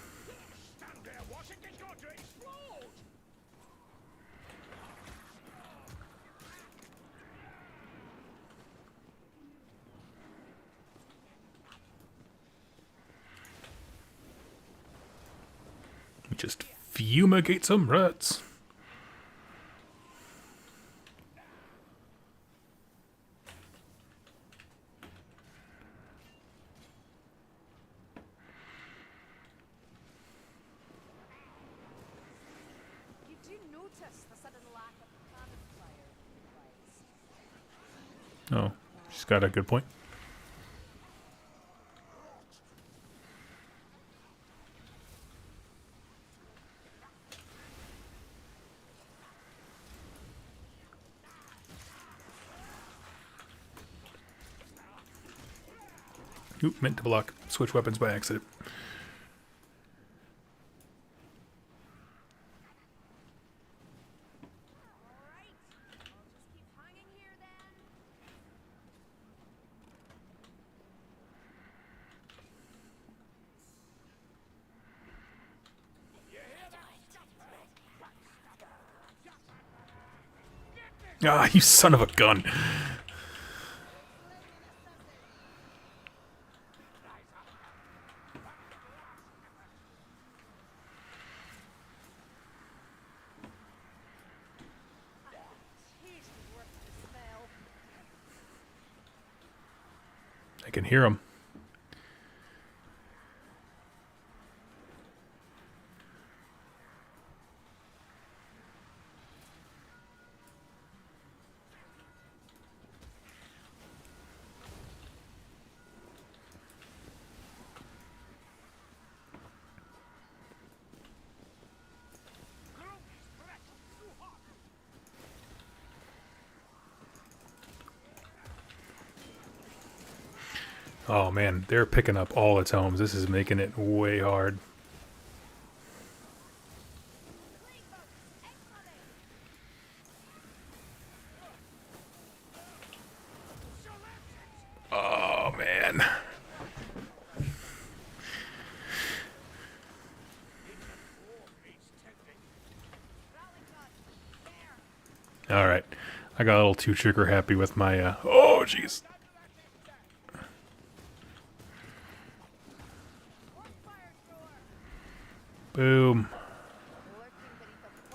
Stand there, watch it, it's going to explode! Just fumigate some rats. You do notice the sudden lack of cannon fire, right? Oh, she's got a good point. Oop, meant to block. Switch weapons by accident. Alright, I'll just keep hanging here then. Ah, you son of a gun. Tasty worth the smell. I can hear him. Oh man, they're picking up all its homes. This is making it way hard. Oh man. Alright. I got a little too trigger happy with my oh jeez. Boom.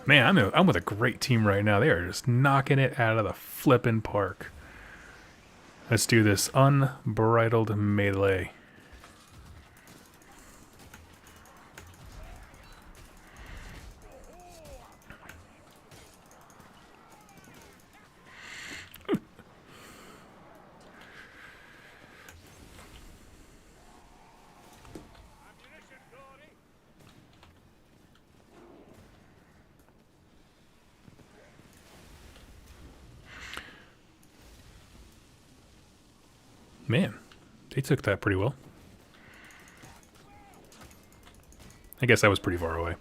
Man, I'm with a great team right now. They are just knocking it out of the flippin' park. Let's do this unbridled melee. Man, they took that pretty well. I guess I was pretty far away.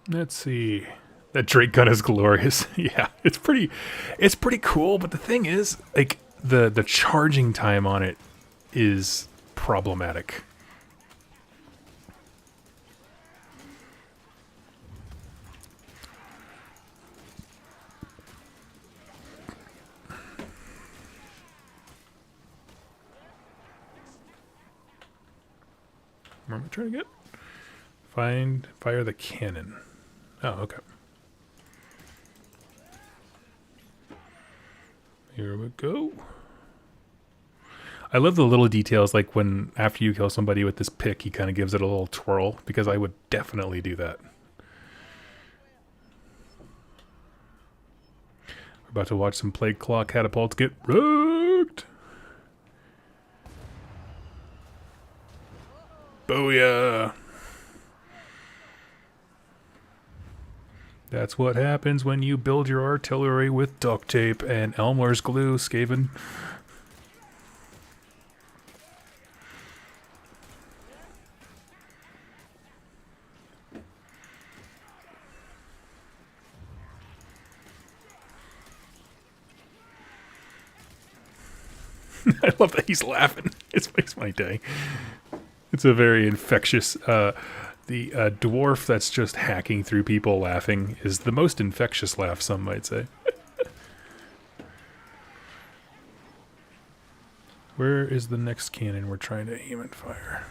Let's see. That Drake gun is glorious. Yeah, it's pretty cool, but the thing is, like, the charging time on it is problematic. What am I trying to get? Fire the cannon. Oh, okay. Here we go. I love the little details, like when after you kill somebody with this pick, he kind of gives it a little twirl, because I would definitely do that. We're about to watch some Plague Claw catapults get wrecked. Booyah! That's what happens when you build your artillery with duct tape and Elmer's glue, Skaven. I love that he's laughing. It makes my day. It's a very infectious. The dwarf that's just hacking through people laughing is the most infectious laugh, some might say. Where is the next cannon we're trying to aim and fire?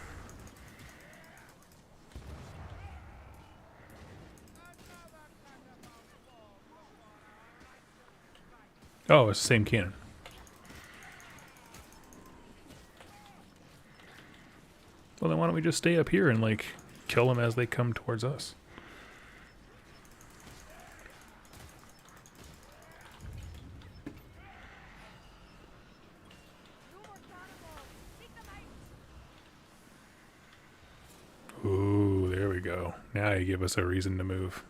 Oh, it's the same cannon. Well, then why don't we just stay up here and, like, kill them as they come towards us? Ooh, there we go. Now you give us a reason to move.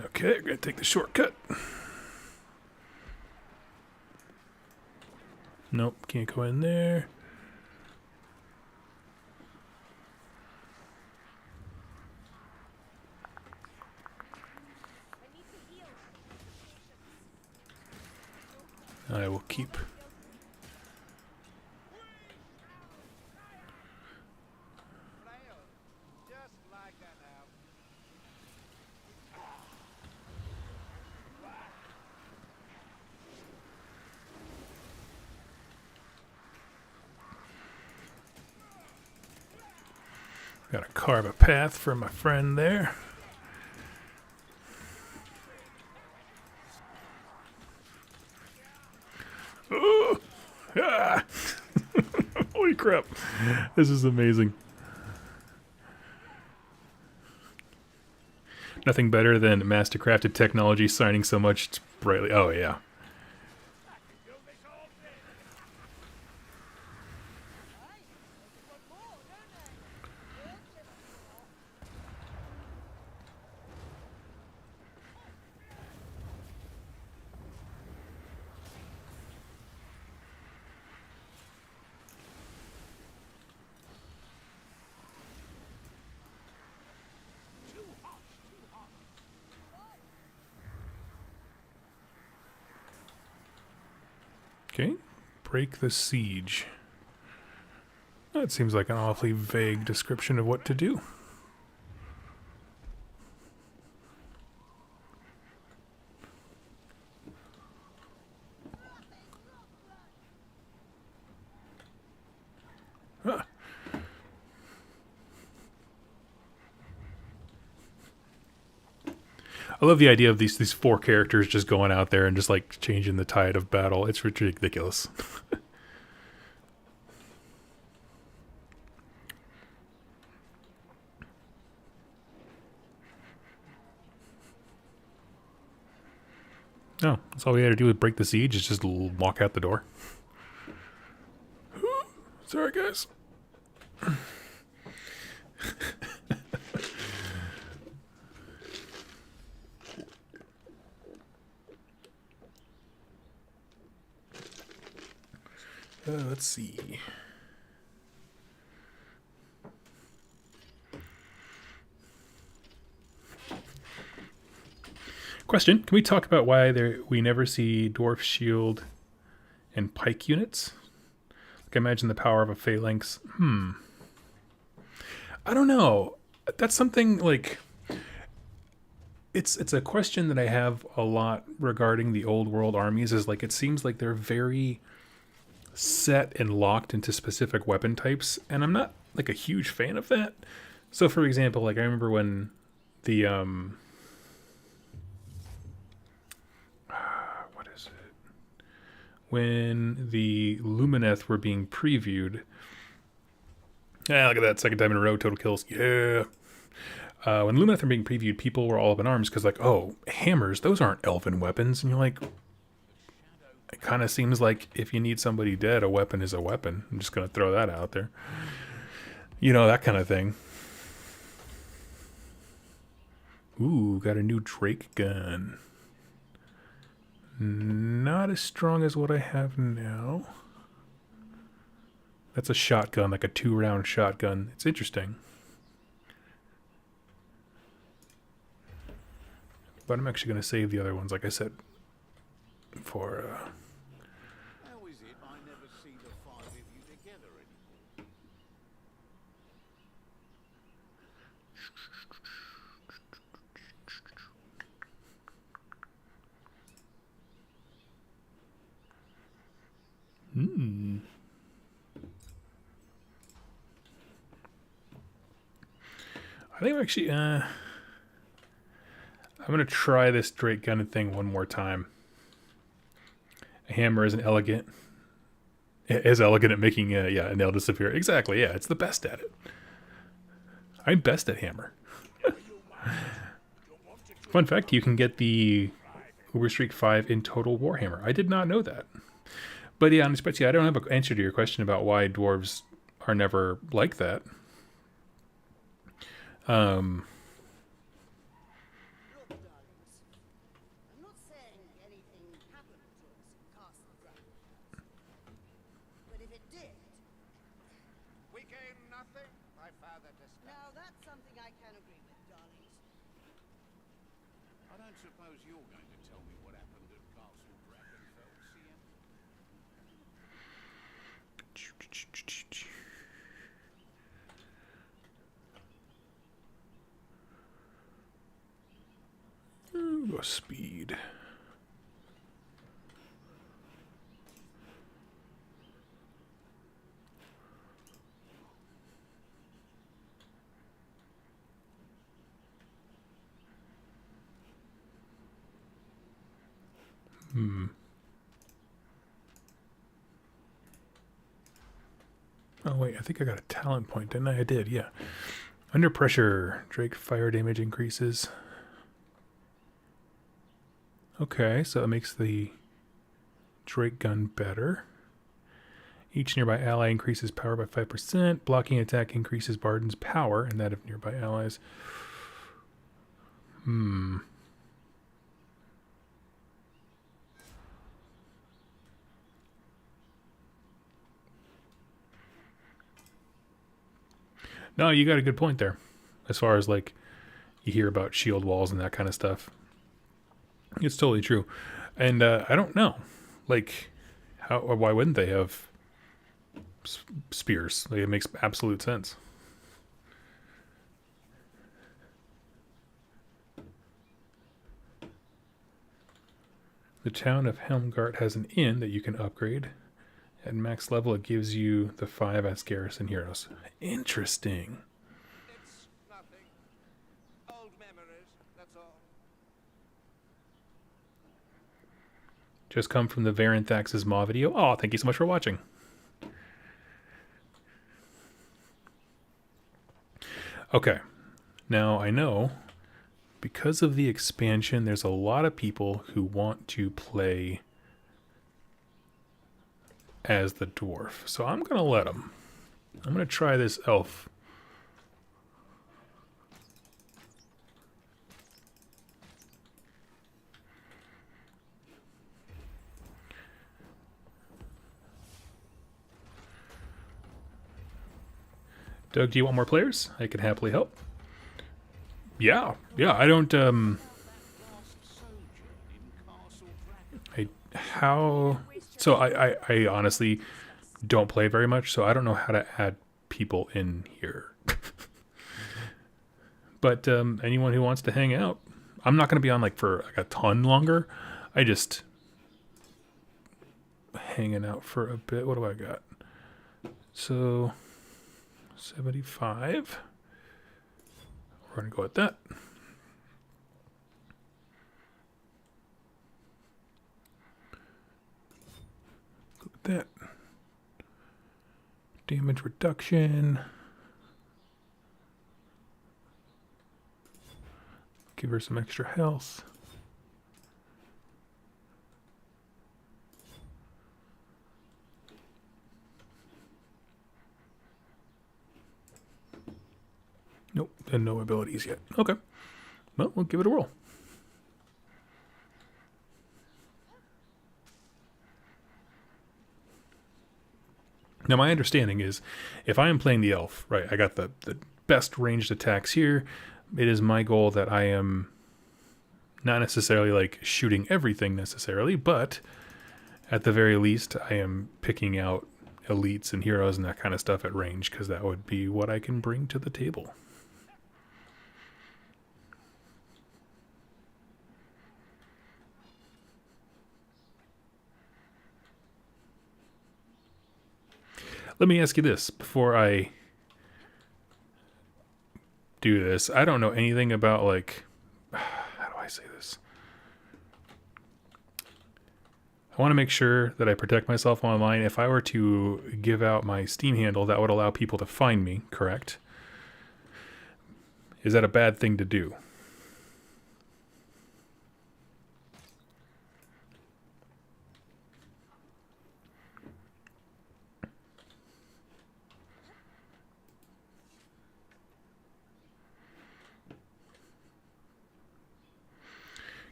Okay, we're gonna take the shortcut. Nope, can't go in there. I will keep. Just like that now. Gotta carve a path for my friend there. Oh, ah. Holy crap. This is amazing. Nothing better than mastercrafted technology shining so much brightly. Oh, yeah. Okay, break the siege. That seems like an awfully vague description of what to do. Huh. I love the idea of these four characters just going out there and just like changing the tide of battle. It's ridiculous. No, that's all we had to do was break the siege, is just walk out the door. Sorry, guys. Let's see. Question, can we talk about why we never see dwarf shield and pike units? Like, imagine the power of a phalanx. I don't know. That's something like... It's a question that I have a lot regarding the old world armies, is like, it seems like they're very set and locked into specific weapon types, and I'm not like a huge fan of that. So for example, like I remember when the what is it? When the Lumineth were being previewed. Yeah, look at that, second time in a row, total kills. Yeah. When Lumineth were being previewed, people were all up in arms because like, oh, hammers, those aren't elven weapons. And you're like, it kind of seems like if you need somebody dead, a weapon is a weapon. I'm just going to throw that out there. You know, that kind of thing. Ooh, got a new Drake gun. Not as strong as what I have now. That's a shotgun, like a 2-round shotgun. It's interesting. But I'm actually going to save the other ones, like I said, for... How is it I never see the five of you together anymore? I think I'm actually... I'm going to try this Drake gun thing one more time. A hammer is elegant at making a nail disappear. Exactly, yeah, it's the best at it. I'm best at hammer. Fun fact, you can get the Uber Streak 5 in Total Warhammer. I did not know that. But yeah, I don't have an answer to your question about why dwarves are never like that. Look, darlings, I'm not saying anything happened to us in Castle Dragons. But if it did, We gain nothing by further discussion. now that's something I can agree with, darlings. I don't suppose you're going to tell me what happened at Castle Dragonfell, Ian? Ooh, speed. Oh wait, I think I got a talent point, didn't I? I did, yeah. Under pressure, Drake fire damage increases. Okay, so it makes the Drake gun better. Each nearby ally increases power by 5%. Blocking attack increases Barden's power and that of nearby allies. No, you got a good point there. As far as like you hear about shield walls and that kind of stuff. It's totally true. And I don't know. Like how or why wouldn't they have spears? Like it makes absolute sense. The town of Helmgart has an inn that you can upgrade. At max level, it gives you the 5 as garrison heroes. Interesting. It's nothing. Old memories, that's all. Just come from the Varanthax's Maw video. Oh, thank you so much for watching. Okay. Now, I know because of the expansion, there's a lot of people who want to play as the dwarf. So I'm going to let them. I'm going to try this elf. Doug, do you want more players? I can happily help. Yeah, I don't, Last sojourn in Castle Dragon. So I honestly don't play very much, so I don't know how to add people in here. But anyone who wants to hang out, I'm not going to be on like for like a ton longer. I just hanging out for a bit. What do I got? So 75. We're going to go with that. Look at that. Damage reduction. Give her some extra health. Nope, and no abilities yet. Okay. Well, we'll give it a whirl. Now, my understanding is, if I am playing the elf, right, I got the best ranged attacks here. It is my goal that I am Not necessarily like shooting everything necessarily, but at the very least, I am picking out elites and heroes and that kind of stuff at range, because that would be what I can bring to the table. Let me ask you this before I do this. I don't know anything about, like, how do I say this? I want to make sure that I protect myself online. If I were to give out my Steam handle, that would allow people to find me, correct? Is that a bad thing to do?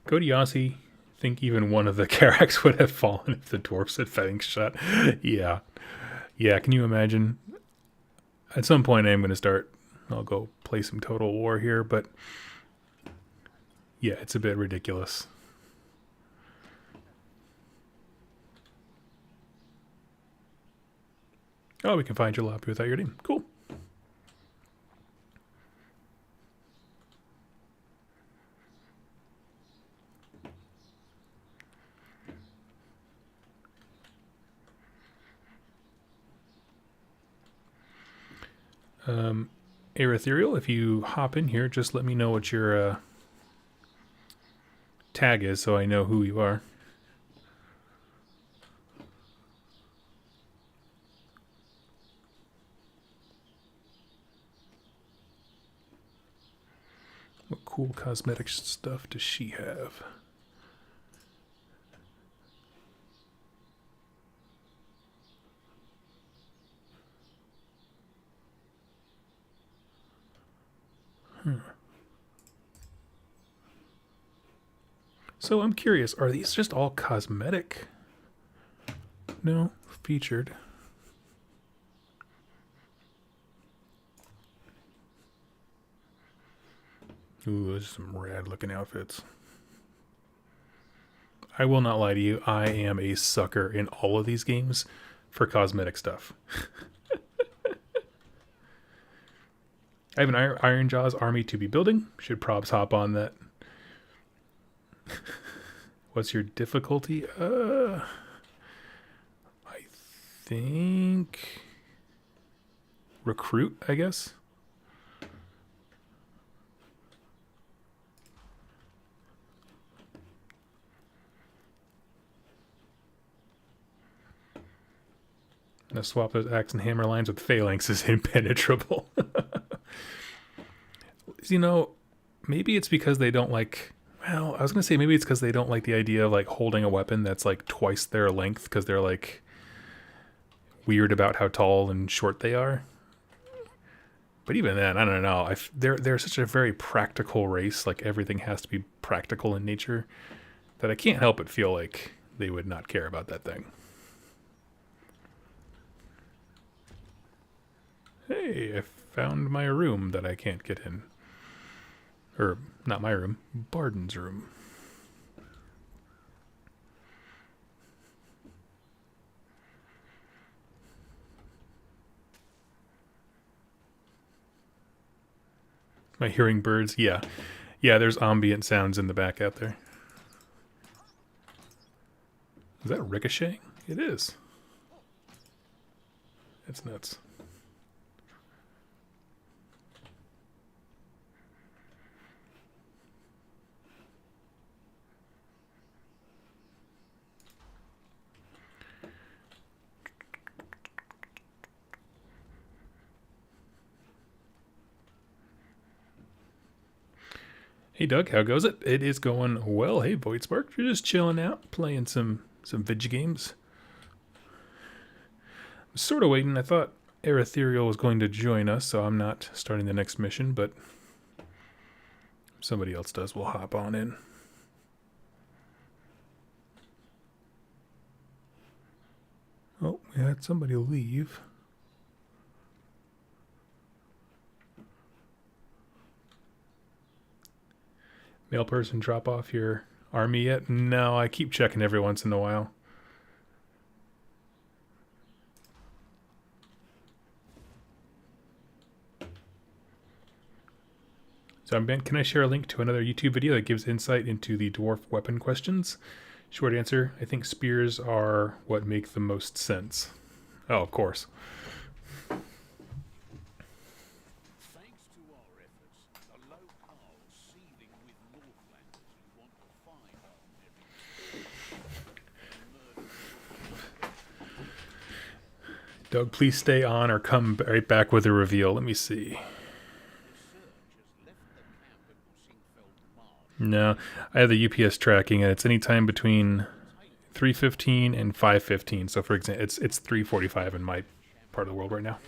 Cody Yossi, think even one of the Karax would have fallen if the dwarfs had phalanx shot. Yeah. Yeah, can you imagine? At some point I am going to start, I'll go play some Total War here, but yeah, it's a bit ridiculous. Oh, we can find your lobby without your name. Cool. Ethereal, if you hop in here, just let me know what your tag is so I know who you are. What cool cosmetic stuff does she have? So I'm curious, are these just all cosmetic? No, featured. Ooh, those are some rad looking outfits. I will not lie to you, I am a sucker in all of these games for cosmetic stuff. I have an Iron Jaws army to be building. Should probs hop on that? What's your difficulty? I think recruit, I guess. I'm gonna swap those axe and hammer lines with phalanx is impenetrable. You know, maybe it's because they don't like... Well, I was going to say maybe it's because they don't like the idea of like holding a weapon that's like twice their length, because they're like weird about how tall and short they are. But even then, I don't know. They're such a very practical race. Like everything has to be practical in nature that I can't help but feel like they would not care about that thing. Hey, I found my room that I can't get in. Or, not my room, Barden's room. Am I hearing birds? Yeah. Yeah, there's ambient sounds in the back out there. Is that ricocheting? It is. That's nuts. Hey Doug, how goes it? It is going well. Hey Voidspark, you're just chilling out, playing some video games. I'm sort of waiting. I thought Ethereal was going to join us, so I'm not starting the next mission, but if somebody else does, we'll hop on in. Oh, we had somebody leave. Mail person drop off your army yet? No, I keep checking every once in a while. So can I share a link to another YouTube video that gives insight into the dwarf weapon questions? Short answer, I think spears are what make the most sense. Oh, of course. Thanks to our efforts, the locales seething with Northlanders who want to find our merry Doug, please stay on or come right back with a reveal. Let me see. No, I have the UPS tracking, and it's anytime between 3:15 and 5:15. So, for example, it's 3:45 in my part of the world right now.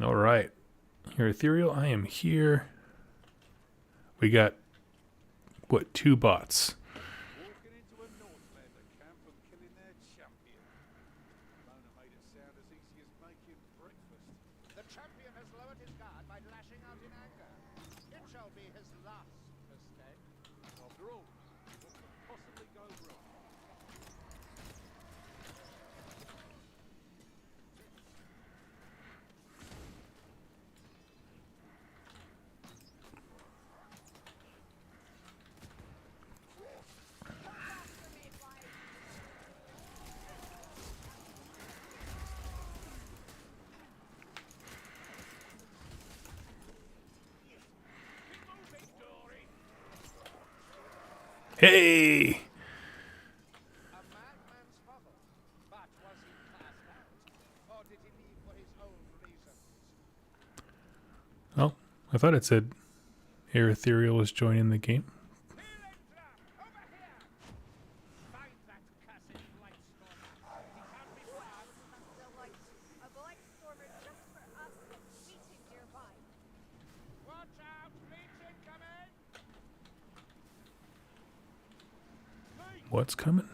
All right, here, Ethereal. I am here. We got what, 2 bots? walking into a Northlander camp and killing their champion. Mona made it sound as easy as making breakfast. The champion has lowered his guard by lashing out in anger. It shall be his last mistake. After all, what could possibly go wrong? Hey! A madman's hovel. But was he cast out? Or did he leave for his own reasons? Oh, I thought it said Air Ethereal was joining the game. Over here! Find that cursed Blightstormer. He can't be far. Delight. A blight stormer just for us that's waiting nearby. Watch out! Breach incoming! What's coming?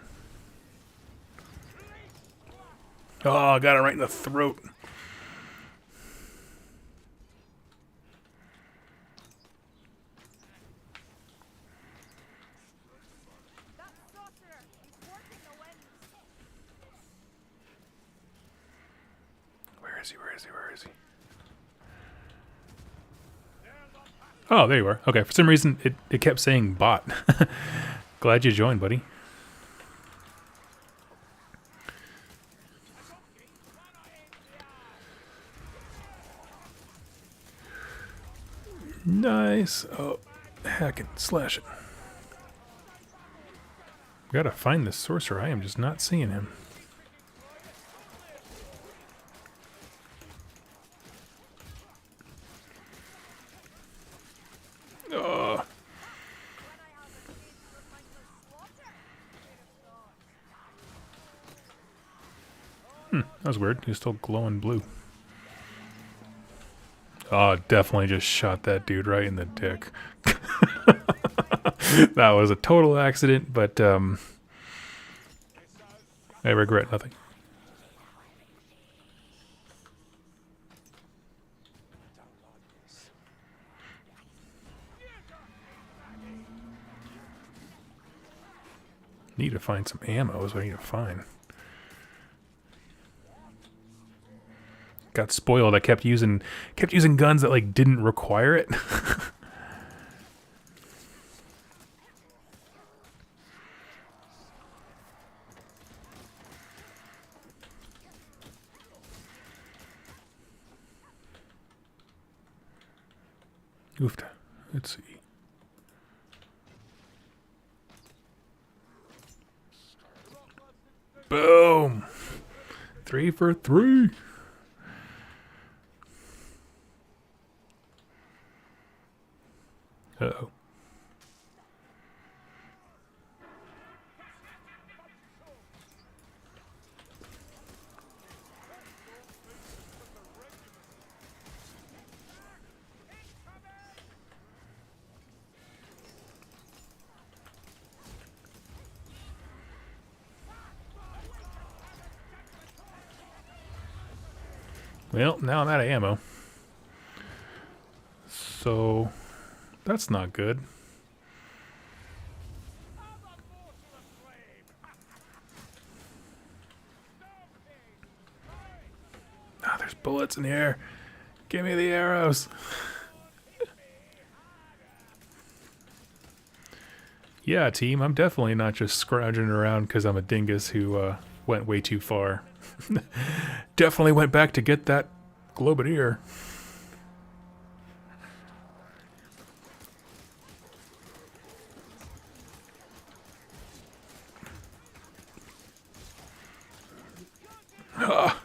Oh, I got it right in the throat. That sorcerer, he's working the winds. Where is he? Where is he? Where is he? Oh, there you are. Okay, for some reason it kept saying bot. Glad you joined, buddy. Nice. Oh, hacking, slashing. Gotta find this sorcerer. I am just not seeing him. Oh. That was weird. He's still glowing blue. Oh, definitely just shot that dude right in the dick. That was a total accident, but I regret nothing. Need to find some ammo is what I need to find. Got spoiled. I kept using guns that like didn't require it. Oofta. Let's see. Boom. 3 for 3. Uh-oh. Well, now I'm out of ammo. So that's not good. Ah, there's bullets in the air. Give me the arrows. Yeah, team, I'm definitely not just scrounging around because I'm a dingus who went way too far. Definitely went back to get that Globadier. Ah.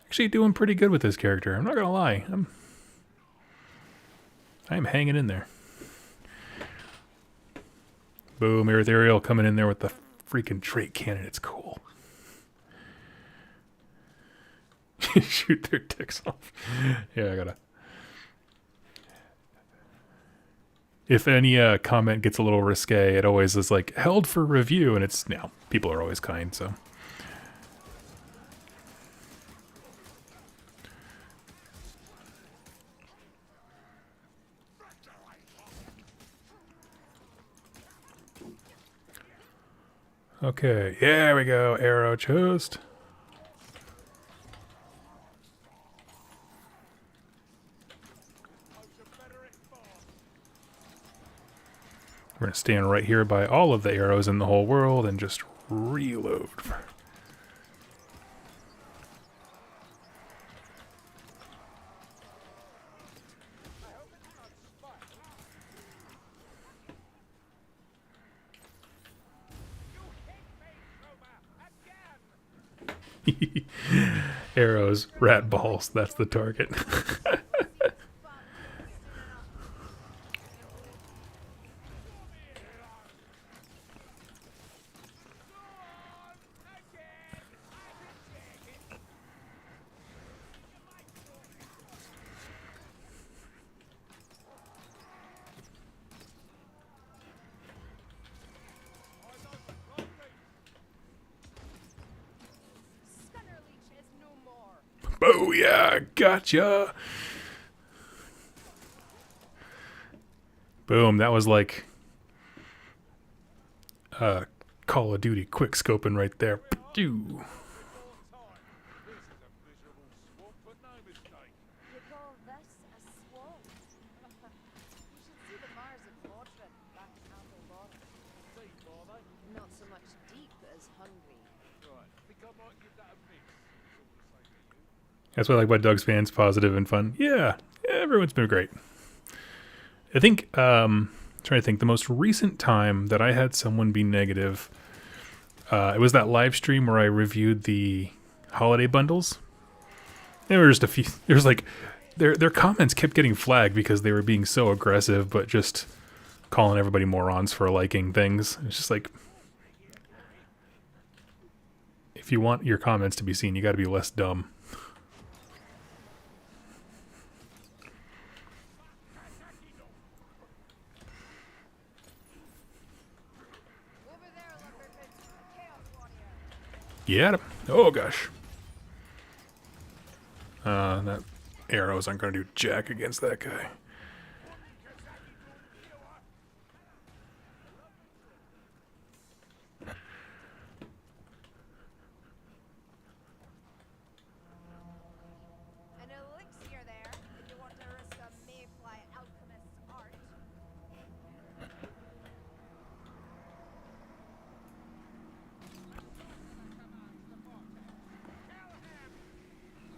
Actually doing pretty good with this character. I'm not gonna lie. I'm hanging in there. Boom, Ethereal coming in there with the freaking trait cannon. It's cool. Shoot their dicks off. Yeah, I gotta. If any comment gets a little risque, it always is like held for review, and it's people are always kind, so. Okay, there we go. Arrow chest. We're going to stand right here by all of the arrows in the whole world and just reload. Arrows, rat balls, that's the target. Oh yeah, gotcha. Boom, that was like Call of Duty quick scoping right there. Pew. You call this a swamp? You should see the Mars of Mordred back in Apple Bottom. Not so much deep as hungry. That's what I like about Doug's fans, positive and fun. Yeah, everyone's been great. I think, trying to think, the most recent time that I had someone be negative, it was that live stream where I reviewed the holiday bundles. There were just a few, there was like, their comments kept getting flagged because they were being so aggressive, but just calling everybody morons for liking things. It's just like, if you want your comments to be seen, you got to be less dumb. Yeah. Oh gosh. That arrows aren't going to do jack against that guy. An elixir there, if you want to risk a mayfly alchemist's art.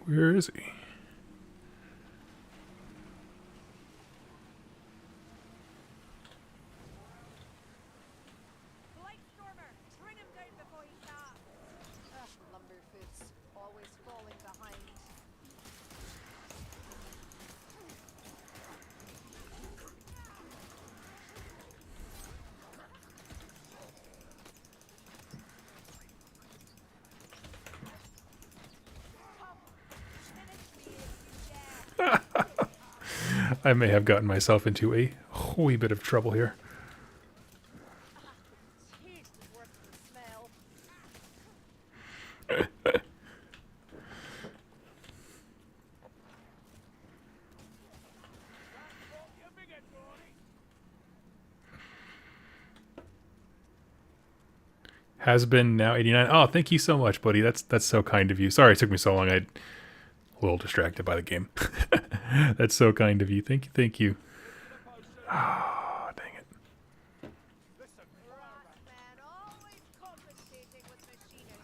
Where is he? Blightstormer, bring him down before he starts. Lumberfoot's always falling behind. I may have gotten myself into a wee bit of trouble here. Taste is worse than the smell. Has been now 89. Oh, thank you so much, buddy. That's so kind of you. Sorry it took me so long. I a little distracted by the game. That's so kind of you. Thank you. Thank you. Oh, dang it. Brassman always compensating with machinery.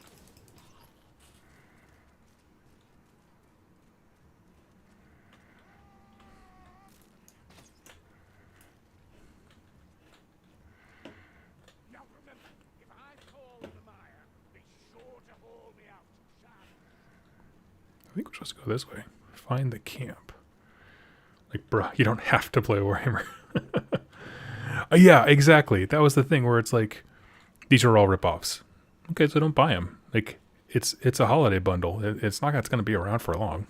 Now remember, if I fall in the mire, be sure to haul me out. Sharp. I think we're supposed to go this way. Find the camp. Like, bruh, you don't have to play Warhammer. Yeah, exactly. That was the thing where it's like, these are all ripoffs. Okay, so don't buy them. Like, it's a holiday bundle. It's not going to be around for long.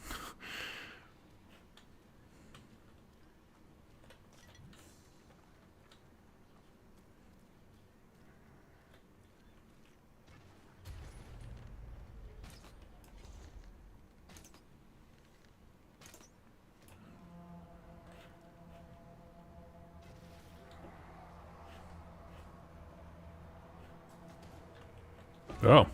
Oh.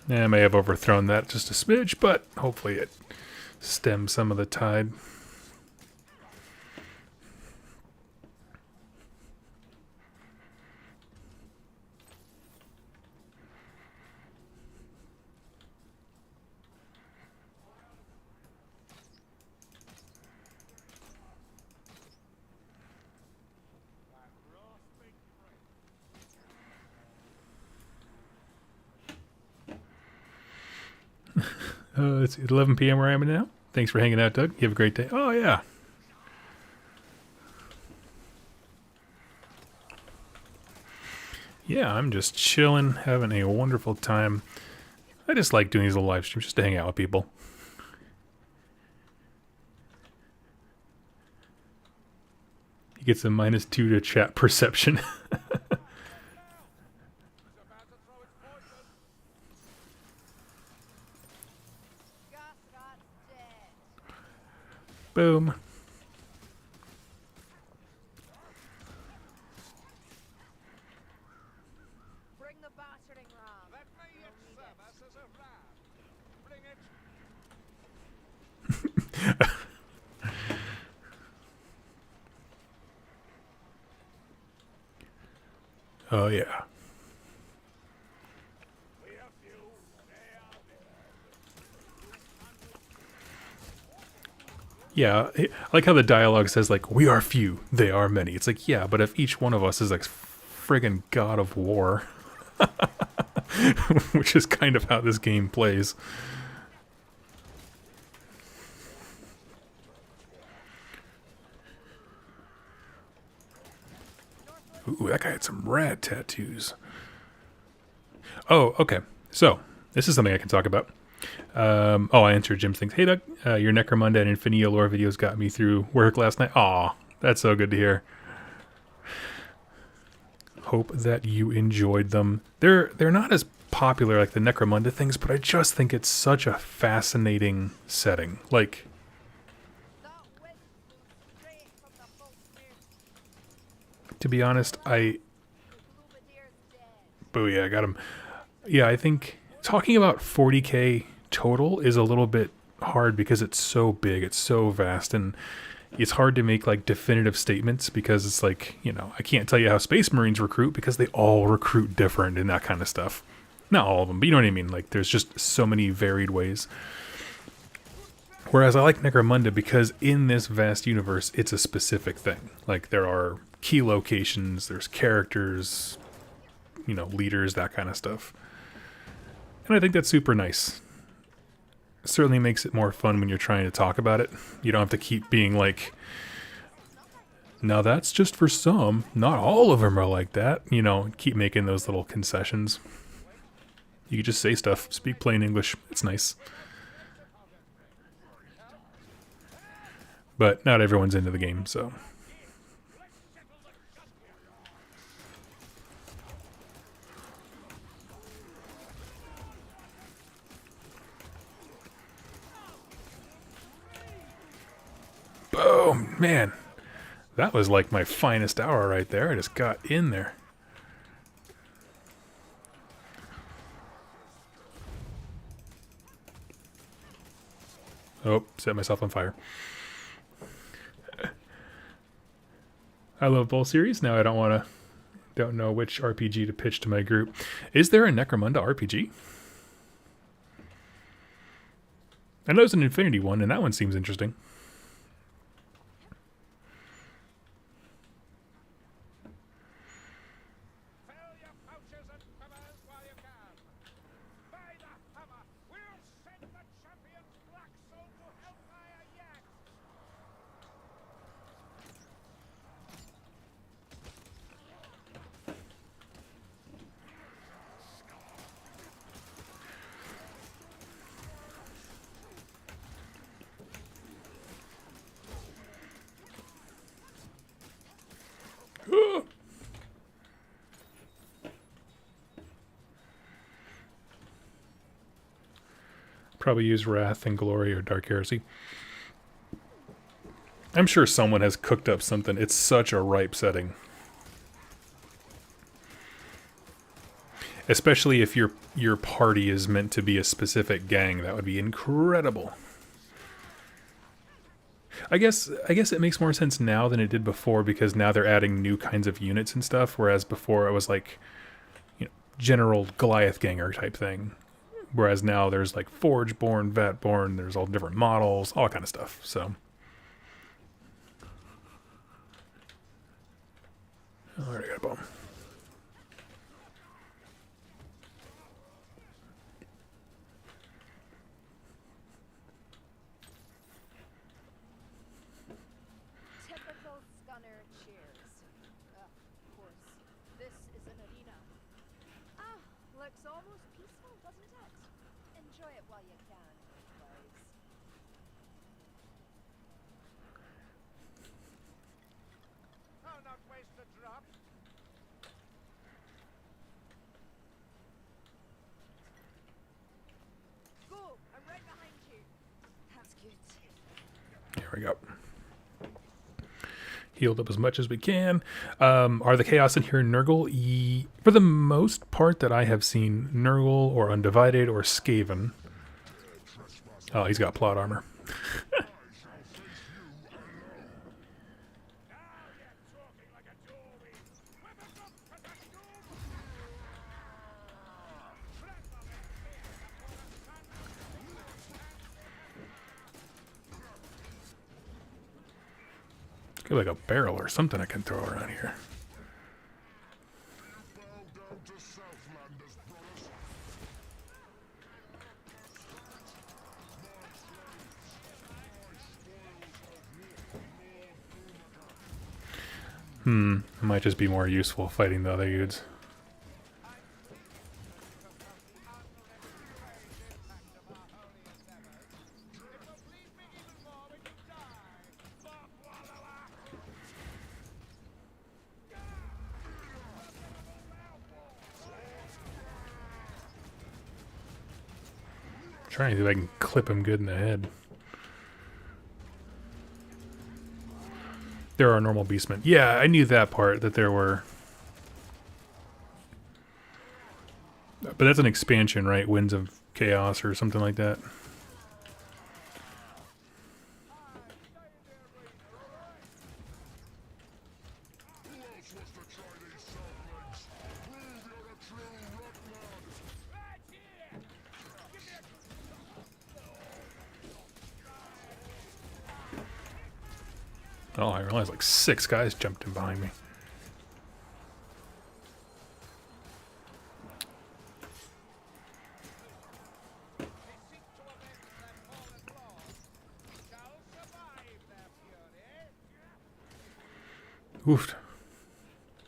Yeah, I may have overthrown that just a smidge, but hopefully it stems some of the tide. It's 11 p.m. where I am now. Thanks for hanging out, Doug. You have a great day. Oh, yeah. Yeah, I'm just chilling, having a wonderful time. I just like doing these little live streams just to hang out with people. He gets a -2 to chat perception. Gasrat's dead. Boom. Bring the battering ram. Let me in service as a ram. Bring it. Oh, yeah. We are few. They are many. Yeah, I like how the dialogue says, like, we are few, they are many. It's like, yeah, but if each one of us is like friggin' god of war, which is kind of how this game plays. Ooh, that guy had some rad tattoos. Oh, okay. So, this is something I can talk about. I answered Jim's things. Hey, Doug, your Necromunda and Infinio lore videos got me through work last night. Aw, that's so good to hear. Hope that you enjoyed them. They're not as popular like the Necromunda things, but I just think it's such a fascinating setting. Like, That wind blew straight from the boat's to be honest, Boomadire's dead. Booyah, I got him. Yeah, I think talking about 40k total is a little bit hard because it's so big, it's so vast, and it's hard to make like definitive statements because it's like, you know, I can't tell you how Space Marines recruit because they all recruit different and that kind of stuff. Not all of them, but you know what I mean? Like, there's just so many varied ways. Whereas I like Necromunda because in this vast universe, it's a specific thing. Like, there are key locations, there's characters, you know, leaders, that kind of stuff. And I think that's super nice. It certainly makes it more fun when you're trying to talk about it. You don't have to keep being like, now that's just for some, not all of them are like that. You know, keep making those little concessions. You can just say stuff, speak plain English. It's nice. But not everyone's into the game, so. Boom, man. That was like my finest hour right there. I just got in there. Oh, set myself on fire. I love both series. Now I don't know which RPG to pitch to my group. Is there a Necromunda RPG? I know there's an Infinity one, and that one seems interesting. Fill your pouches and covers while you can. By the hammer, we'll send the champion's black soul to hellfire yet. Probably use Wrath and Glory or Dark Heresy. I'm sure someone has cooked up something. It's such a ripe setting. Especially if your party is meant to be a specific gang. That would be incredible. I guess it makes more sense now than it did before, because now they're adding new kinds of units and stuff, whereas before it was like, you know, general Goliath ganger type thing. Whereas now there's like Forge-born, Vat-born, there's all different models, all kind of stuff, so. Oh, I already got a bomb. Typical Scunner cheers. Of course, this is an arena. Ah, looks almost peaceful, doesn't it? Enjoy it while you can, guys. I'll not waste a drop. Go! I'm right behind you. That's good. Here we go. Healed up as much as we can. Are the chaos in here Nurgle? For the most part that I have seen, Nurgle or Undivided or Skaven. Oh, he's got plot armor. Get like a barrel or something I can throw around here. It might just be more useful fighting the other dudes. Trying to see if I can clip him good in the head. There are normal beastmen. Yeah, I knew that part, that there were. But that's an expansion, right? Winds of Chaos or something like that. Oh, I realized like 6 guys jumped in behind me. Oof.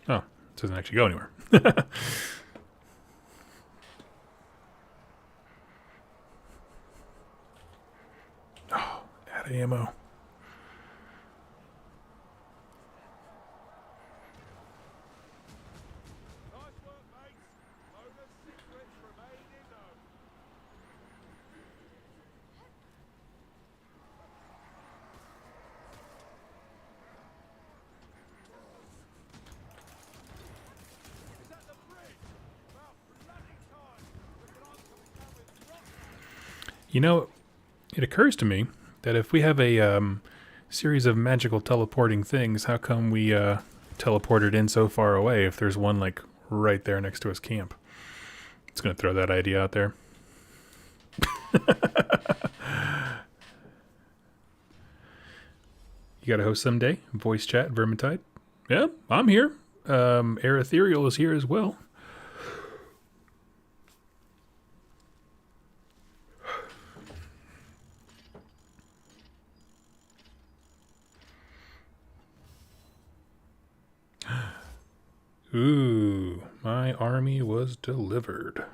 Oh, it doesn't actually go anywhere. Oh, out of ammo. You know, it occurs to me that if we have a series of magical teleporting things, how come we teleported in so far away if there's one like right there next to his camp? Just gonna throw that idea out there. You got a host someday? Voice chat, Vermintide? Yeah, I'm here. Ethereal is here as well. Ooh, my army was delivered.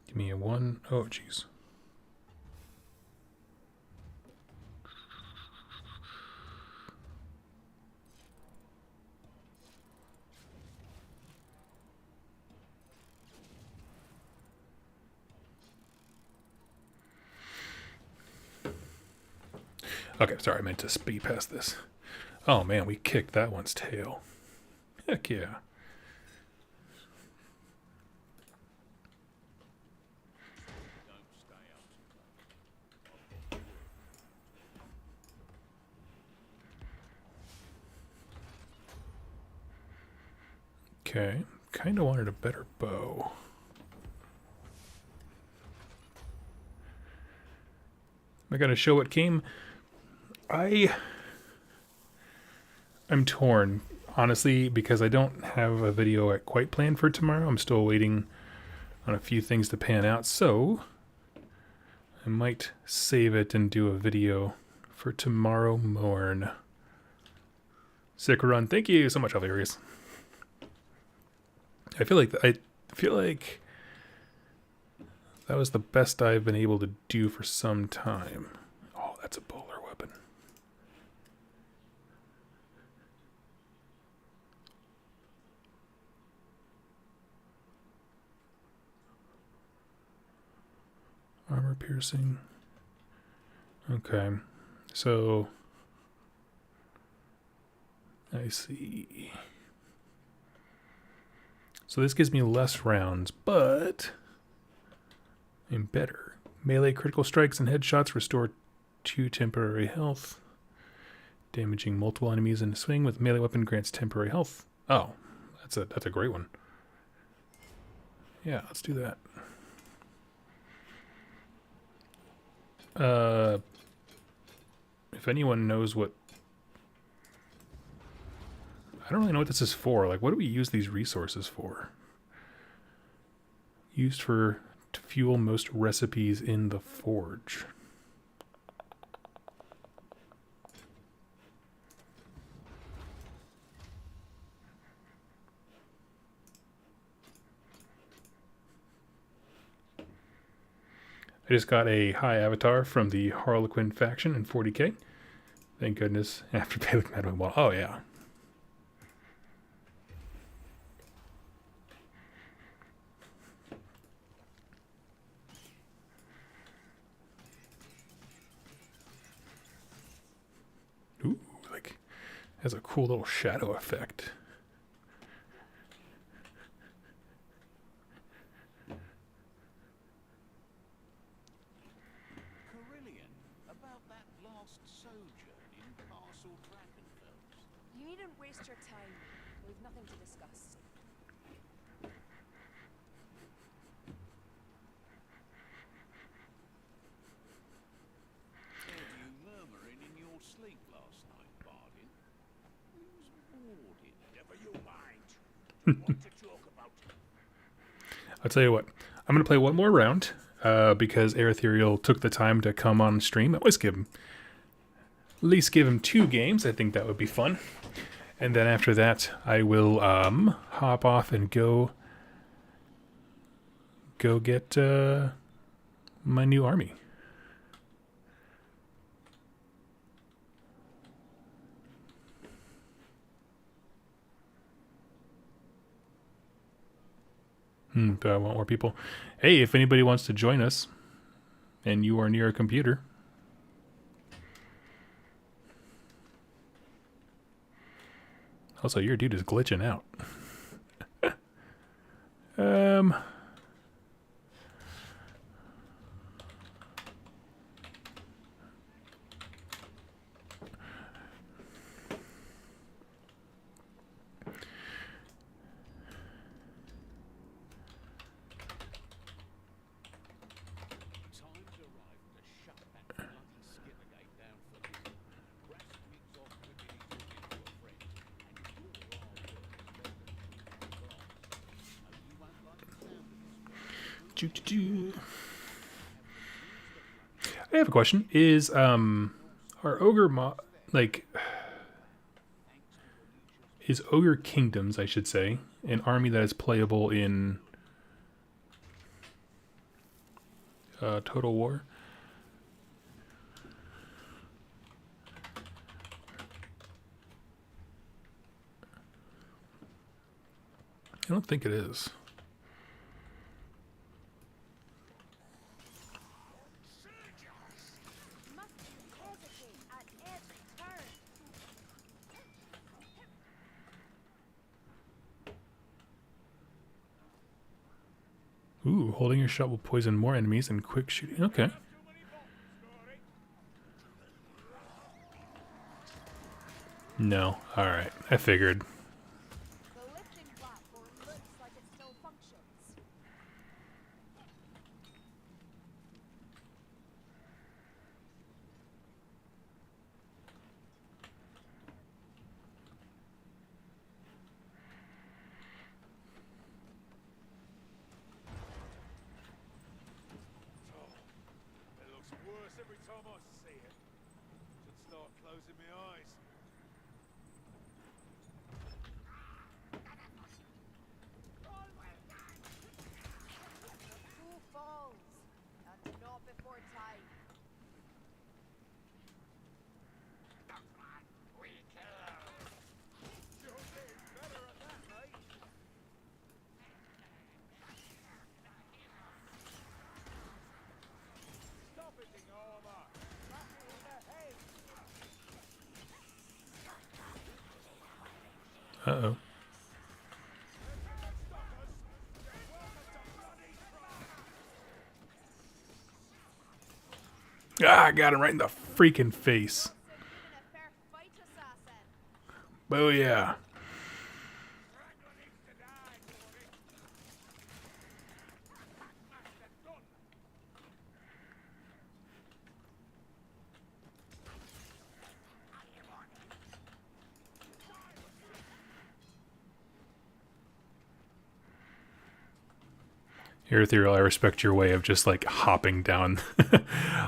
Give me a one. Oh, jeez. Okay, sorry, I meant to speed past this. Oh man, we kicked that one's tail. Heck yeah. Okay, kind of wanted a better bow. I gotta show what came. I'm torn, honestly, because I don't have a video quite planned for tomorrow. I'm still waiting on a few things to pan out, so I might save it and do a video for tomorrow morn. Sick run, thank you so much, Hilarious. I feel like that was the best I've been able to do for some time. Oh, that's a bowler weapon. Armor piercing. Okay, so I see. So this gives me less rounds, but I'm better. Melee critical strikes and headshots restore 2 temporary health. Damaging multiple enemies in a swing with melee weapon grants temporary health. Oh, that's a great one. Yeah, let's do that. If anyone knows what... I don't really know what this is for. Like, what do we use these resources for? Used to fuel most recipes in the forge. I just got a high avatar from the Harlequin faction in 40k. Thank goodness. After Bale Medway Wall. Oh, yeah. Ooh, like, has a cool little shadow effect. You needn't waste your time. We've nothing to discuss. Heard you murmuring in your sleep last night, Bardin. Who's boarding? Never you mind. What to talk about? I'll tell you what. I'm going to play one more round because Ethereal took the time to come on stream. I always at least give him 2 games. I think that would be fun. And then after that, I will hop off and go get my new army. Do I want more people? Hey, if anybody wants to join us and you are near a computer, Also, your dude is glitching out. Time's arrived to shut that bloody skippergate down for good. Brass nicks off women he took into a friend, and your hard work is better than cheating glass. No, you won't like the sound of this. Choo-choo-choo. I have a question. Is are ogre is Ogre Kingdoms, I should say, an army that is playable in Total War? I don't think it is. Must hesitate at every turn. Ooh, holding your shot will poison more enemies and quick shooting. Okay. No. Alright. I figured. The lifting platform looks like it still functions. It looks worse every time I see it. Should start closing my eyes. Who falls? And not before time. You're getting better at that, mate. Stop hitting armor. Slap me in the head. Uh-oh. Ah, I got him right in the freaking face. Even a fair fight assassin. Oh yeah. Here, Ethereal, I respect your way of just like hopping down.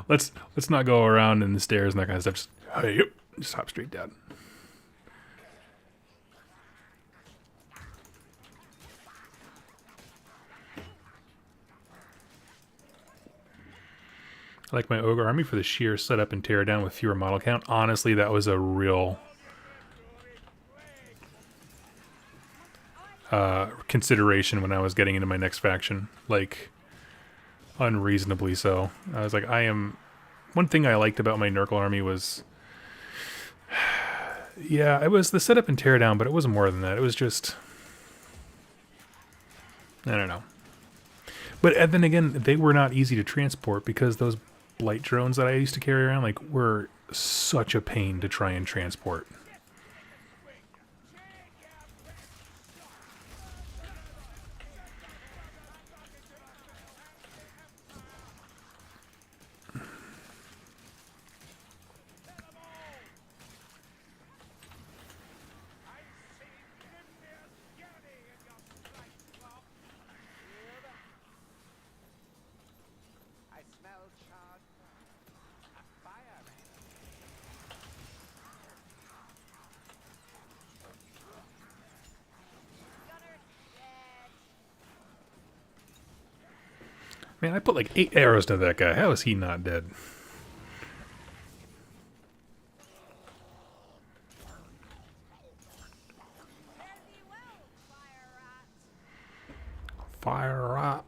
let's not go around in the stairs and that kind of stuff. Just, hey, yep, just hop straight down. I like my Ogre army for the sheer setup and tear down with fewer model count. Honestly, that was a real consideration when I was getting into my next faction. Like, unreasonably so. I was like, one thing I liked about my Nurgle army was, yeah, it was the setup and tear down, but it wasn't more than that. It was just, I don't know. But and then again, they were not easy to transport because those blight drones that I used to carry around were such a pain to try and transport. I smell charred a fire. Gunner dead. Man, I put like 8 arrows to that guy. How is he not dead? Fare thee well, fire rat. Fire rat.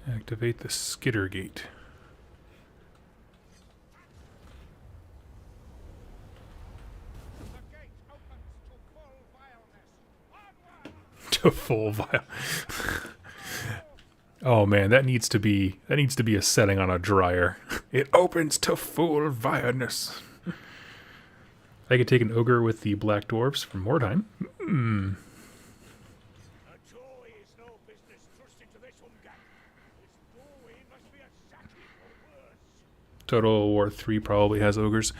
Activate the skitter gate. to full vial. Oh man, that needs to be a setting on a dryer. It opens to full vileness. I could take an ogre with the black dwarfs from Mordheim. A toy is no business trusted to this ungat. This doorway must be a sacky or worse. Total War 3 probably has ogres.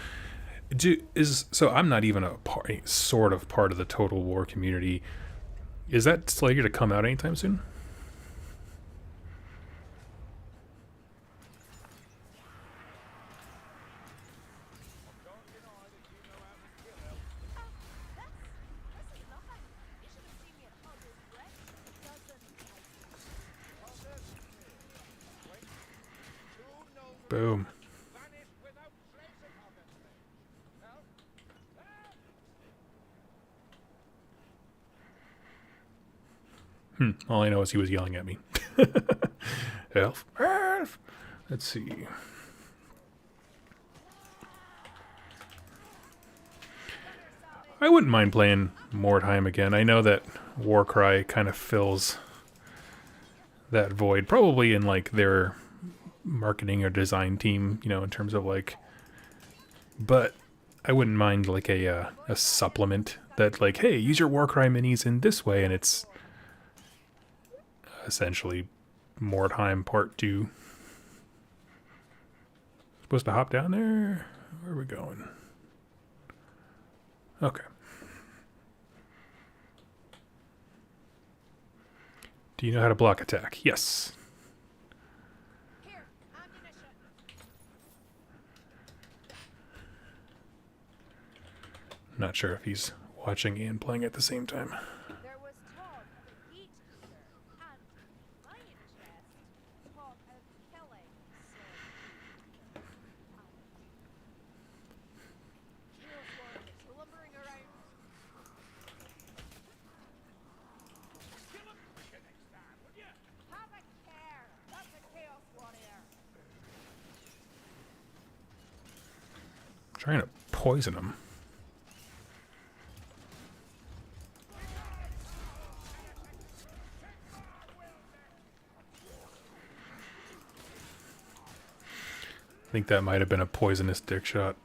So I'm not even a sort of part of the Total War community. Is that slated to come out anytime soon? This is nothing. You should have seen me at Ogre's Break. Doesn't like Boom. Vanished without trace of Hogger's flesh. Help! Help! All I know is he was yelling at me. Elf. Elf. Let's see. I wouldn't mind playing Mordheim again. I know that Warcry kind of fills that void, probably in like their marketing or design team, you know, in terms of like. But I wouldn't mind like a supplement that like, hey, use your Warcry minis in this way, and it's essentially Mordheim Part 2. Supposed to hop down there? Where are we going? Okay. Do you know how to block attack? Yes. Here, ammunition. Not sure if he's watching and playing at the same time. There was talk of a heat eater, and my interest, talk of killing Chaos warriors lumbering around. Kill him quicker next time, would you? Have a care. That's a chaos warrior. Trying to poison him. I think that might have been a poisonous dick shot.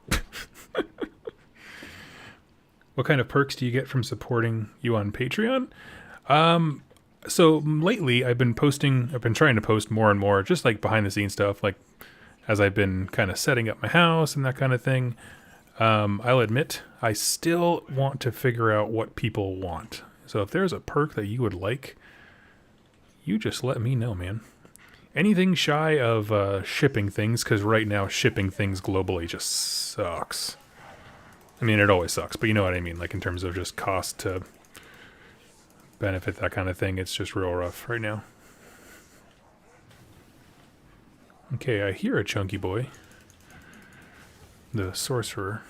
What kind of perks do you get from supporting you on Patreon? So lately I've been trying to post more and more, just like behind the scenes stuff, like as I've been kind of setting up my house and that kind of thing. I'll admit, I still want to figure out what people want. So if there's a perk that you would like, you just let me know, man. Anything shy of shipping things, because right now shipping things globally just sucks. I mean, it always sucks, but you know what I mean. Like in terms of just cost to benefit, that kind of thing, it's just real rough right now. Okay, I hear a chunky boy. The sorcerer.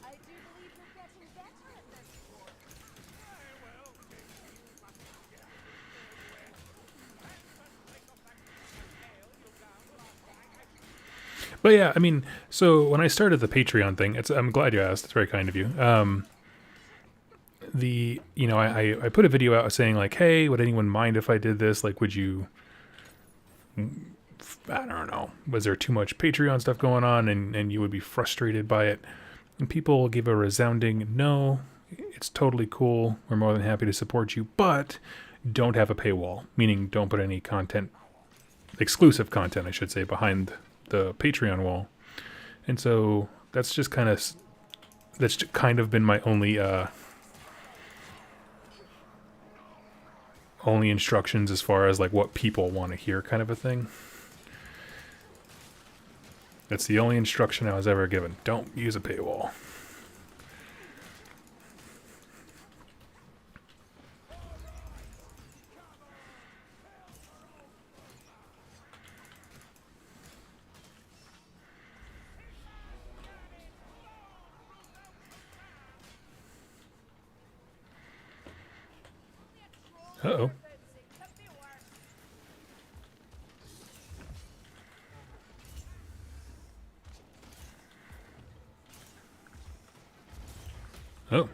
I do believe you're getting better at this sport. But yeah, I mean, so when I started the Patreon thing, I'm glad you asked. It's very kind of you. I put a video out saying like, hey, would anyone mind if I did this? Like, would you, I don't know, was there too much Patreon stuff going on and you would be frustrated by it? And people give a resounding no. It's totally cool. We're more than happy to support you, but don't have a paywall, meaning don't put any content, exclusive content, I should say, behind the Patreon wall. And so that's kind of been my only instructions as far as like what people want to hear, kind of a thing. That's the only instruction I was ever given. Don't use a paywall. Uh-oh. Oh.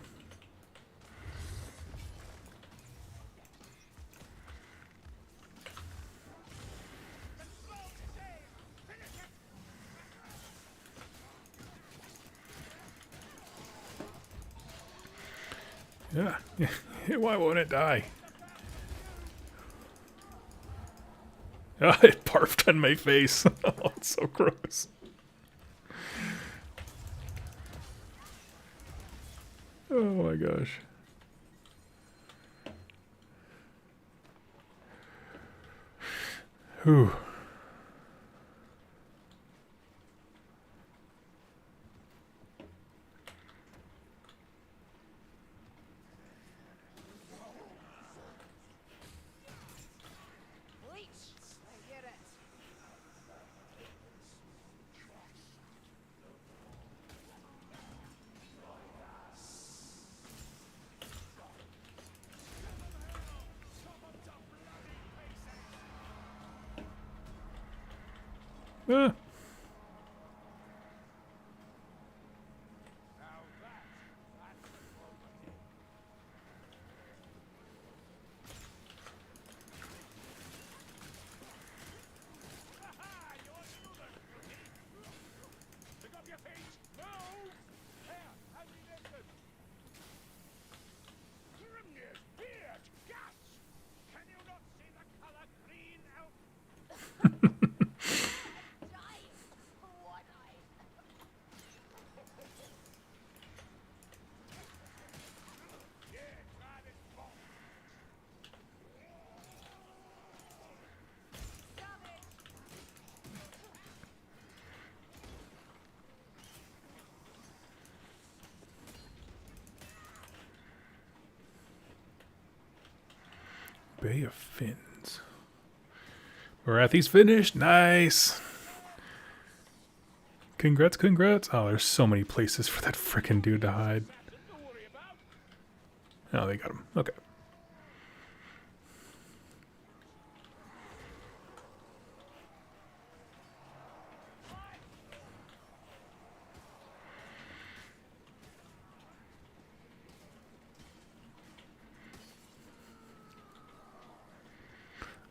Yeah. Why won't it die? Oh, it barfed on my face. Oh, it's so gross. Oh my gosh. Whew. Bleach! I get it. Ah. Pick up your feet! Move! There! Ammunition! Grimnir's beard! Gas! Can you not see the color green out? Dying! One-eyed! Yeah, try this bomb! Stop it! Bay of Fins. Marathi's finished. Nice. Congrats, congrats. Oh, there's so many places for that frickin' dude to hide. Don't worry about. Oh, they got him. Okay.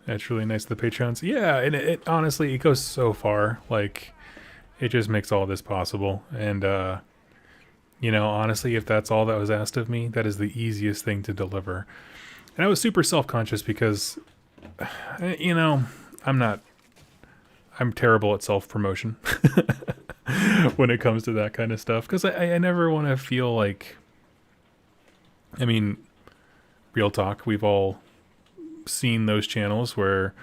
That's really nice of the Patrons. Yeah, and it honestly, it goes so far. Like, it just makes all this possible. And, you know, honestly, if that's all that was asked of me, that is the easiest thing to deliver. And I was super self-conscious because, you know, I'm terrible at self-promotion when it comes to that kind of stuff. Because I never want to feel like, I mean, real talk, we've all seen those channels where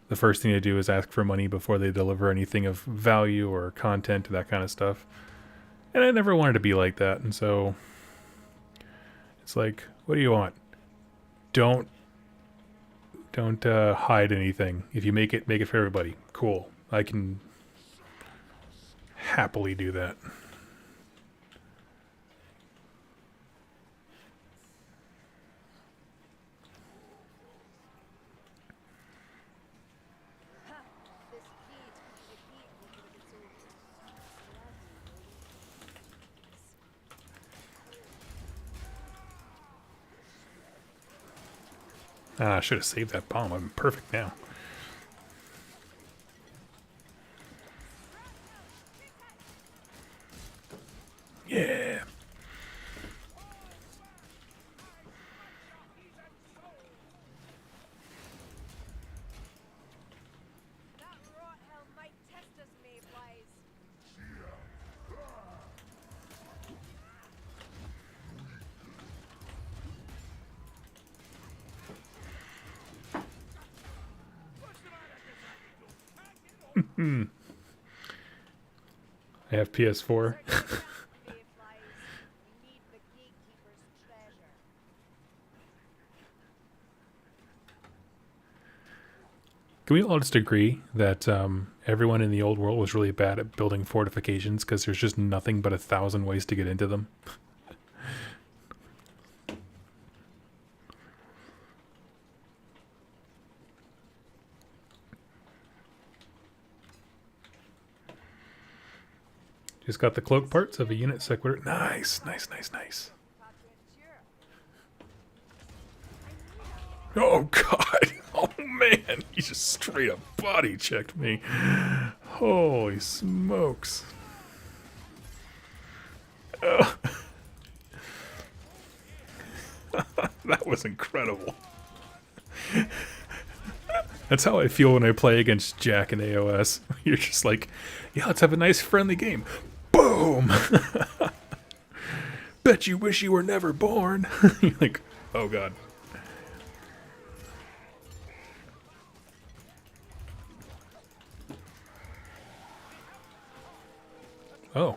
the first thing they do is ask for money before they deliver anything of value or content, that kind of stuff. And I never wanted to be like that. And so it's like, what do you want? Don't hide anything. If you make it for everybody. Cool. I can happily do that. This heat, the heat will put its own Ah, I should have saved that bomb. I'm perfect now. Yeah. That rot hell might test us, Mayflies. I have PS4. Mayflies, we need the gatekeeper's treasure. Can we all just agree that everyone in the old world was really bad at building fortifications because there's just nothing but 1,000 ways to get into them? Just got the cloak parts of a unit sequitur. Nice, nice, nice, nice. Oh god. Oh man. He just straight up body checked me. Holy smokes. Oh. That was incredible. That's how I feel when I play against Jack in AOS. You're just like, yeah, let's have a nice friendly game. Boom! Bet you wish you were never born. You're like, oh god.